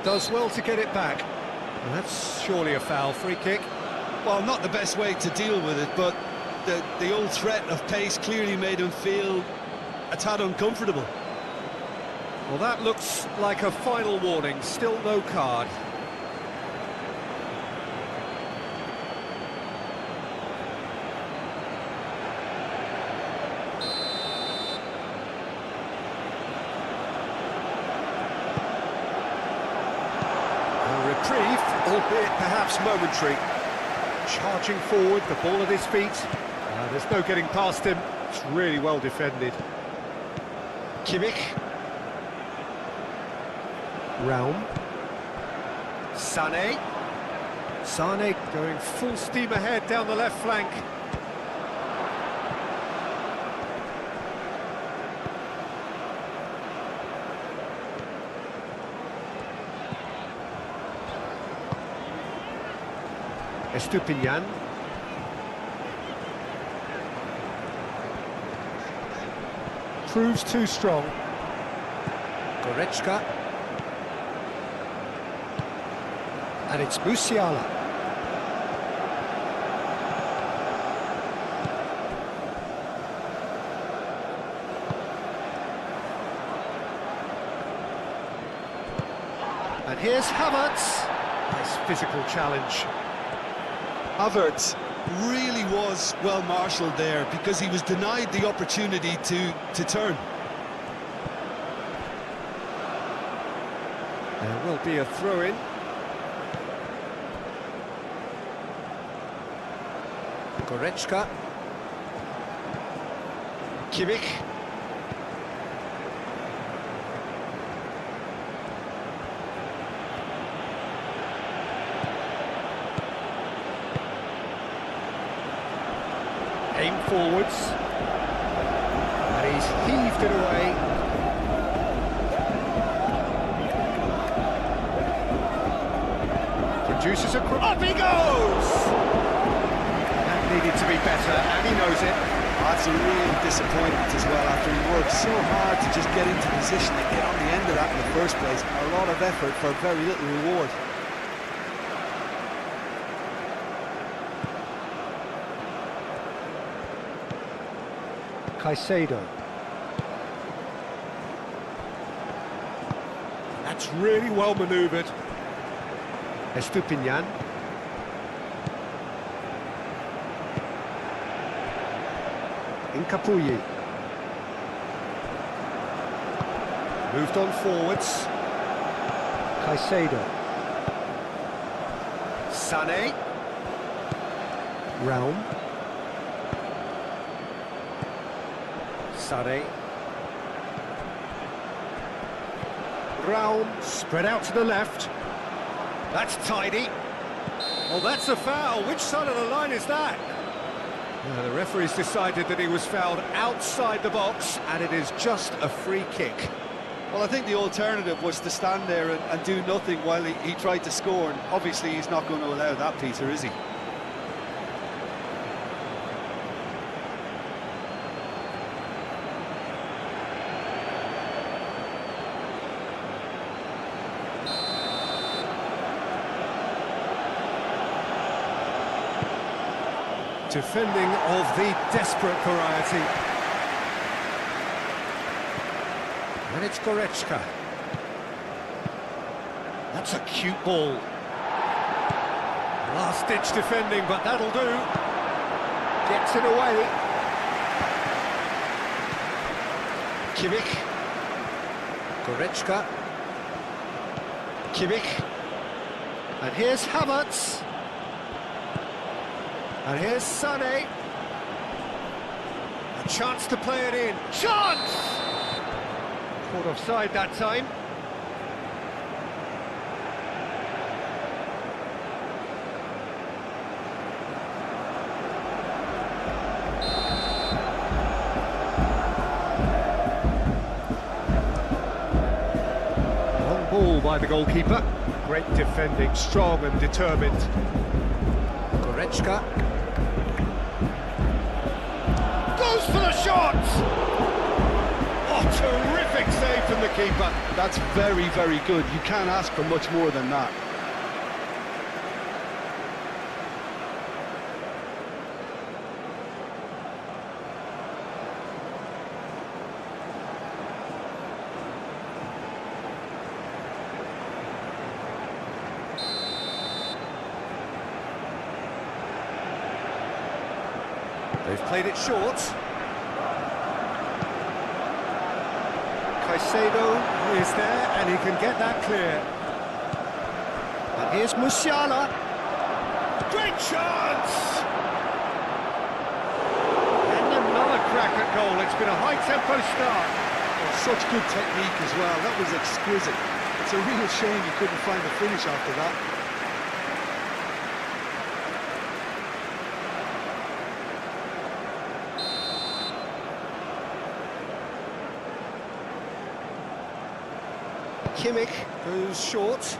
Speaker 2: Does well to get it back. And that's surely a foul. Free kick.
Speaker 3: Well, not the best way to deal with it, but the old threat of pace clearly made him feel a tad uncomfortable.
Speaker 2: Well, that looks like a final warning. Still no card. reprieve, albeit perhaps momentary. Charging forward, the ball at his feet. There's no getting past him. It's really well defended. Kimmich. Raum. Sané. Sané going full steam ahead down the left flank. Estupinian. Proves too strong. Goretzka. And it's Musiala. And here's Havertz. Nice physical challenge.
Speaker 4: Havertz really was well marshalled there because he was denied the opportunity to turn.
Speaker 2: There will be a throw-in. Goretzka. Kimmich. Aim forwards. And he's heaved it away. Produces a... Up he goes! That needed to be better, and he knows it.
Speaker 4: That's a real disappointment as well, after he worked so hard to just get into position and get on the end of that in the first place. A lot of effort for very little reward.
Speaker 2: Caicedo. That's really well manoeuvred. Estupinian. Incapuyi. Moved on forwards. Caicedo. Sané. Raum. Sané. Raum, spread out to the left. That's tidy. Well, that's a foul. Which side of the line is that? The referee's decided that he was fouled outside the box, and it is just a free kick.
Speaker 4: Well, I think the alternative was to stand there and do nothing while he tried to score, and obviously he's not going to allow that, Peter, is he?
Speaker 2: Defending of the desperate variety. And it's Goretzka. That's a cute ball. Last-ditch defending, but that'll do. Gets it away. Kimmich. Goretzka. Kimmich. And here's Havertz. And here's Sané. A chance to play it in. Chance! Caught offside that time. Long ball by the goalkeeper. Great defending, strong and determined. Goretzka. Goes for the shot! Oh, terrific save from the keeper.
Speaker 4: That's very, very good. You can't ask for much more than that.
Speaker 2: They've played it short. Caicedo is there, and he can get that clear. And Here's Musiala. Great chance! And another crack at goal. It's been a high-tempo start.
Speaker 4: Oh, such good technique as well. That was exquisite. It's a real shame you couldn't find a finish after that.
Speaker 2: Kimmich goes short.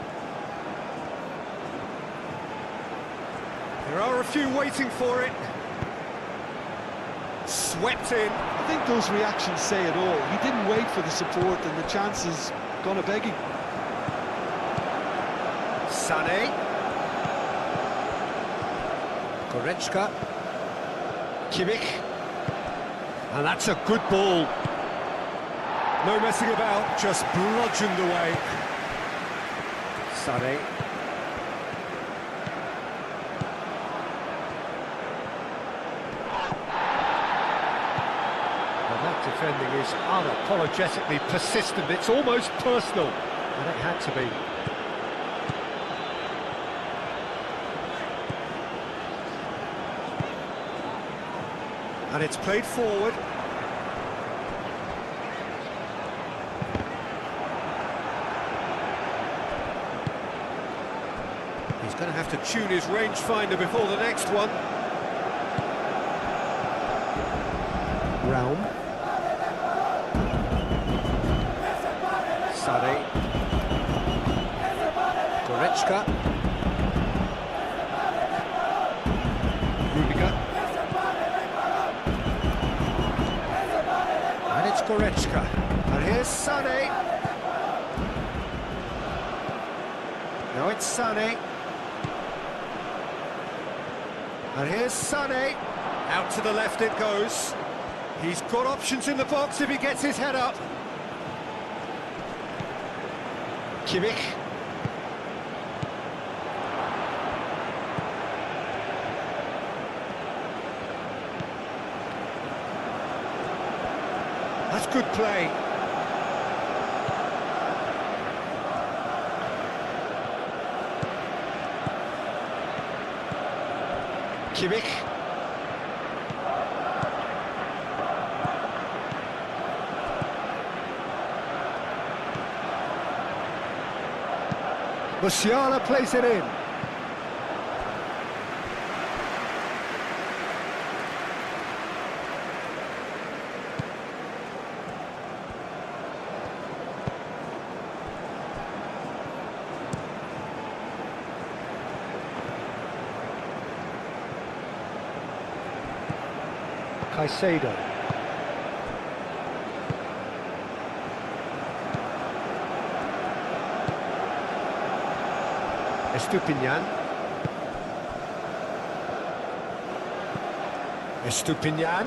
Speaker 2: There are a few waiting for it. Swept in.
Speaker 4: I think those reactions say it all. He didn't wait for the support and the chances gone a-begging.
Speaker 2: Sané. Goretzka. Kimmich. And that's a good ball. No messing about, just bludgeoned away. Sané. Well, that defending is unapologetically persistent. It's almost personal, and it had to be. And it's played forward. He's going to have to tune his rangefinder before the next one. Realm. Sané. Goretzka. Rudiger. And it's Goretzka. And here's Sané. Now it's Sané. And here's Sané. Out to the left it goes. He's got options in the box if he gets his head up. Kimmich. That's good play. Kimmich. Musiala plays it in. Caicedo. Estupinian. Estupinian.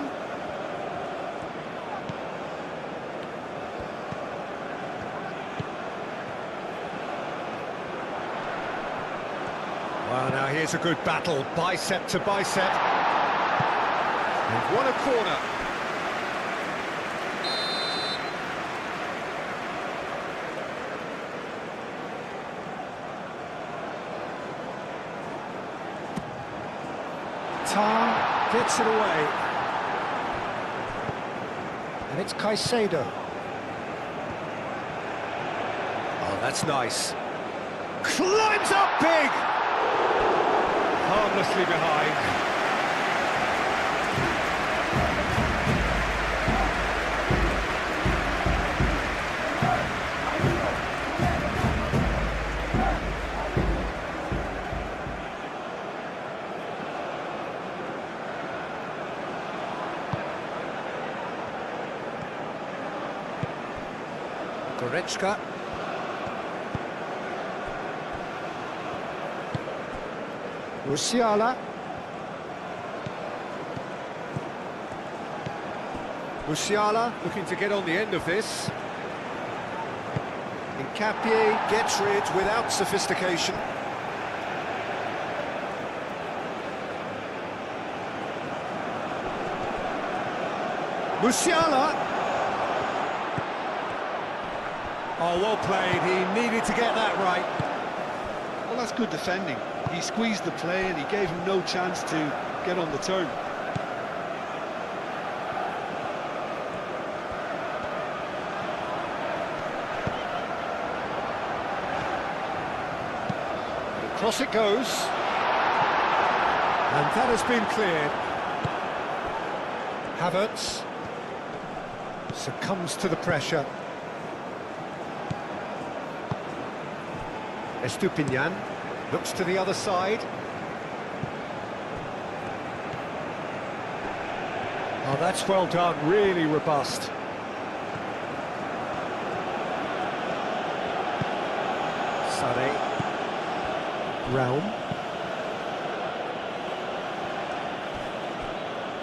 Speaker 2: Well, now here's a good battle, bicep to bicep. They've won a corner. Tarn gets it away. And it's Caicedo. Oh, that's nice. Climbs up big! Harmlessly behind. Goretzka. Musiala. Musiala looking to get on the end of this. Hincapié gets rid without sophistication. Musiala. Oh, well played. He needed to get that right.
Speaker 4: Well,
Speaker 3: that's good defending. He squeezed the play and he gave him no chance to get on the turn.
Speaker 2: Across it goes. And that has been cleared. Havertz succumbs to the pressure. Estupinian looks to the other side. Oh, that's well done, really robust. Sane. Realm.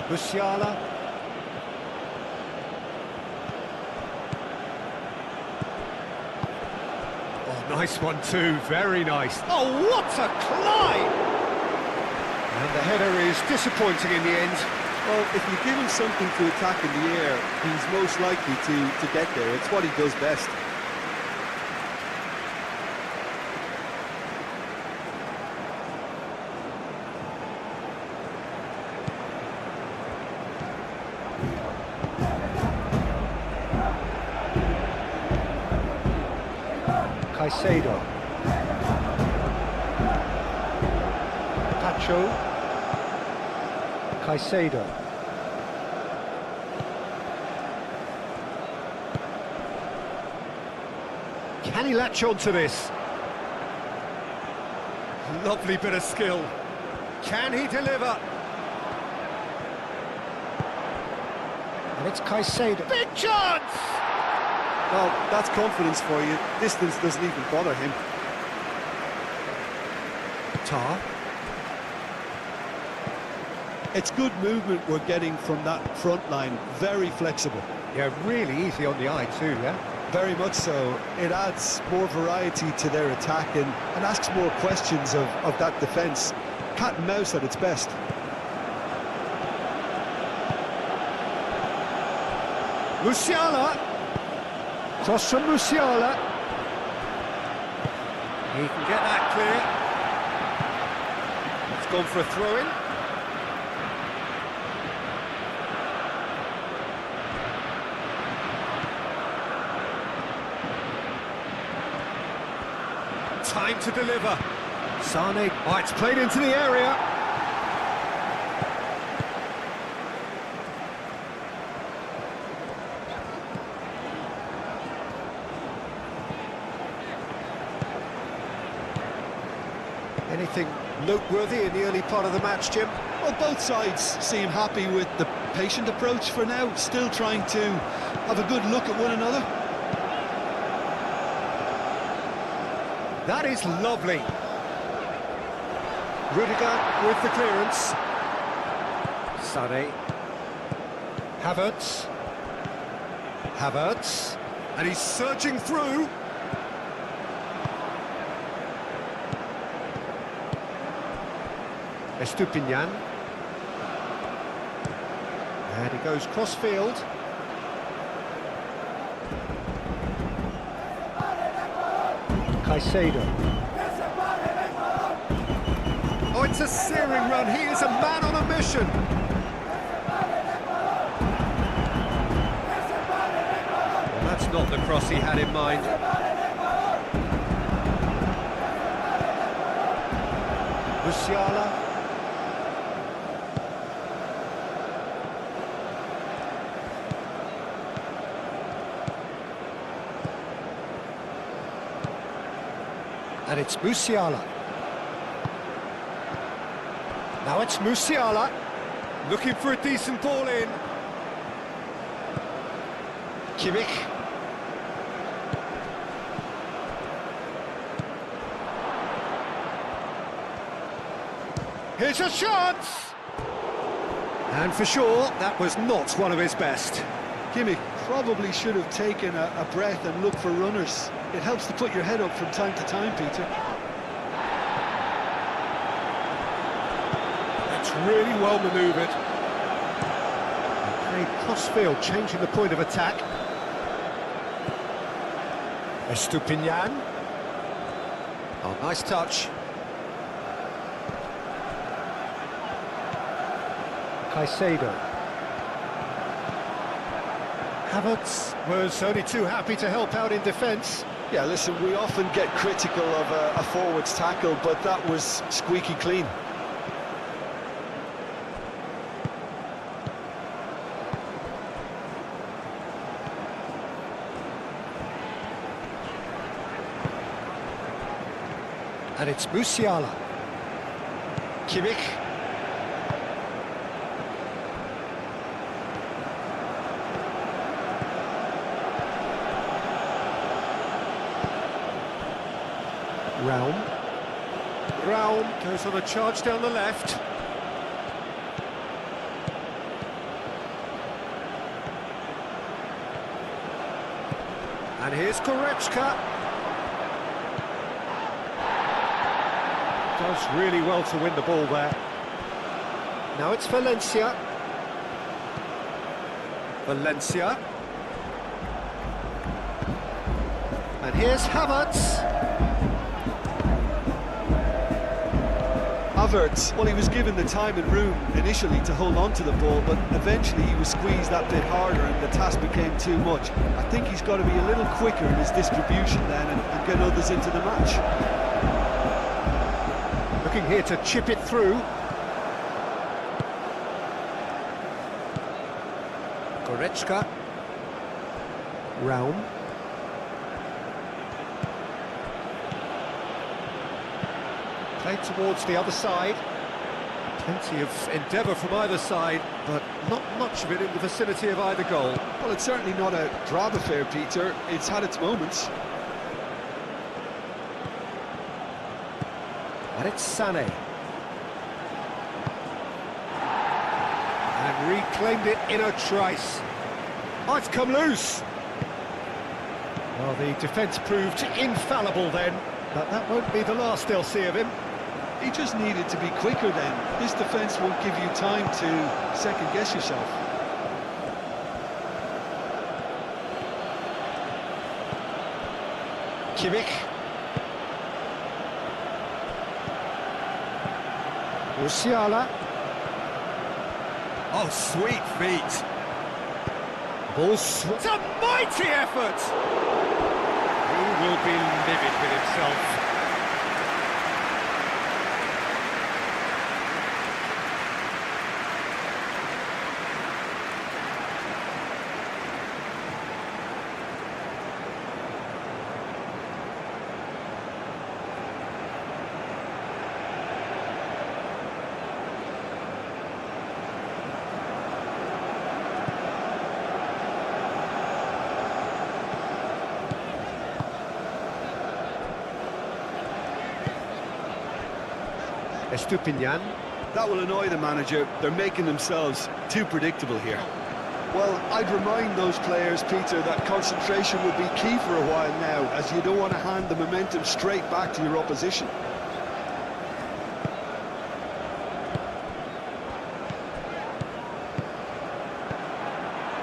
Speaker 2: Musiala. Oh, nice one too, very nice. Oh, what a climb! And the header is disappointing in the end.
Speaker 4: Well, if you give him something to attack in the air, he's most likely to get there. It's what he does best.
Speaker 2: Caicedo. Pacho. Caicedo. Can he latch on to this? Lovely bit of skill. Can he deliver? And it's Caicedo. Big chance!
Speaker 4: Well, that's confidence for you. Distance doesn't even bother him.
Speaker 2: Tar.
Speaker 3: It's good movement we're getting from that front line, very flexible.
Speaker 2: Yeah, really easy on the eye too, yeah?
Speaker 3: Very much so. It adds more variety to their attack and asks more questions of that defence. Cat and mouse at its best.
Speaker 2: Musiala. Cross from Musiala. He can get that clear. It's gone for a throw-in. Time to deliver. Sane. Oh, it's played into the area. Anything noteworthy in the early part of the match, Jim?
Speaker 3: Well, both sides seem happy with the patient approach for now, still trying to have a good look at one another.
Speaker 2: That is lovely. Rudiger with the clearance. Sane. Havertz. Havertz. And he's surging through. Estupinian. And he goes cross-field. Caicedo. Oh, it's a searing run. He is a man on a mission. Well, that's not the cross he had in mind. Musiala. And it's Musiala. Now it's Musiala, looking for a decent ball in. Kimmich. Here's a chance! And for sure, that was not one of his best.
Speaker 3: Kimmich probably should have taken a breath and looked for runners. It helps to put your head up from time to time, Peter.
Speaker 2: That's really well manoeuvred. Played cross-field, changing the point of attack. Estupinian. Oh, nice touch. Caicedo. Havertz was only too happy to help out in defence.
Speaker 3: Yeah, listen, we often get critical of a forward's tackle, but that was squeaky clean.
Speaker 2: And it's Musiala. Kimmich. Raum goes on a charge down the left. And here's Goretzka. Does really well to win the ball there. Now it's Valencia. And here's Havertz.
Speaker 4: Havertz, well, he was given the time and room initially to hold on to the ball, but eventually he was squeezed that bit harder and the task became too much. I think he's got to be a little quicker in his distribution then and get others into the match.
Speaker 2: Looking here to chip it through. Goretzka. Raum. Played towards the other side. Plenty of endeavour from either side, but not much of it in the vicinity of either goal.
Speaker 3: Well, it's certainly not a drab affair, Peter. It's had its moments.
Speaker 2: And it's Sané. And reclaimed it in a trice. Might come loose. Well, the defence proved infallible then, but that won't be the last they'll see of him.
Speaker 3: He just needed to be quicker then. This defence won't give you time to second-guess yourself.
Speaker 2: Kimmich. Musiala. Oh, sweet feet. It's a mighty effort! He will be livid with himself. Estupinian.
Speaker 3: That will annoy the manager. They're making themselves too predictable here. Well, I'd remind those players, Peter, that concentration will be key for a while now, as you don't want to hand the momentum straight back to your opposition.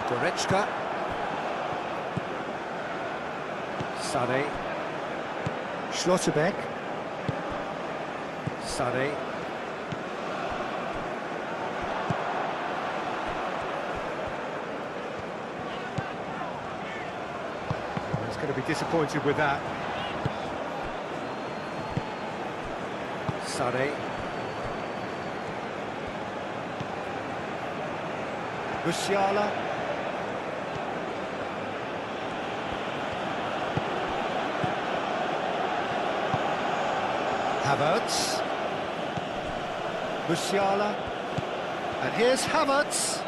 Speaker 2: Goretzka. Sané. Schlotterbeck. Sané. He's going to be disappointed with that. Sané. Musiala. Havertz. Musiala. And here's Havertz.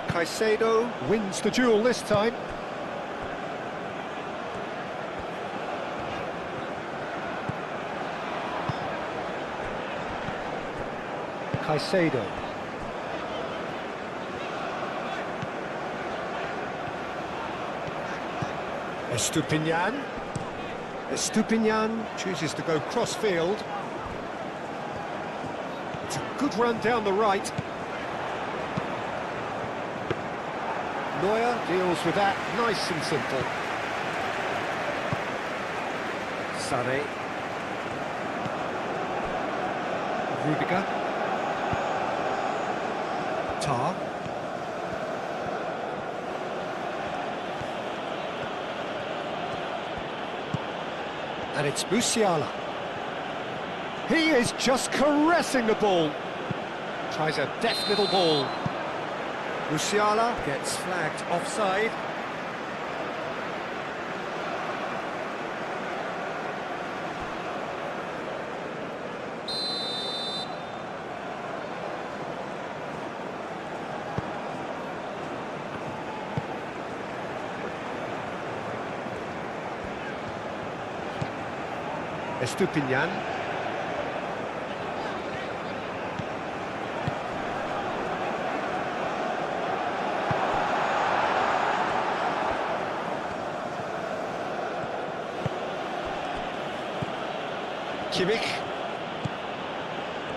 Speaker 2: Caicedo wins the duel this time. Caicedo. Estupinian. Estupinian chooses to go cross-field. It's a good run down the right. Neuer deals with that nice and simple. Sané. Rudiger. Qatar. And it's Musiala. He is just caressing the ball. Tries a deft little ball. Musiala gets flagged offside. Estupinian. Kimmich.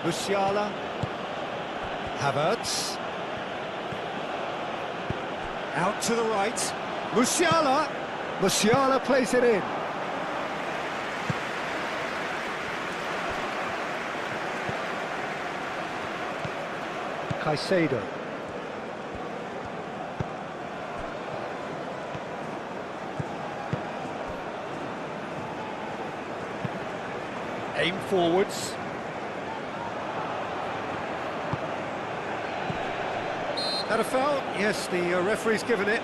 Speaker 2: Musiala. Havertz. Out to the right. Musiala. Musiala plays it in. Caicedo. Aim forwards. That a foul? Yes, the referee's given it.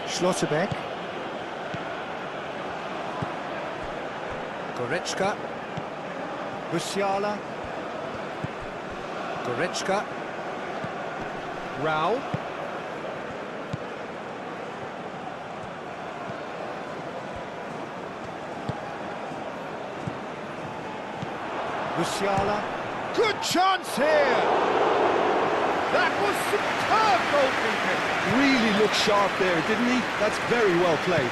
Speaker 2: Schlotterbeck. Goretzka. Musiala. Goretzka. Rao. Musiala. Good chance here! That was superb goalkeeping!
Speaker 3: Really looked sharp there, didn't he? That's very well played.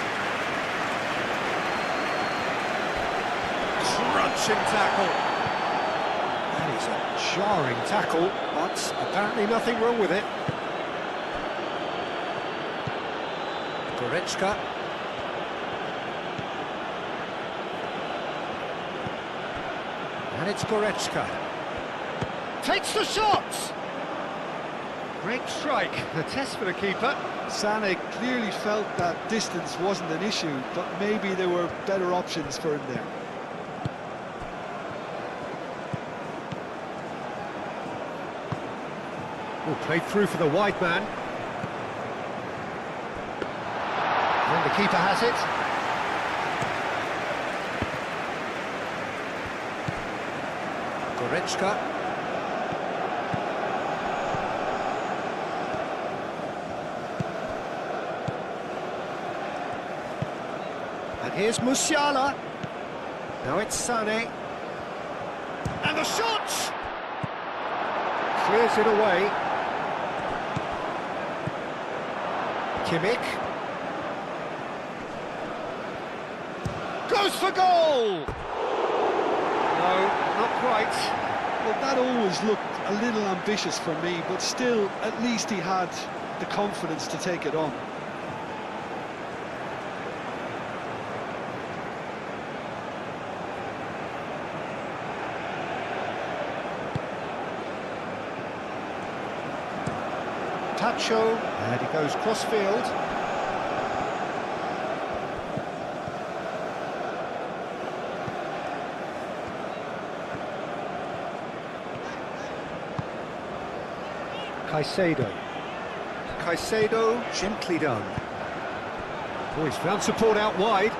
Speaker 2: Crunching tackle. That is a jarring tackle, but apparently nothing wrong with it. Goretzka. And it's Goretzka. Takes the shot! Great strike, a test for the keeper.
Speaker 4: Sané clearly felt that distance wasn't an issue, but maybe there were better options for him there.
Speaker 2: Oh, played through for the wide man. And the keeper has it. Goretzka. And here's Musiala. Now it's Sané. And the shot! Clears it away. Kimmich. Goes for goal! No, not quite.
Speaker 4: Well, that always looked a little ambitious for me, but still, at least he had the confidence to take it on.
Speaker 2: Tacho, and he goes cross-field. Caicedo. Caicedo, gently done. Oh, he's found support out wide.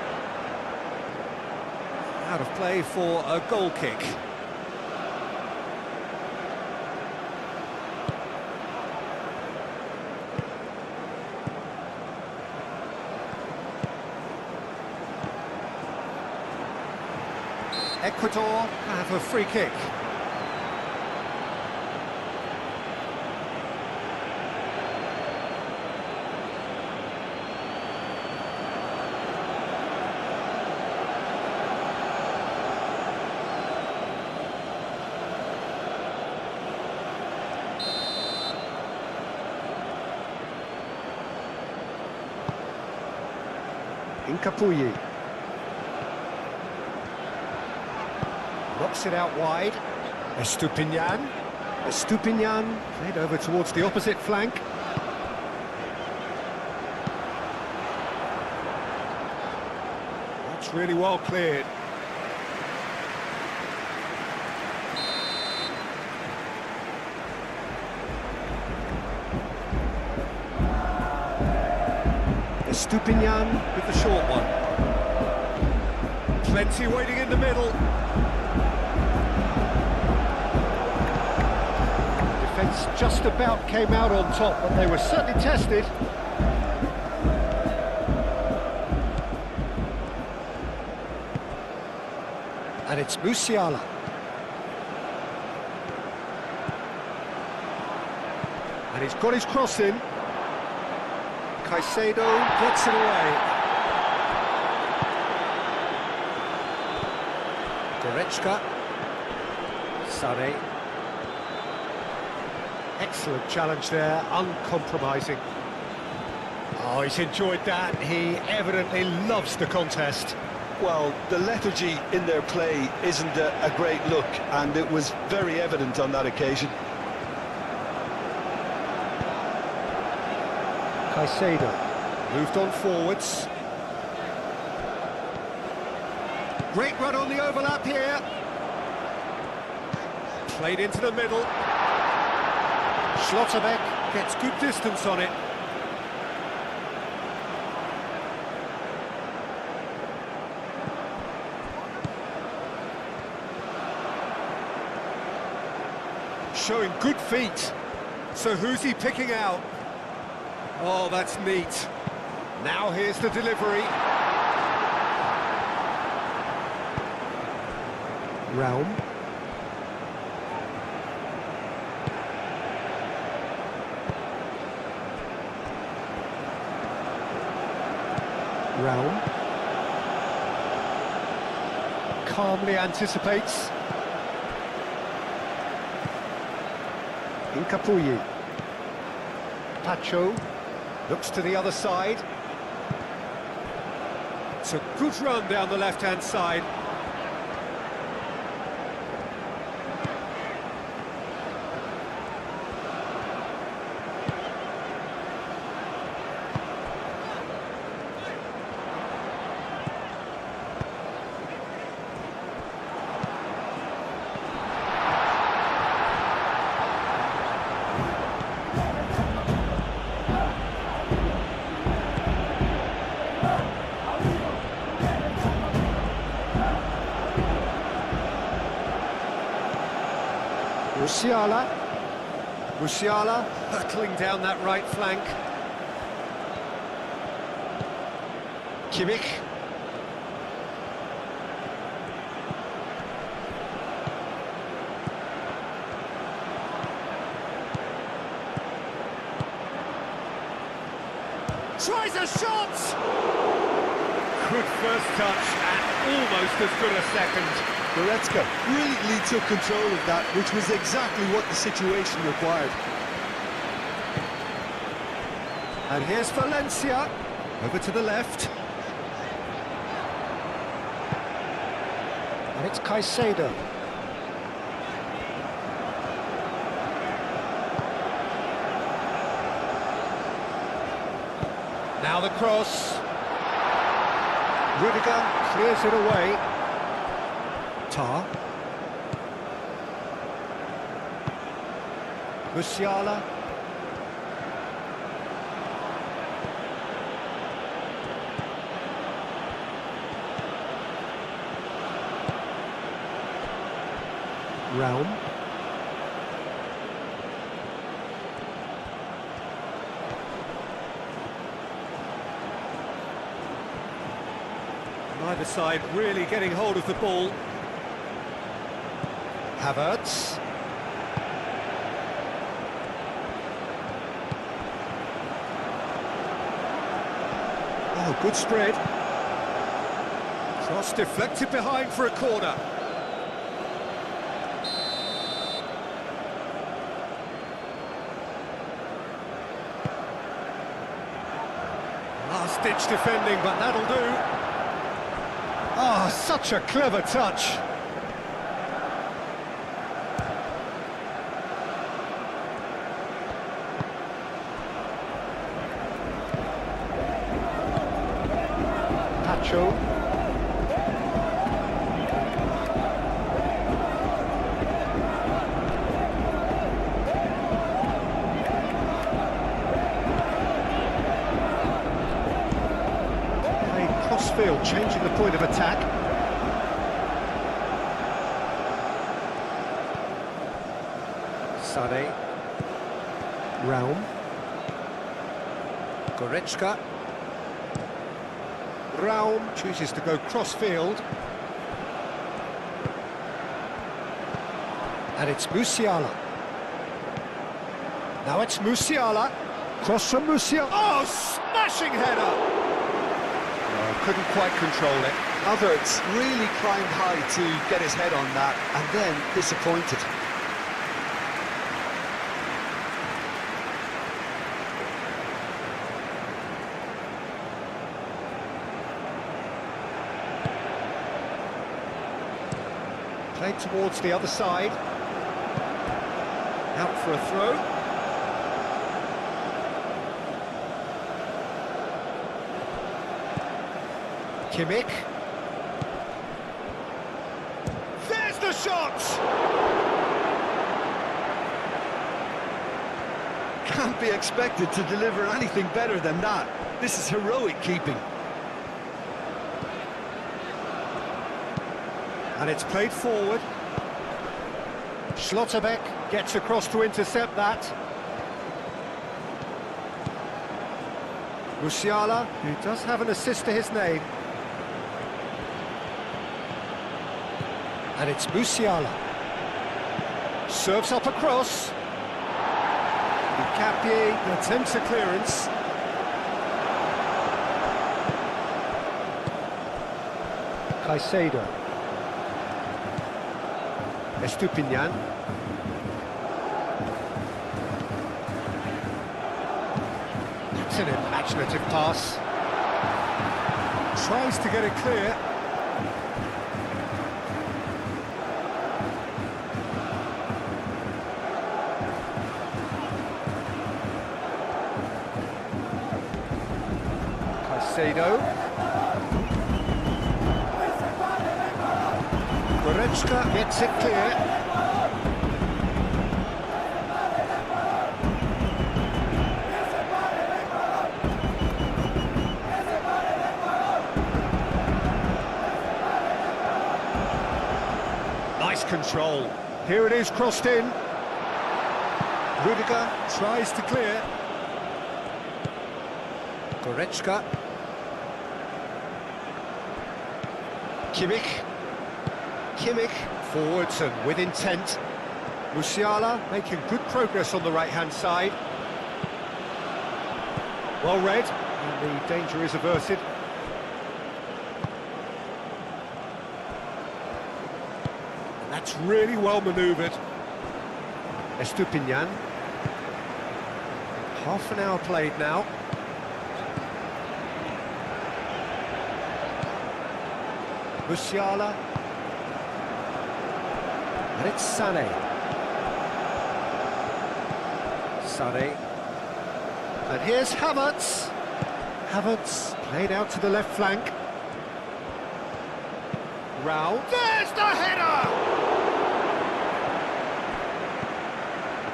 Speaker 2: Out of play for a goal kick. Ecuador have a free kick. Incapuyi. Knocks it out wide. Estupinian. Estupinian played over towards the opposite flank. That's really well cleared. Estupinian with the short one. Plenty waiting in the middle. Defence just about came out on top, but they were certainly tested. And it's Musiala. And he's got his cross in. Caicedo gets it away. Goretzka. Sané. Excellent challenge there, uncompromising. Oh, he's enjoyed that. He evidently loves the contest.
Speaker 3: Well, the lethargy in their play isn't a great look, and it was very evident on that occasion.
Speaker 2: Caicedo moved on forwards. Great run on the overlap here. Played into the middle. Schlotterbeck gets good distance on it. Showing good feet. So who's he picking out? Oh, that's neat. Now here's the delivery. Realm. Realm. Calmly anticipates. Incapuyi. Pacho looks to the other side. It's a good run down the left-hand side. Musiala hurtling down that right flank. Kimmich. Tries a shot! Good first touch and almost as good a second.
Speaker 4: Goretzka brilliantly took control of that, which was exactly what the situation required.
Speaker 2: And here's Valencia, over to the left. And it's Caicedo. Now the cross. Rudiger clears it away. Tar. Musiala. Realm. Neither side really getting hold of the ball. Havertz. Oh, good spread. Cross deflected behind for a corner. Last Last-ditch defending, but that'll do. Oh, such a clever touch. Pacho. Crossfield, changing the point of attack. Sade. Raum. Goretzka. Raum chooses to go crossfield. And it's Musiala. Now it's Musiala. Cross from Musiala. Oh, smashing header! Couldn't quite control it.
Speaker 3: Havertz really climbed high to get his head on that, and then disappointed.
Speaker 2: Played towards the other side. Out for a throw. Kimmich. There's the shot!
Speaker 3: Can't be expected to deliver anything better than that. This is heroic keeping.
Speaker 2: And it's played forward. Schlotterbeck gets across to intercept that. Musiala, who does have an assist to his name. And it's Musiala. Serves up across. Capier attempts a clearance. Caicedo. Estupinian. That's an imaginative pass. Tries to get it clear. Caicedo. Goretzka gets it clear. Nice control. Here it is, crossed in. Rudiger tries to clear. Goretzka. Kimmich. Kimmich forwards and with intent. Musiala making good progress on the right-hand side. Well read, and the danger is averted. And that's really well manoeuvred. Estupinian. Half an hour played now. Musiala. And it's Sané. Sané. And here's Havertz. Havertz played out to the left flank. Raul. There's the header!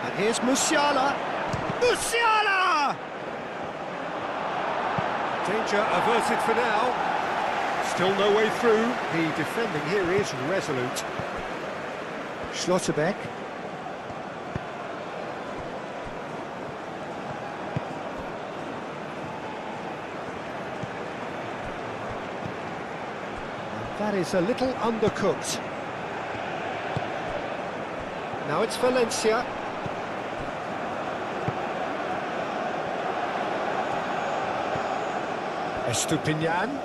Speaker 2: And here's Musiala. Musiala! Danger averted for now. Still no way through. The defending here is resolute. Schlotterbeck. That is a little undercooked. Now it's Valencia. Estupinian.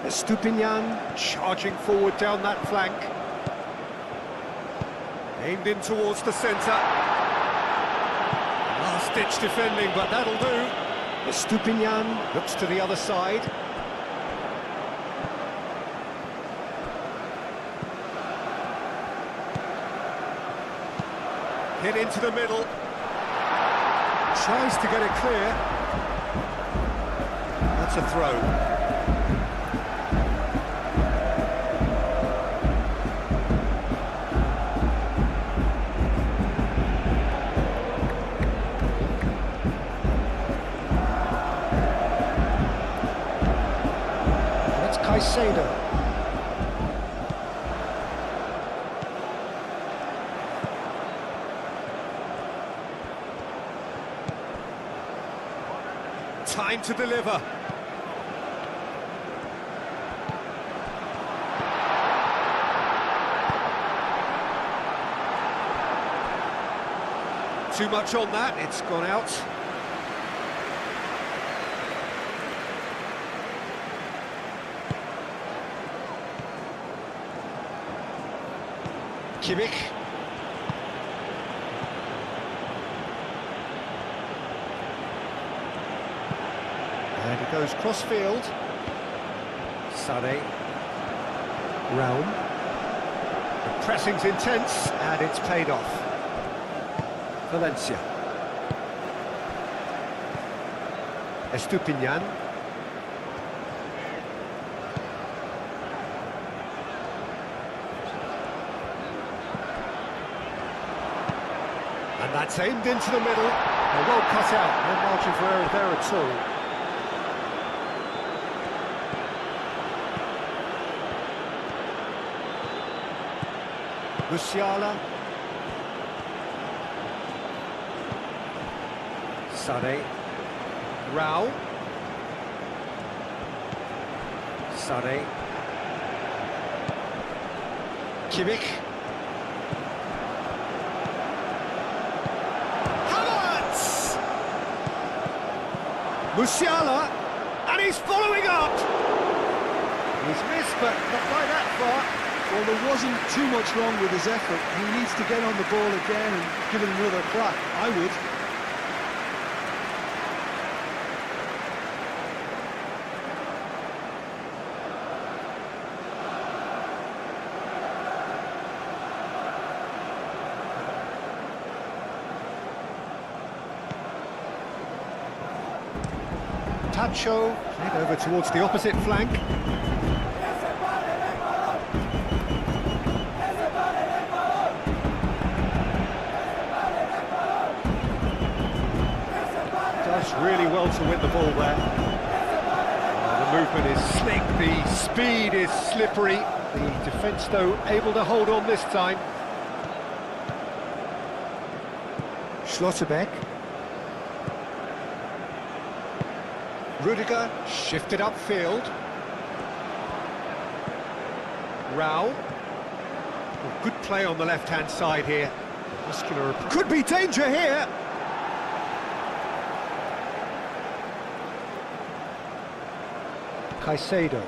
Speaker 2: Estupinian charging forward down that flank. Aimed in towards the centre. Last-ditch defending, but that'll do. Estupinian looks to the other side. Hit into the middle. Tries to get it clear. That's a throw. Caicedo. Time to deliver. Too much on that, it's gone out. Kimmich. And it goes cross-field. Sade. Realm. The pressing's intense, and it's paid off. Valencia. Estupinian. And that's aimed into the middle. They're well cut out, no margin for error there at all. Musiala. Sade. Rao. Sade. Kimmich. Musiala, and he's following up! He's missed, but not by that far.
Speaker 4: Well, there wasn't too much wrong with his effort. He needs to get on the ball again and give it another crack. I would.
Speaker 2: Tacho, played over towards the opposite flank. Does really well to win the ball there. The movement is slick, the speed is slippery. The defence, though, able to hold on this time. Schlotterbeck. Rudiger shifted upfield. Rao. Well, good play on the left-hand side here. Muscular. Could be danger here. Caicedo.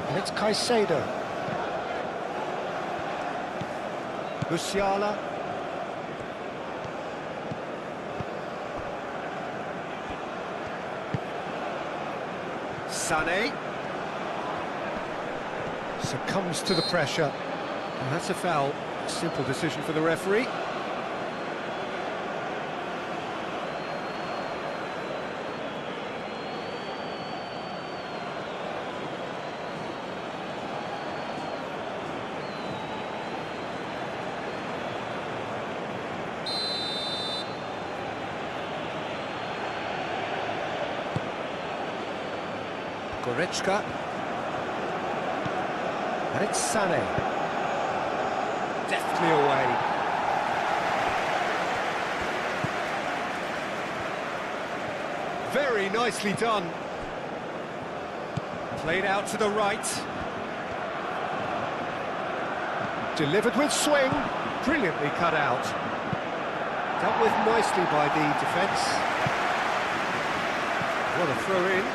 Speaker 2: And it's Caicedo. Musiala. Sané. Succumbs to the pressure. And that's a foul. Simple decision for the referee. Goretzka. And it's Sané. Deftly away. Very nicely done. Played out to the right. Delivered with swing. Brilliantly cut out. Dealt with nicely by the defence. What a throw-in.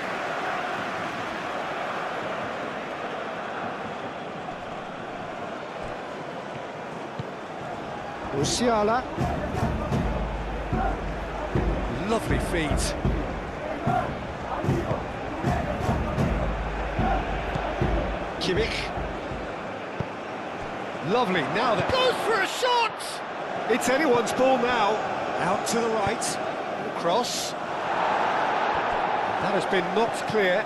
Speaker 2: Musiala. Lovely feet. Kimmich. Lovely, now that goes for a shot! It's anyone's ball now. Out to the right. Cross. That has been knocked clear.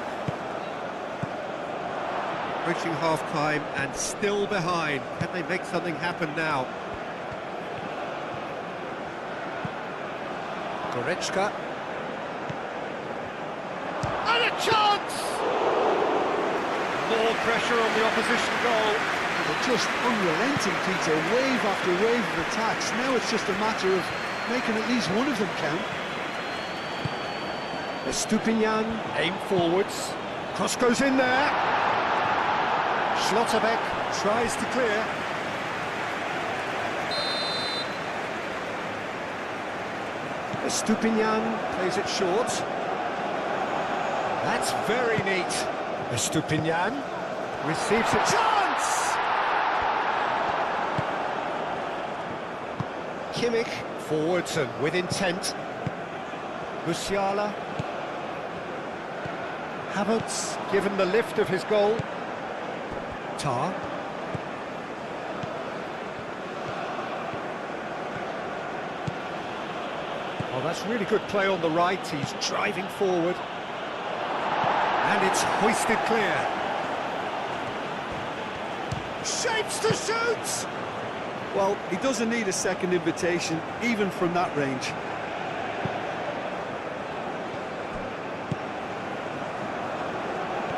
Speaker 2: Reaching half-time and still behind. Can they make something happen now? Goretzka. And a chance! More pressure on the opposition goal.
Speaker 4: They're just unrelenting, Peter, wave after wave of attacks. Now it's just a matter of making at least one of them count.
Speaker 2: Estupinian, aim forwards. Cross goes in there. Schlotterbeck tries to clear. Estupinian plays it short. That's very neat. Estupinian receives a chance! Kimmich forwards and with intent. Musiala. Havertz given the lift of his goal. Tar. Oh, that's really good play on the right. He's driving forward. And it's hoisted clear. Shapes to shoot!
Speaker 4: Well, he doesn't need a second invitation, even from that range.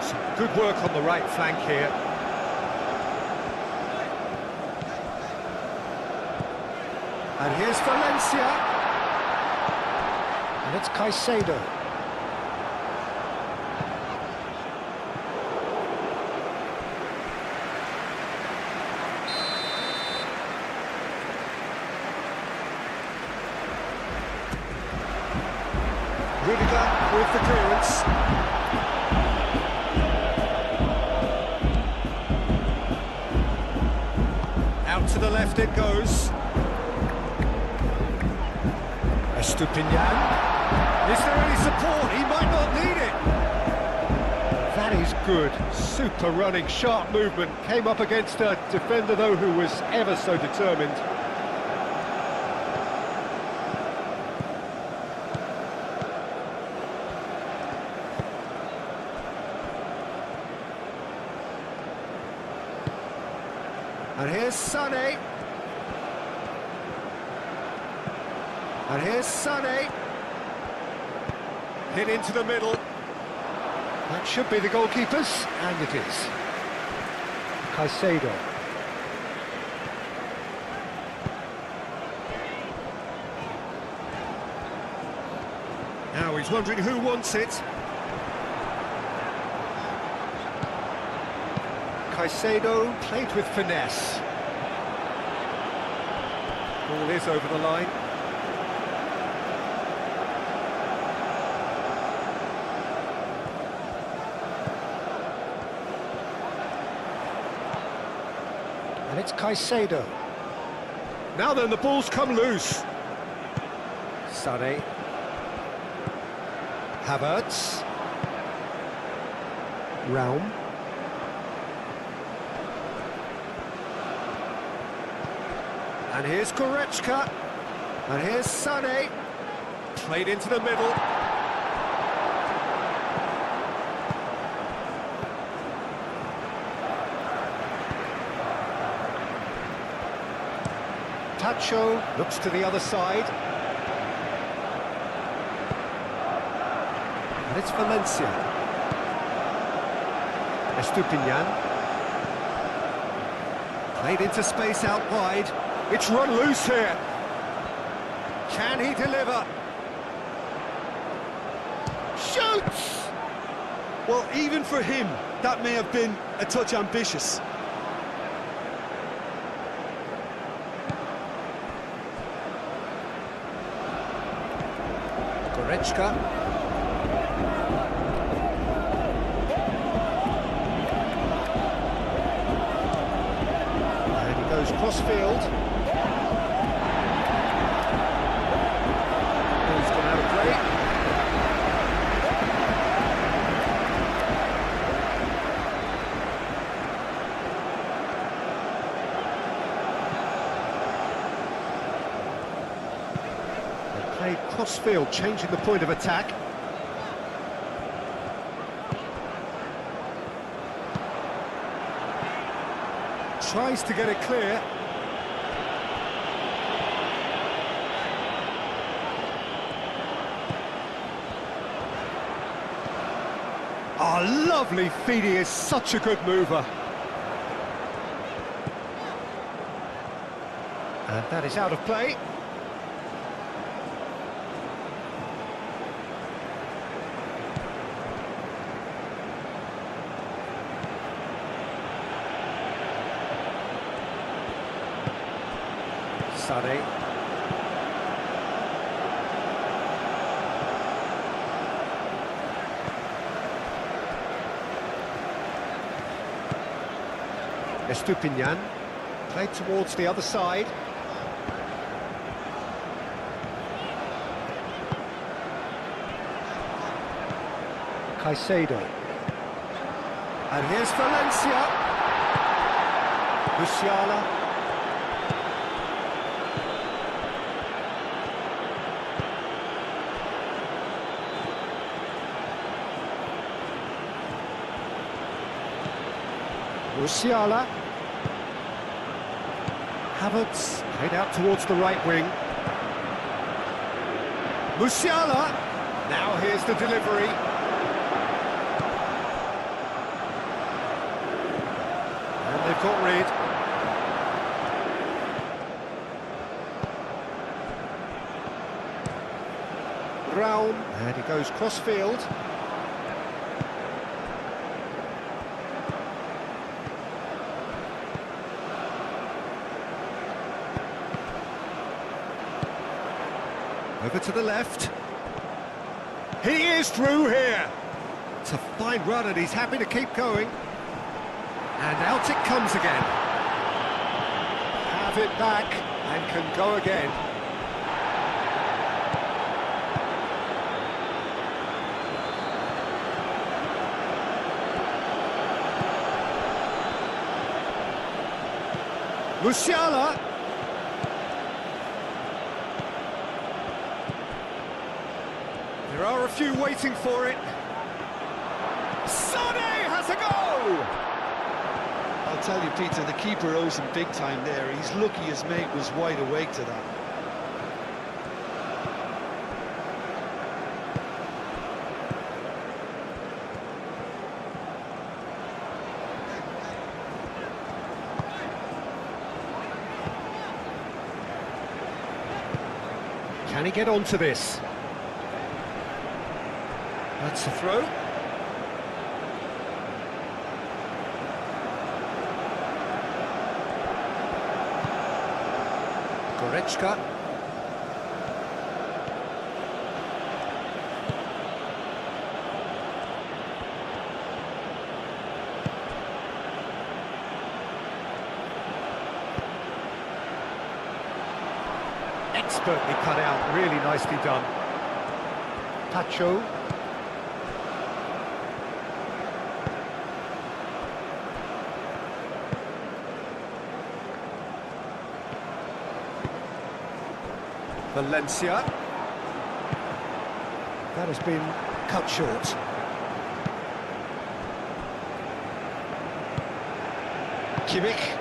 Speaker 2: Some good work on the right flank here. And here's Valencia. And it's Caicedo. Rudiger with the clearance. Out to the left it goes. Estupinian. Is there any support? He might not need it. That is good. Super running, sharp movement. Came up against a defender, though, who was ever so determined. And here's Sané. And here's Sané. Hit into the middle. That should be the goalkeeper's, and it is. Caicedo. Now he's wondering who wants it. Caicedo played with finesse. Ball is over the line. And it's Caicedo. Now then, the ball's come loose. Sané. Havertz. Raum. And here's Goretzka. And here's Sané. Played into the middle. Tacho looks to the other side. And it's Valencia. Estupinian. Played into space out wide. It's run loose here. Can he deliver? Shoots!
Speaker 4: Well, even for him, that may have been a touch ambitious.
Speaker 2: Goretzka. And he goes cross-field. He's gone out of play. Played cross-field, changing the point of attack. Tries to get it clear. Oh, lovely feed, he is such a good mover. And that is out of play. Sade. Estupinian, played towards the other side. Caicedo. And here's Valencia. Musiala. Musiala. Havertz played out towards the right wing. Musiala. Now here's the delivery. And they've got rid. Raum. And he goes cross-field. Over to the left. He is through here. It's a fine run and he's happy to keep going. And out it comes again. Have it back and can go again. Musiala. There are a few waiting for it. Sane has a go!
Speaker 4: I'll tell you, Peter, the keeper owes him big time there. He's lucky his mate was wide awake to that.
Speaker 2: Can he get onto this? That's a throw. Goretzka. Expertly cut out, really nicely done. Pacho. Valencia. That has been cut short. Kimmich.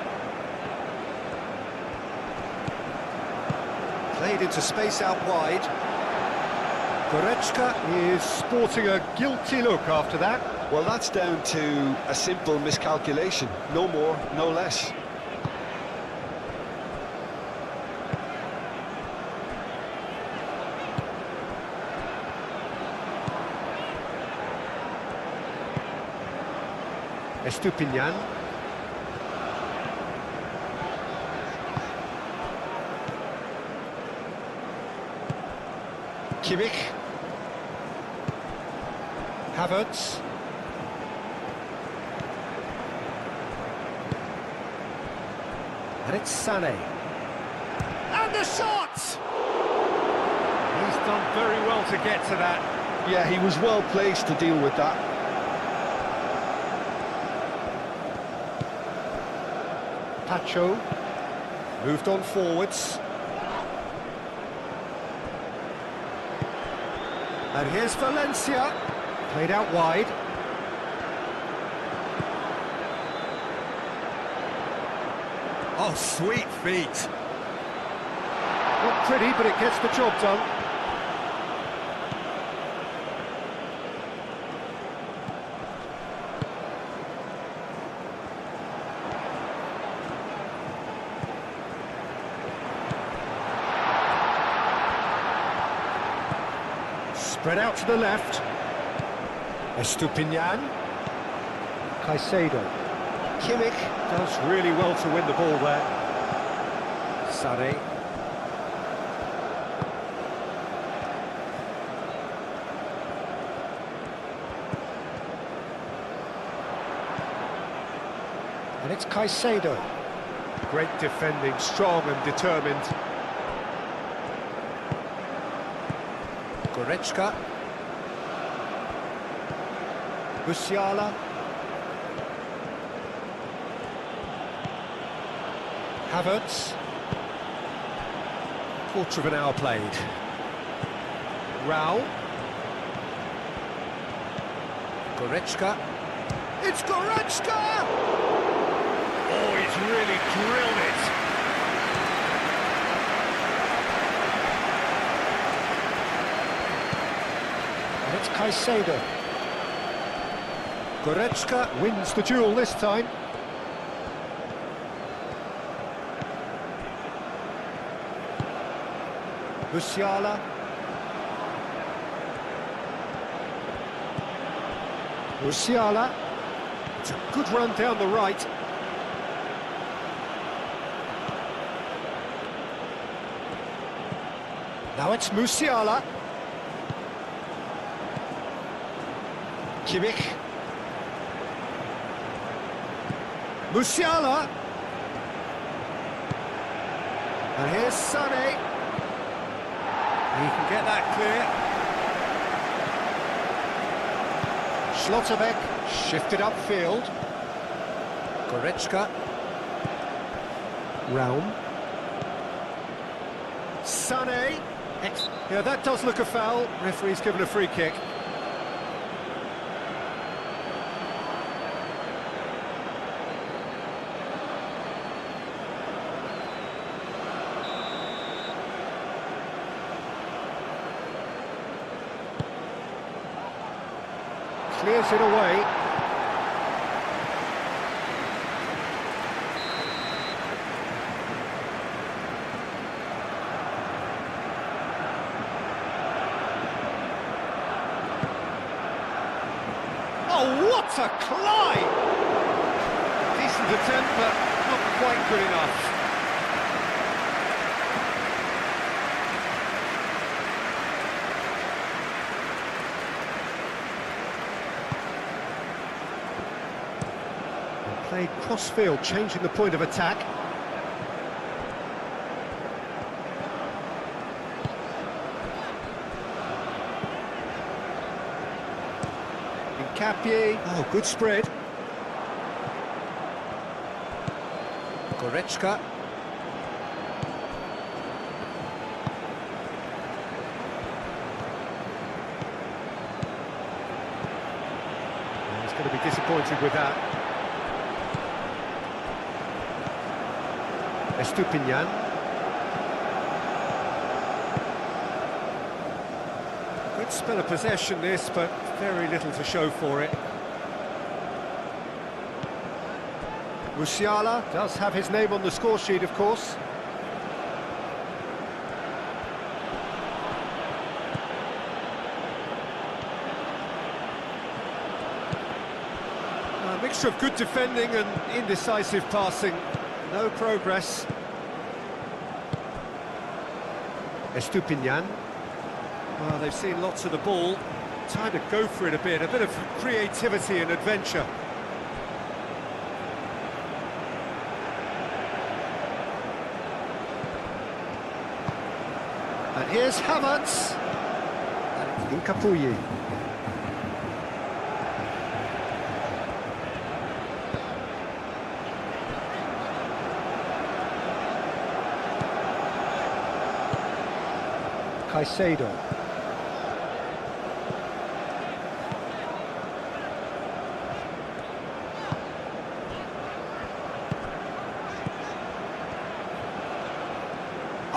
Speaker 2: Played into space out wide. Goretzka is sporting a guilty look after that.
Speaker 3: Well, that's down to a simple miscalculation. No more, no less.
Speaker 2: Estupinian. Kimmich. Havertz. And it's Sané. And the shot! He's done very well to get to that.
Speaker 3: Yeah, he was well placed to deal with that.
Speaker 2: Pacho moved on forwards. And here's Valencia, played out wide. Oh, sweet feet. Not pretty, but it gets the job done. Spread out to the left. Estupinian. Caicedo. Kimmich does really well to win the ball there. Sané. And it's Caicedo. Great defending, strong and determined. Goretzka. Musiala. Havertz. Quarter of an hour played. Rao. Goretzka. It's Goretzka! Oh, he's really drilled it. And it's Caicedo. Goretzka wins the duel this time. Musiala. Musiala. It's a good run down the right. Now it's Musiala. Kimmich. Musiala. And here's Sané. He can get that clear. Schlotterbeck shifted upfield. Goretzka. Raum. Sané. Yeah, that does look a foul. Referee's given a free kick. Clears it away. Oh, what a climb! Decent attempt, but not quite good enough. Played cross-field, changing the point of attack. Incapie. Oh, good spread. Goretzka. He's going to be disappointed with that. Estupinian. Good spell of possession this, but very little to show for it. Musiala does have his name on the score sheet, of course. A mixture of good defending and indecisive passing. No progress. Estupinian. Well, they've seen lots of the ball. Time to go for it a bit of creativity and adventure. And here's Havertz. And it's Incapuyi. Caicedo.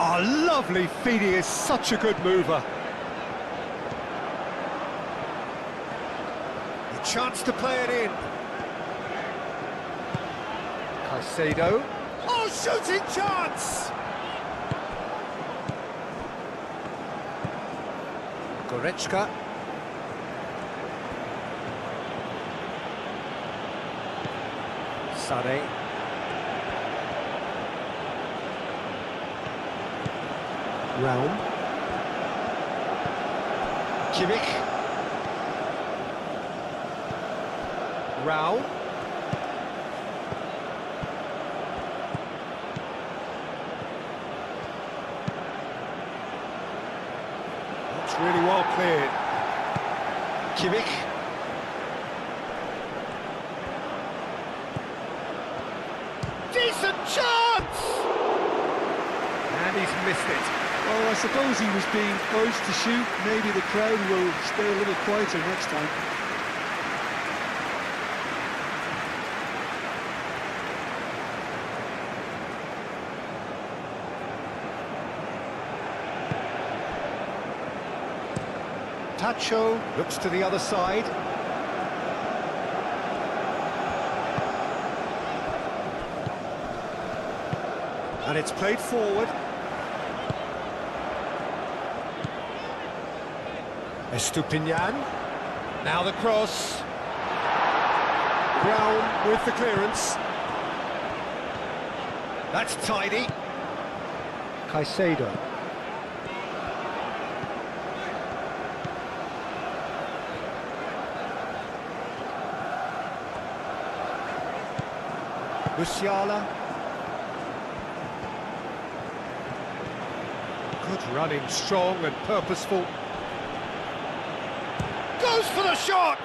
Speaker 2: Oh, lovely feet, he is such a good mover. A chance to play it in. Caicedo. Oh, shooting chance! Goretzka. Sane. Raum. Kimmich. Raum. That's really well played. Kimmich. Decent chance! And he's missed it.
Speaker 4: Well, I suppose he was being urged to shoot. Maybe the crowd will stay a little quieter next time.
Speaker 2: Tacho looks to the other side. And it's played forward. Estupinian. Now the cross. Brown with the clearance. That's tidy. Caicedo. Musiala. Good running, strong and purposeful. Goes for the shot!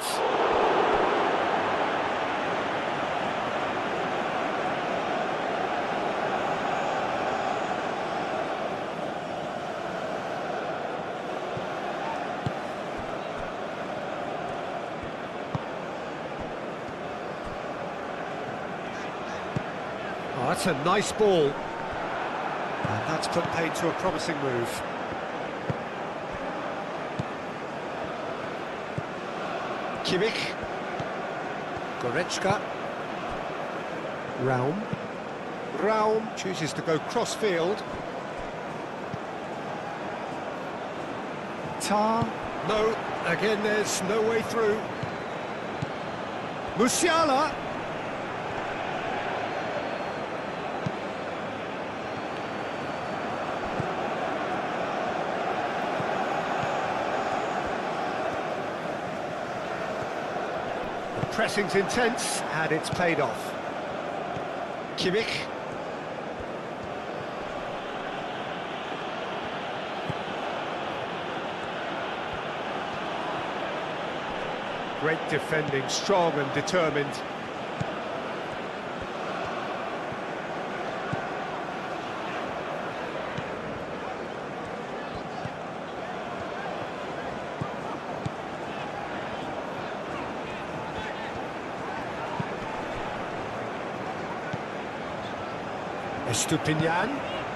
Speaker 2: Oh, that's a nice ball. And that's put paid to a promising move. Kimmich. Goretzka. Raum. Raum chooses to go cross-field. Tar. No, again there's no way through. Musiala. Pressing's intense, and it's paid off. Kimmich. Great defending, strong and determined.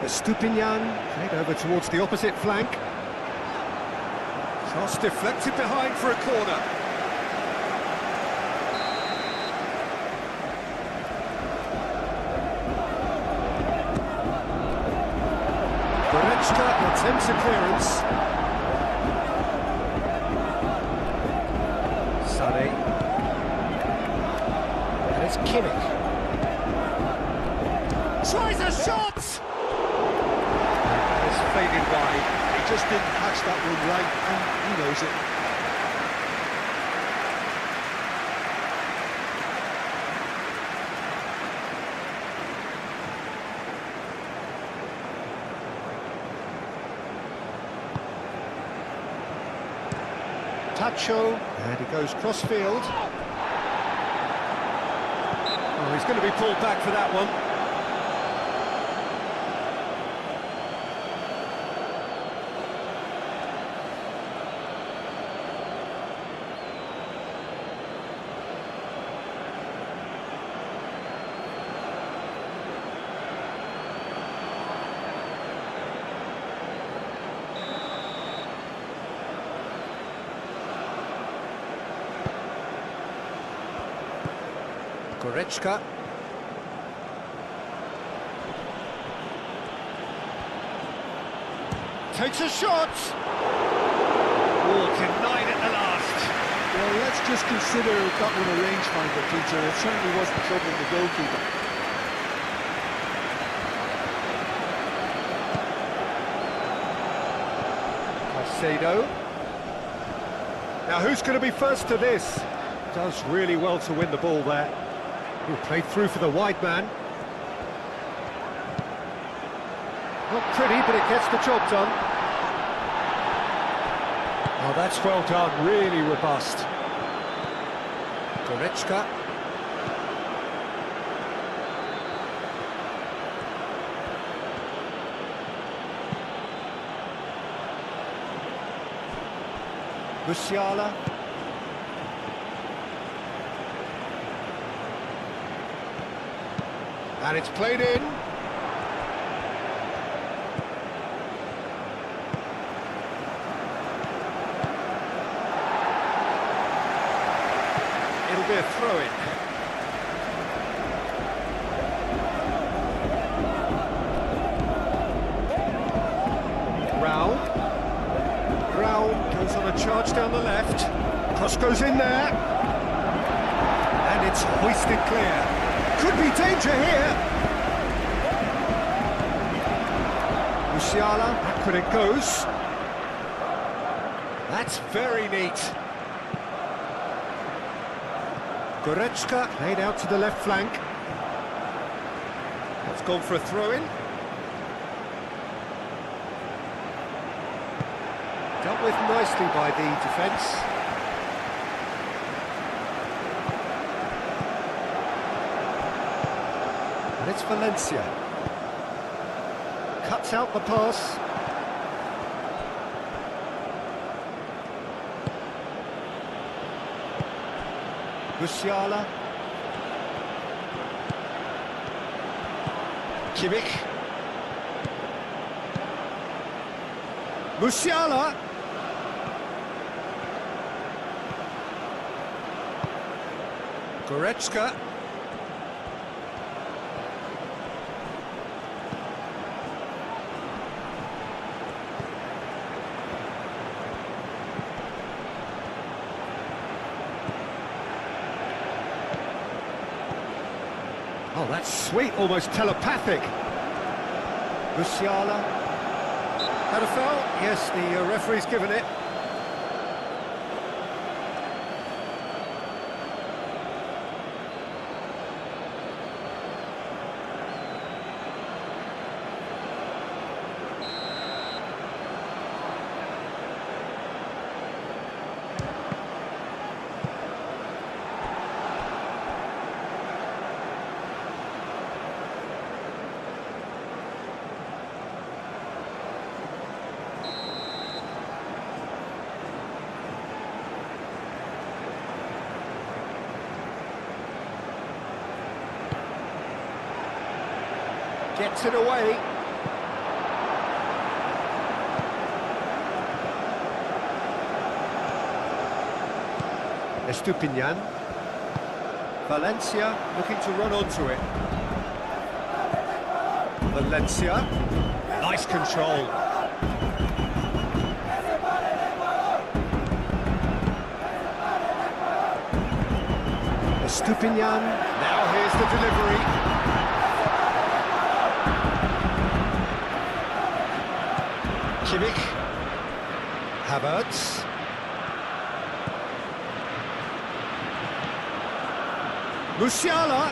Speaker 2: Estupinian, played over towards the opposite flank. Cross deflected behind for a corner. Goretzka attempts a clearance. Sane. And it's Kimmich. Tries a shot! And it's faded wide.
Speaker 4: He just didn't catch that one right, and he knows it.
Speaker 2: Nacho, and he goes cross-field. Oh, he's going to be pulled back for that one. Goretzka. Takes a shot. Oh, denied at the last.
Speaker 4: Well, let's just consider that one a rangefinder, Peter. It certainly wasn't troubling the goalkeeper.
Speaker 2: Caicedo. Now who's going to be first to this? Does really well to win the ball there. He played through for the wide man. Not pretty, but it gets the job done. Oh, that's well done, really robust. Goretzka. Musiala. And it's played in. It'll be a throw-in. Raul goes on a charge down the left. Cross goes in there. And it's hoisted clear. Could be danger here. Musiala, backward it goes. That's very neat. Goretzka played out to the left flank. That's gone for a throw-in. Dealt with nicely by the defence. And it's Valencia. Cuts out the pass. Musiala. Kimmich. Musiala. Goretzka. Oh, that's sweet, almost telepathic. Musiala. Had a foul? Yes, the referee's given it. Gets it away. Estupinian. Valencia looking to run onto it. Valencia. Nice control. Estupinian. Now here's the delivery. Kimmich, Havertz, Musiala,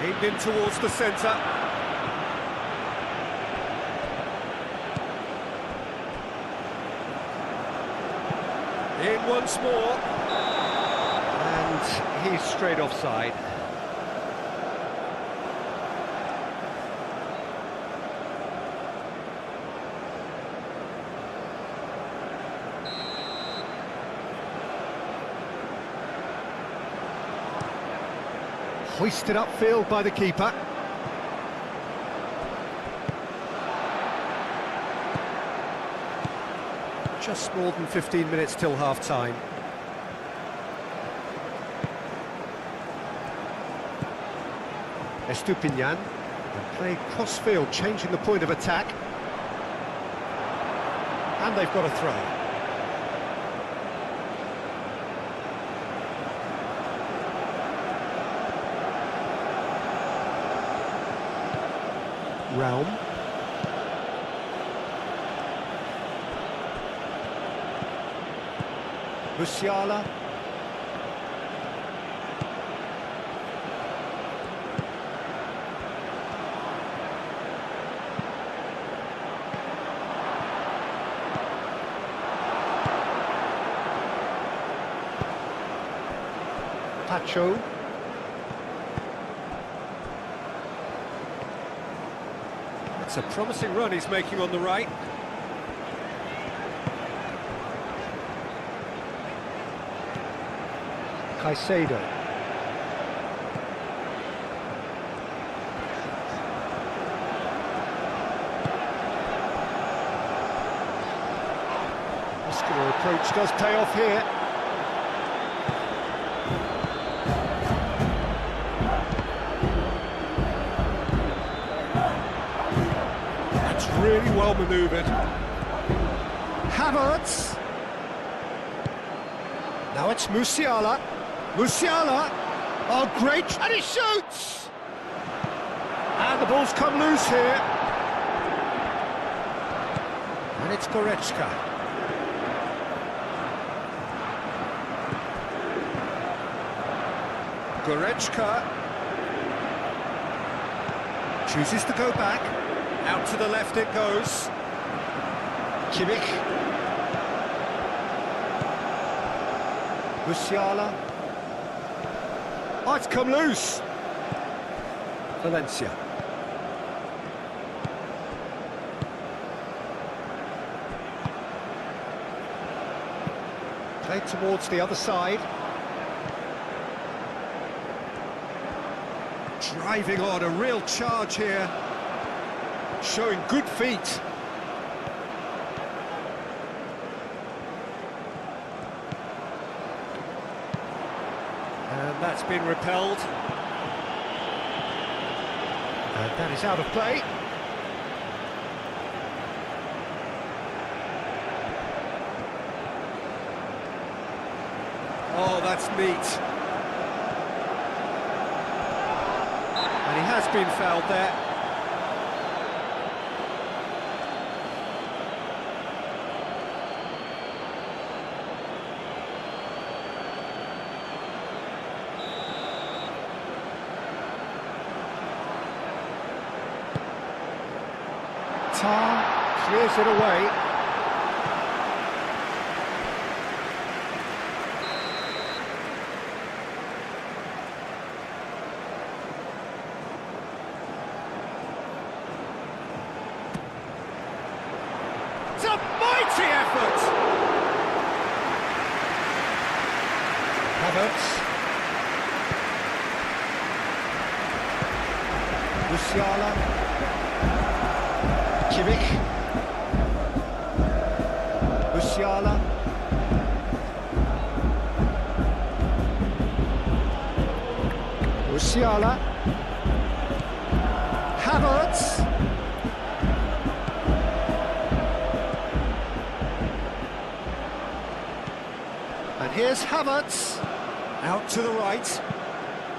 Speaker 2: aimed in towards the centre. In once more. And he's straight offside. Hoisted upfield by the keeper. Just more than 15 minutes till half-time. Estupinian, and played cross-field, changing the point of attack. And they've got a throw. Realm. Musiala. Pacho. It's a promising run he's making on the right. Caicedo. Muscular approach does pay off here. That's really well manoeuvred. Havertz. Now it's Musiala. Musiala, oh great, and he shoots! And the ball's come loose here. And it's Goretzka. Goretzka chooses to go back. Out to the left it goes. Kimmich. Musiala. Oh, it's come loose. Valencia. Played towards the other side. Driving on, a real charge here. Showing good feet. And that's been repelled. And that is out of play. Oh, that's neat. And he has been fouled there. Clears it away. It's a mighty effort! Havertz. Musiala. Kimmich. Musiala. Musiala. Havertz. And here's Havertz. Out to the right.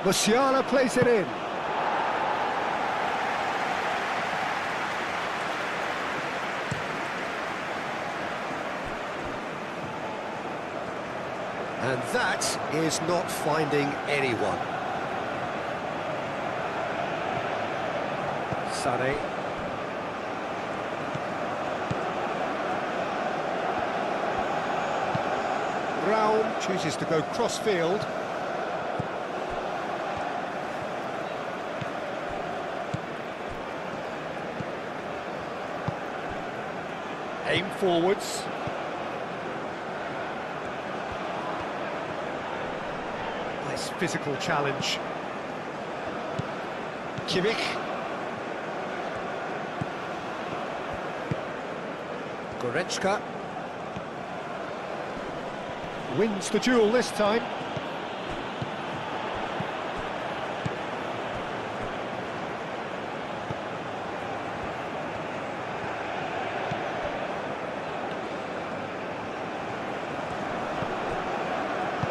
Speaker 2: Musiala plays it in. And that is not finding anyone. Sané. Raum chooses to go cross-field. Aim forwards. Nice physical challenge. Kimmich. Goretzka. Wins the duel this time.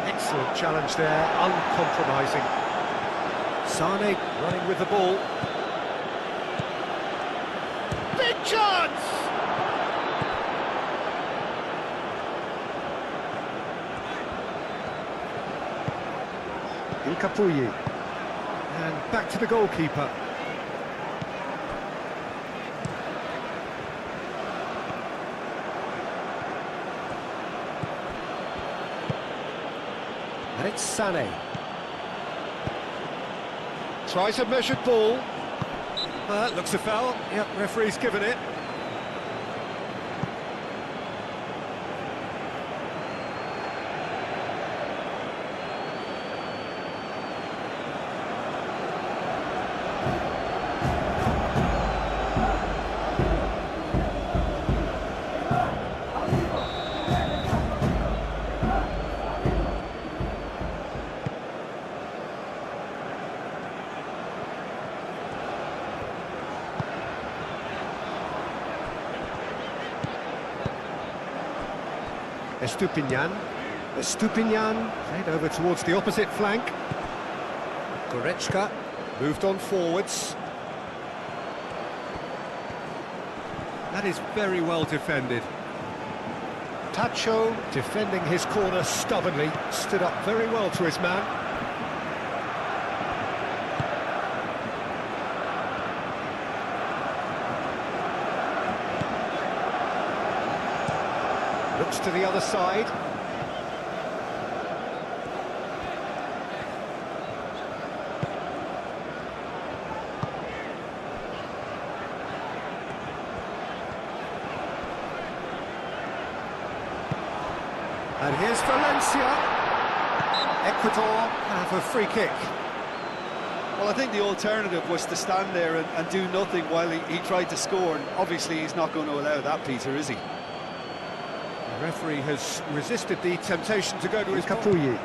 Speaker 2: Excellent challenge there, uncompromising. Sane running with the ball. Big chance! Capuyi. And back to the goalkeeper. And it's Sané. Tries a measured ball. Looks a foul. Yep, referee's given it. Estupinian played over towards the opposite flank. Goretzka moved on forwards. That is very well defended. Tacho defending his corner stubbornly, stood up very well to his man. Looks to the other side. And here's Valencia. Ecuador have a free kick.
Speaker 4: Well, I think the alternative was to stand there and do nothing while he tried to score, and obviously he's not going to allow that, Peter, is he?
Speaker 2: The referee has resisted the temptation to go to his Capuyi.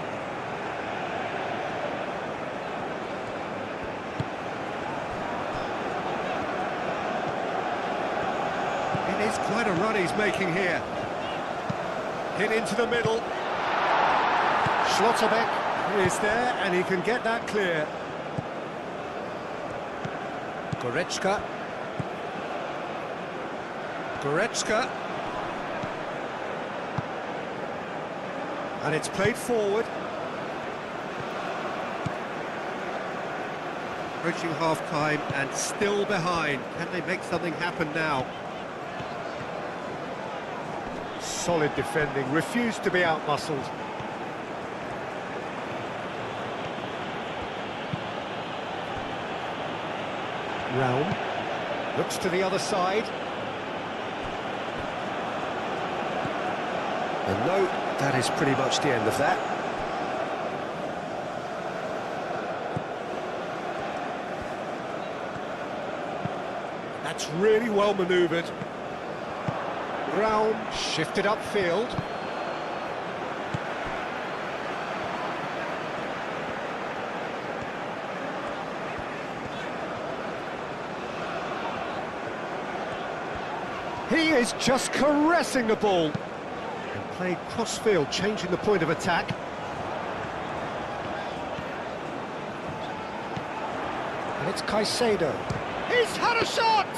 Speaker 2: It is quite a run he's making here. Hit into the middle. Schlotterbeck is there and he can get that clear. Goretzka. Goretzka. And it's played forward. Approaching half-time and still behind. Can they make something happen now? Solid defending, refused to be out-muscled. Raum looks to the other side. And no, that is pretty much the end of that. That's really well manoeuvred. Raum shifted upfield. He is just caressing the ball. And played cross-field, changing the point of attack. And it's Caicedo. He's had a shot!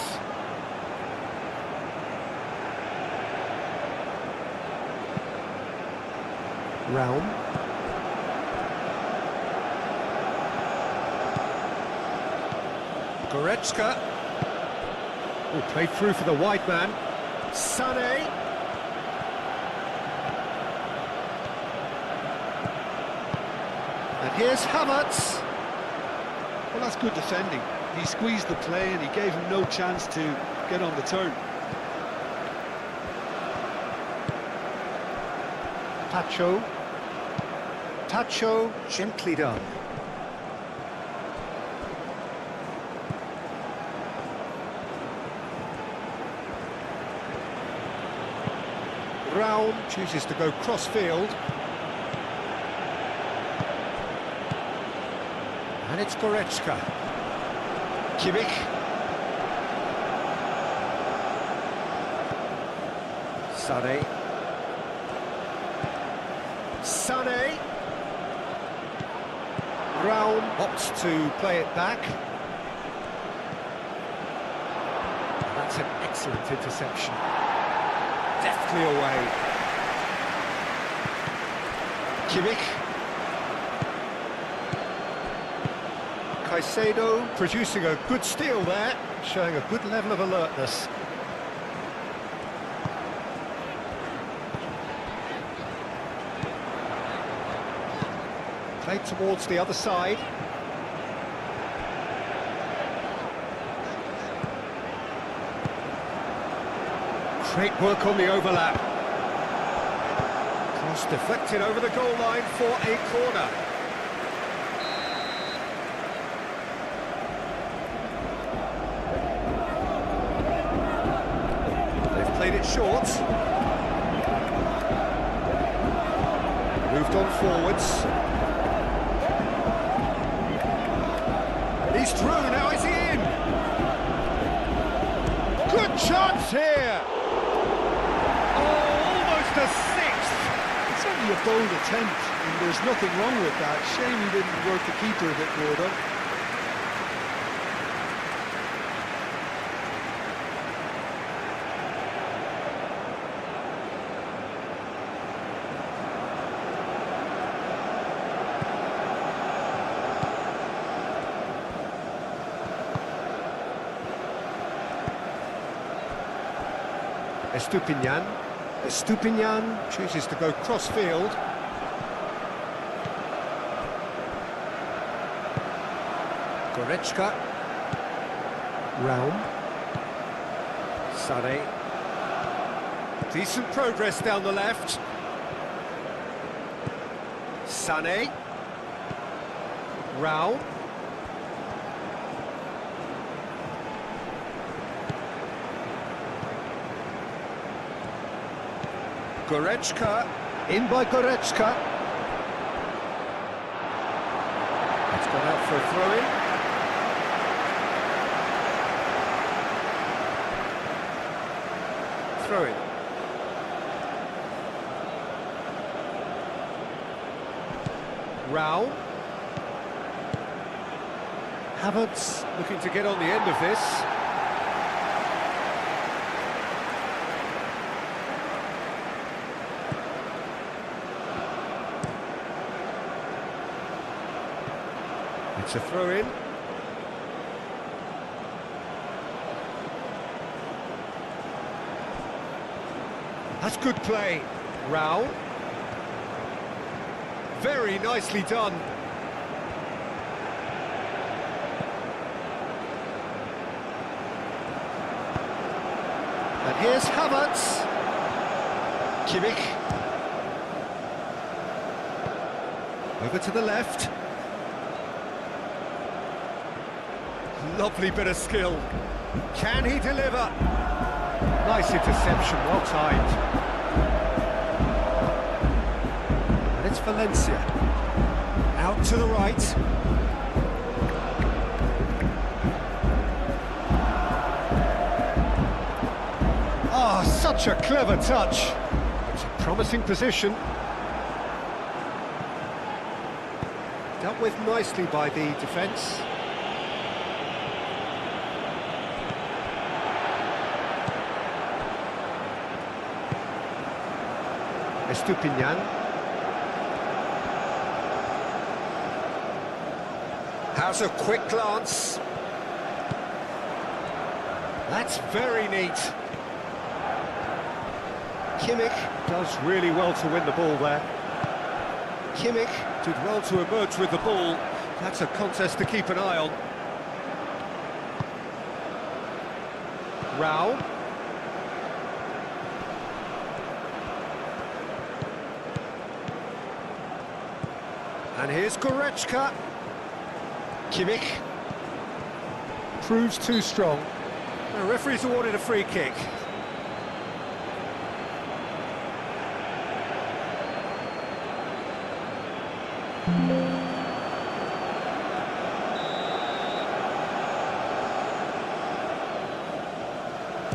Speaker 2: Raum. Goretzka. Oh, played through for the wide man. Sané. And here's Havertz.
Speaker 3: Well, that's good defending. He squeezed the play and he gave him no chance to get on the turn.
Speaker 2: Tacho, gently done. Raul chooses to go cross-field. And it's Goretzka. Kimmich. Sané. Raul opts to play it back. That's an excellent interception. Deftly away. Kimmich. Caicedo producing a good steal there, showing a good level of alertness. Played towards the other side. Great work on the overlap. Cross deflected over the goal line for a corner. They've played it short. Moved on forwards. He's through, now is he in? Good chance here! Oh, almost a sixth!
Speaker 3: It's only a bold attempt, and there's nothing wrong with that. Shame he didn't work the keeper a bit more, though.
Speaker 2: Estupinian chooses to go cross-field. Goretzka. Raul. Sané. Decent progress down the left. Sané. Raul. Goretzka, in by Goretzka. It's gone out for a throw-in. Throw-in. Raul. Havertz looking to get on the end of this. It's a throw-in. That's good play. Raul. Very nicely done. And here's Havertz. Kimmich. Over to the left. Lovely bit of skill. Can he deliver? Nice interception, well timed. And it's Valencia. Out to the right. Ah, such a clever touch. It's a promising position. Dealt with nicely by the defence. Estupinian. Has a quick glance. That's very neat. Kimmich does really well to win the ball there. Kimmich. Did well to emerge with the ball. That's a contest to keep an eye on. Rao. And here's Goretzka. Kimmich. Proves too strong. The referee's awarded a free kick.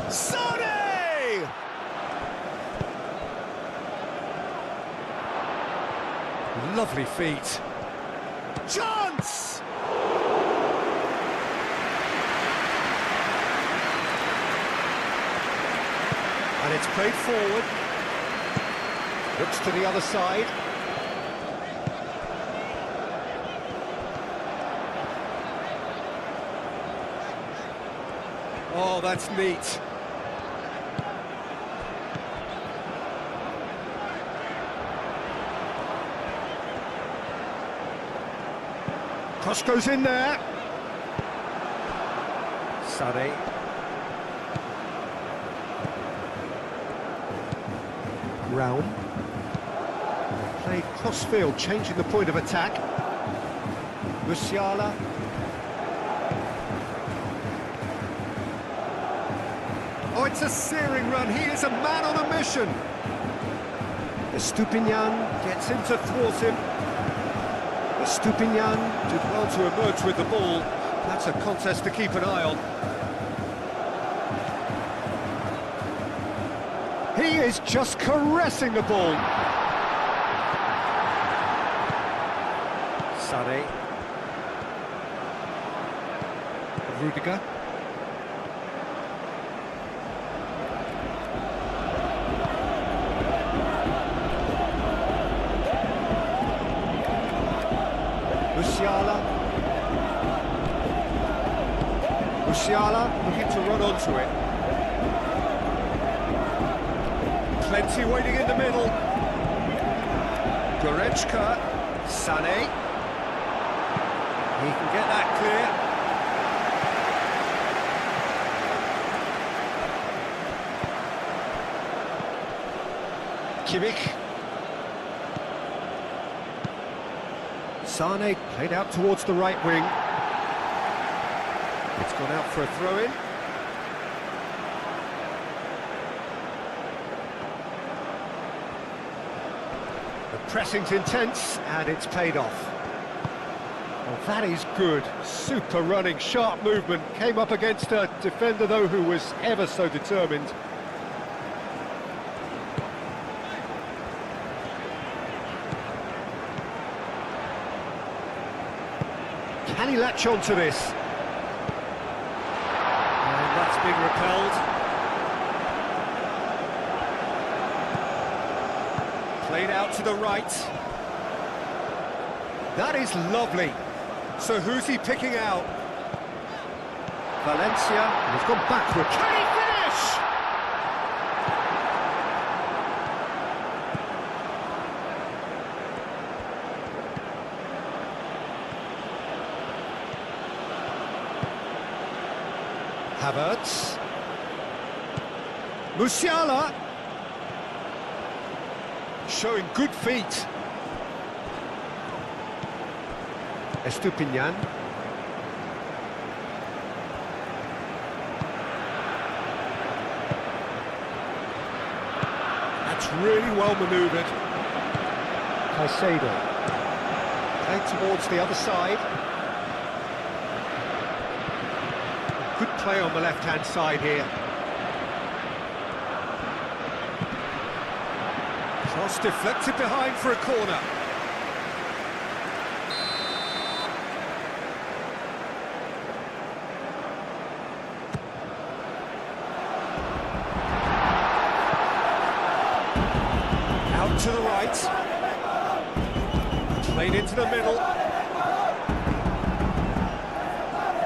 Speaker 3: Sane!
Speaker 2: Lovely feet.
Speaker 3: Chance!
Speaker 2: And it's played forward. Looks to the other side. Oh, that's neat. Cross goes in there. Sane. Raum. Played cross-field, changing the point of attack. Musiala. Oh, it's a searing run. He is a man on a mission. Estupinian gets him to thwart him. Estupinian did well to emerge with the ball. That's a contest to keep an eye on. He is just caressing the ball. Sane. Rudiger. Musiala. Musiala looking to run onto it. Plenty waiting in the middle. Goretzka. Sane. He can get that clear. Kimmich. Sane played out towards the right wing. It's gone out for a throw-in. The pressing's intense, and it's paid off. Well, that is good. Super running, sharp movement. Came up against a defender, though, who was ever so determined. Can he latch on to this? And that's been repelled. Played out to the right. That is lovely. So who's he picking out? Valencia, and he's gone backward. Can he finish? Havertz. Musiala. Showing good feet. Estupinian. That's really well manoeuvred. Caicedo. Played towards the other side. Good play on the left-hand side here. Cross deflected behind for a corner. Out to the right. Played into the middle.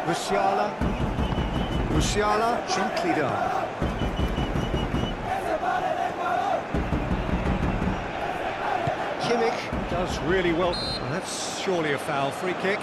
Speaker 2: Musiala. Musiala, gently done. Kimmich Does really well. Well, that's surely a foul. Free kick.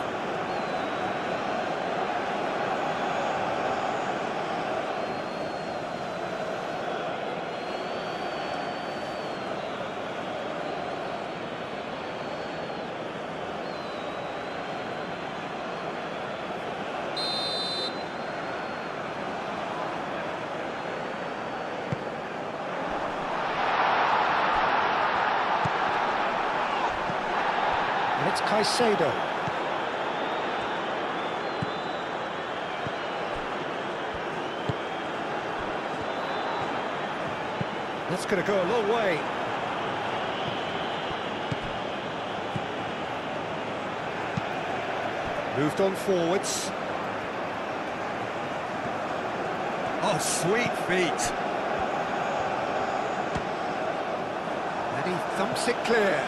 Speaker 2: And it's Caicedo. That's going to go a long way. Moved on forwards.
Speaker 3: Oh, sweet feet.
Speaker 2: And he thumps it clear.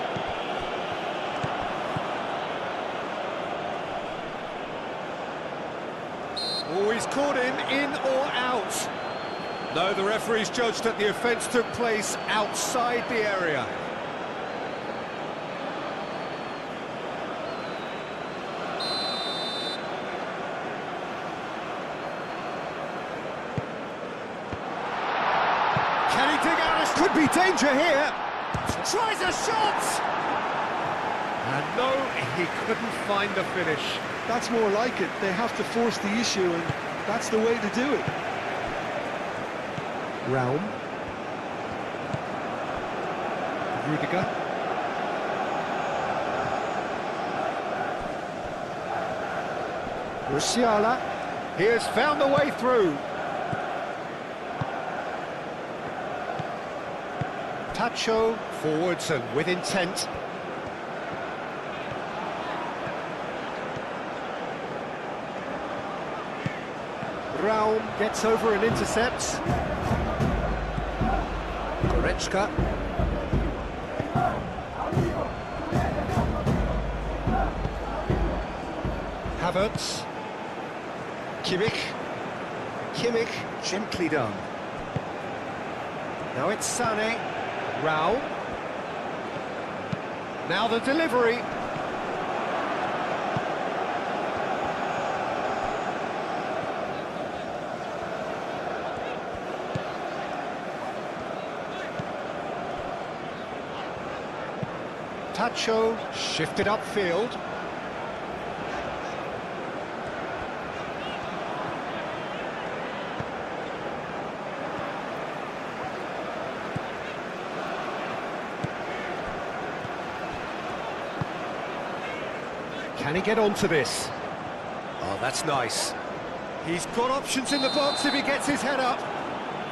Speaker 2: Oh, he's caught him in or out. No, the referee's judged that the offence took place outside the area. Can he dig out? This could be danger here. Tries a shot! And no, he couldn't find the finish.
Speaker 4: That's more like it. They have to force the issue, and that's the way to do it.
Speaker 2: Raum. Rudiger. Musiala. He has found the way through. Tacho forwards and with intent. Raum gets over and intercepts. Goretzka. Havertz. Kimmich, gently done. Now it's Sané. Raul. Now the delivery. Tacho shifted upfield. Can he get onto this? Oh, that's nice. He's got options in the box if he gets his head up.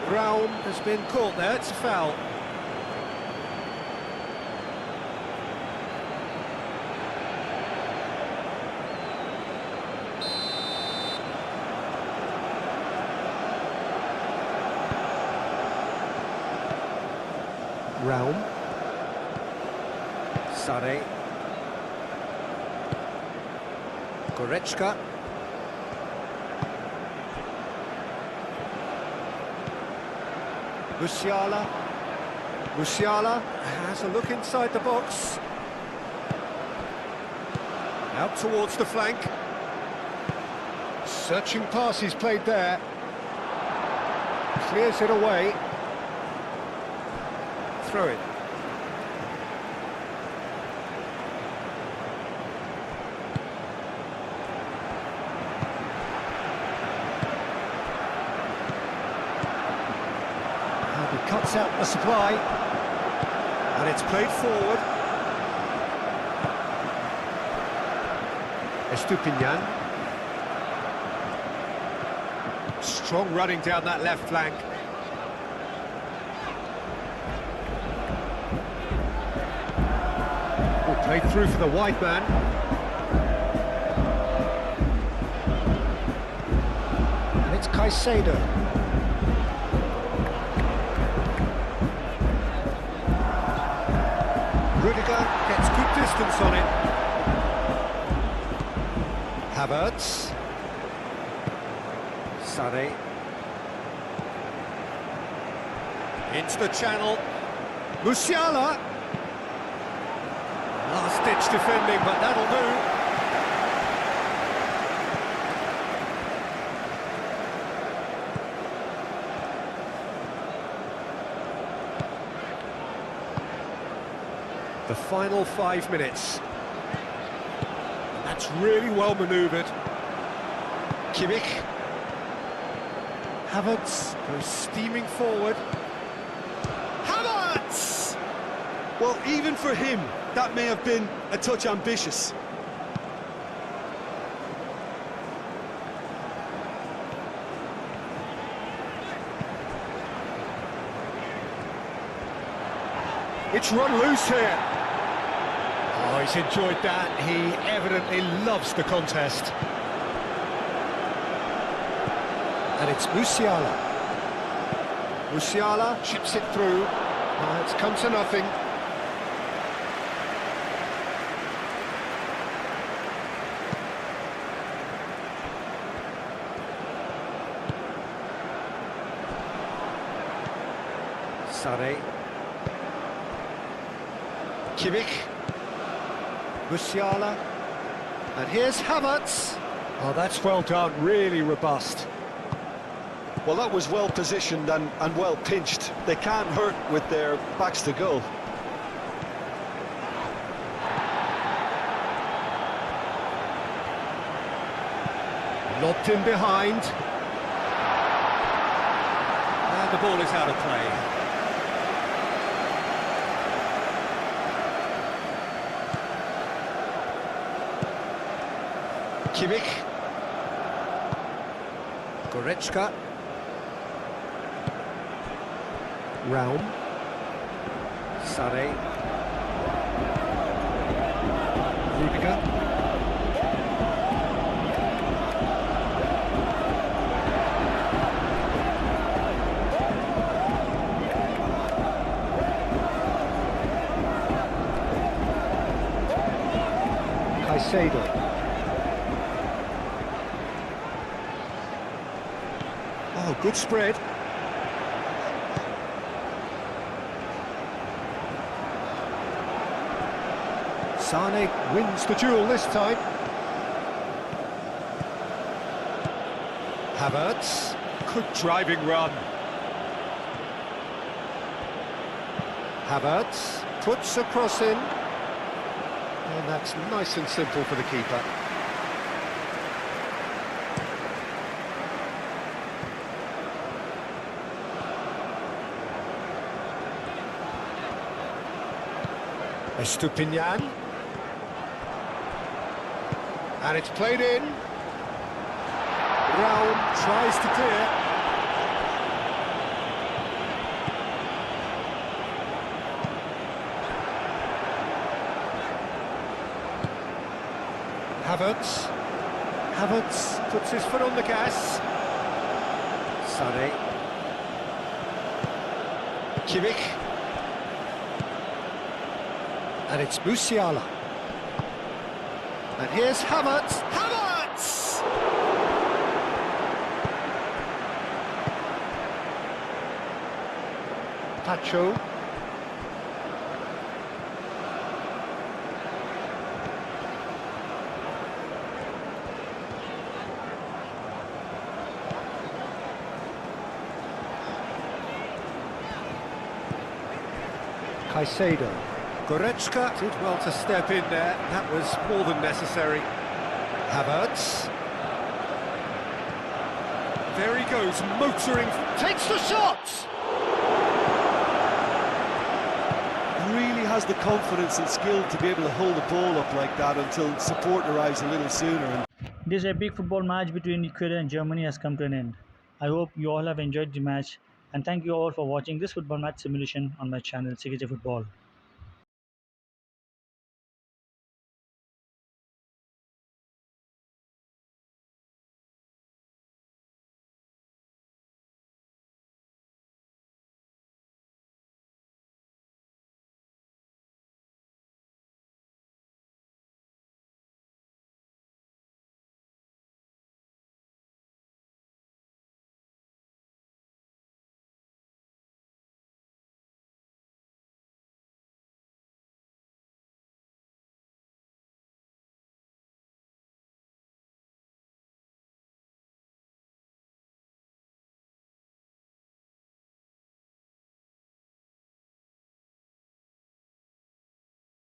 Speaker 2: Raum has been caught there, it's a foul. Raum. Sané. Goretzka. Musiala has a look inside the box. Out towards the flank. Searching pass he's played there. Clears it away. Throw it. And he cuts out the supply. And it's played forward. Estupinian. Strong running down that left flank. Played through for the wide man. And it's Caicedo. Rudiger gets good distance on it. Havertz. Sané. Into the channel. Musiala. Last rich defending, but that'll do. The final 5 minutes. That's really well manoeuvred. Kimmich. Havertz goes steaming forward.
Speaker 3: Havertz! Well, even for him, that may have been a touch ambitious.
Speaker 2: It's run loose here. Oh, he's enjoyed that. He evidently loves the contest. And it's Musiala. Musiala chips it through. It's come to nothing. Sare. Kimmich. Musiala. And here's Havertz. Oh, that's well done, really robust.
Speaker 3: Well, that was well positioned and well pinched. They can't hurt with their backs to goal.
Speaker 2: Lobbed in behind. And the ball is out of play. Kimmich. Goretzka. Raum. Sare. Rudiger. Caicedo. Oh, good spread. Sane wins the duel this time. Havertz. Good driving run. Havertz puts a cross in. And that's nice and simple for the keeper. Estupinian. And it's played in. Raum tries to clear. Havertz. Havertz puts his foot on the gas. Sane. Kimmich. And it's Musiala. And here's Havertz. Havertz! Pacho. Caicedo. Goretzka did well to step in there. That was more than necessary. Havertz. There he goes, motoring. Takes the shot!
Speaker 4: Really has the confidence and skill to be able to hold the ball up like that until support arrives a little sooner.
Speaker 1: This epic football match between Ecuador and Germany has come to an end. I hope you all have enjoyed the match, and thank you all for watching this football match simulation on my channel CKJFOOTBALL.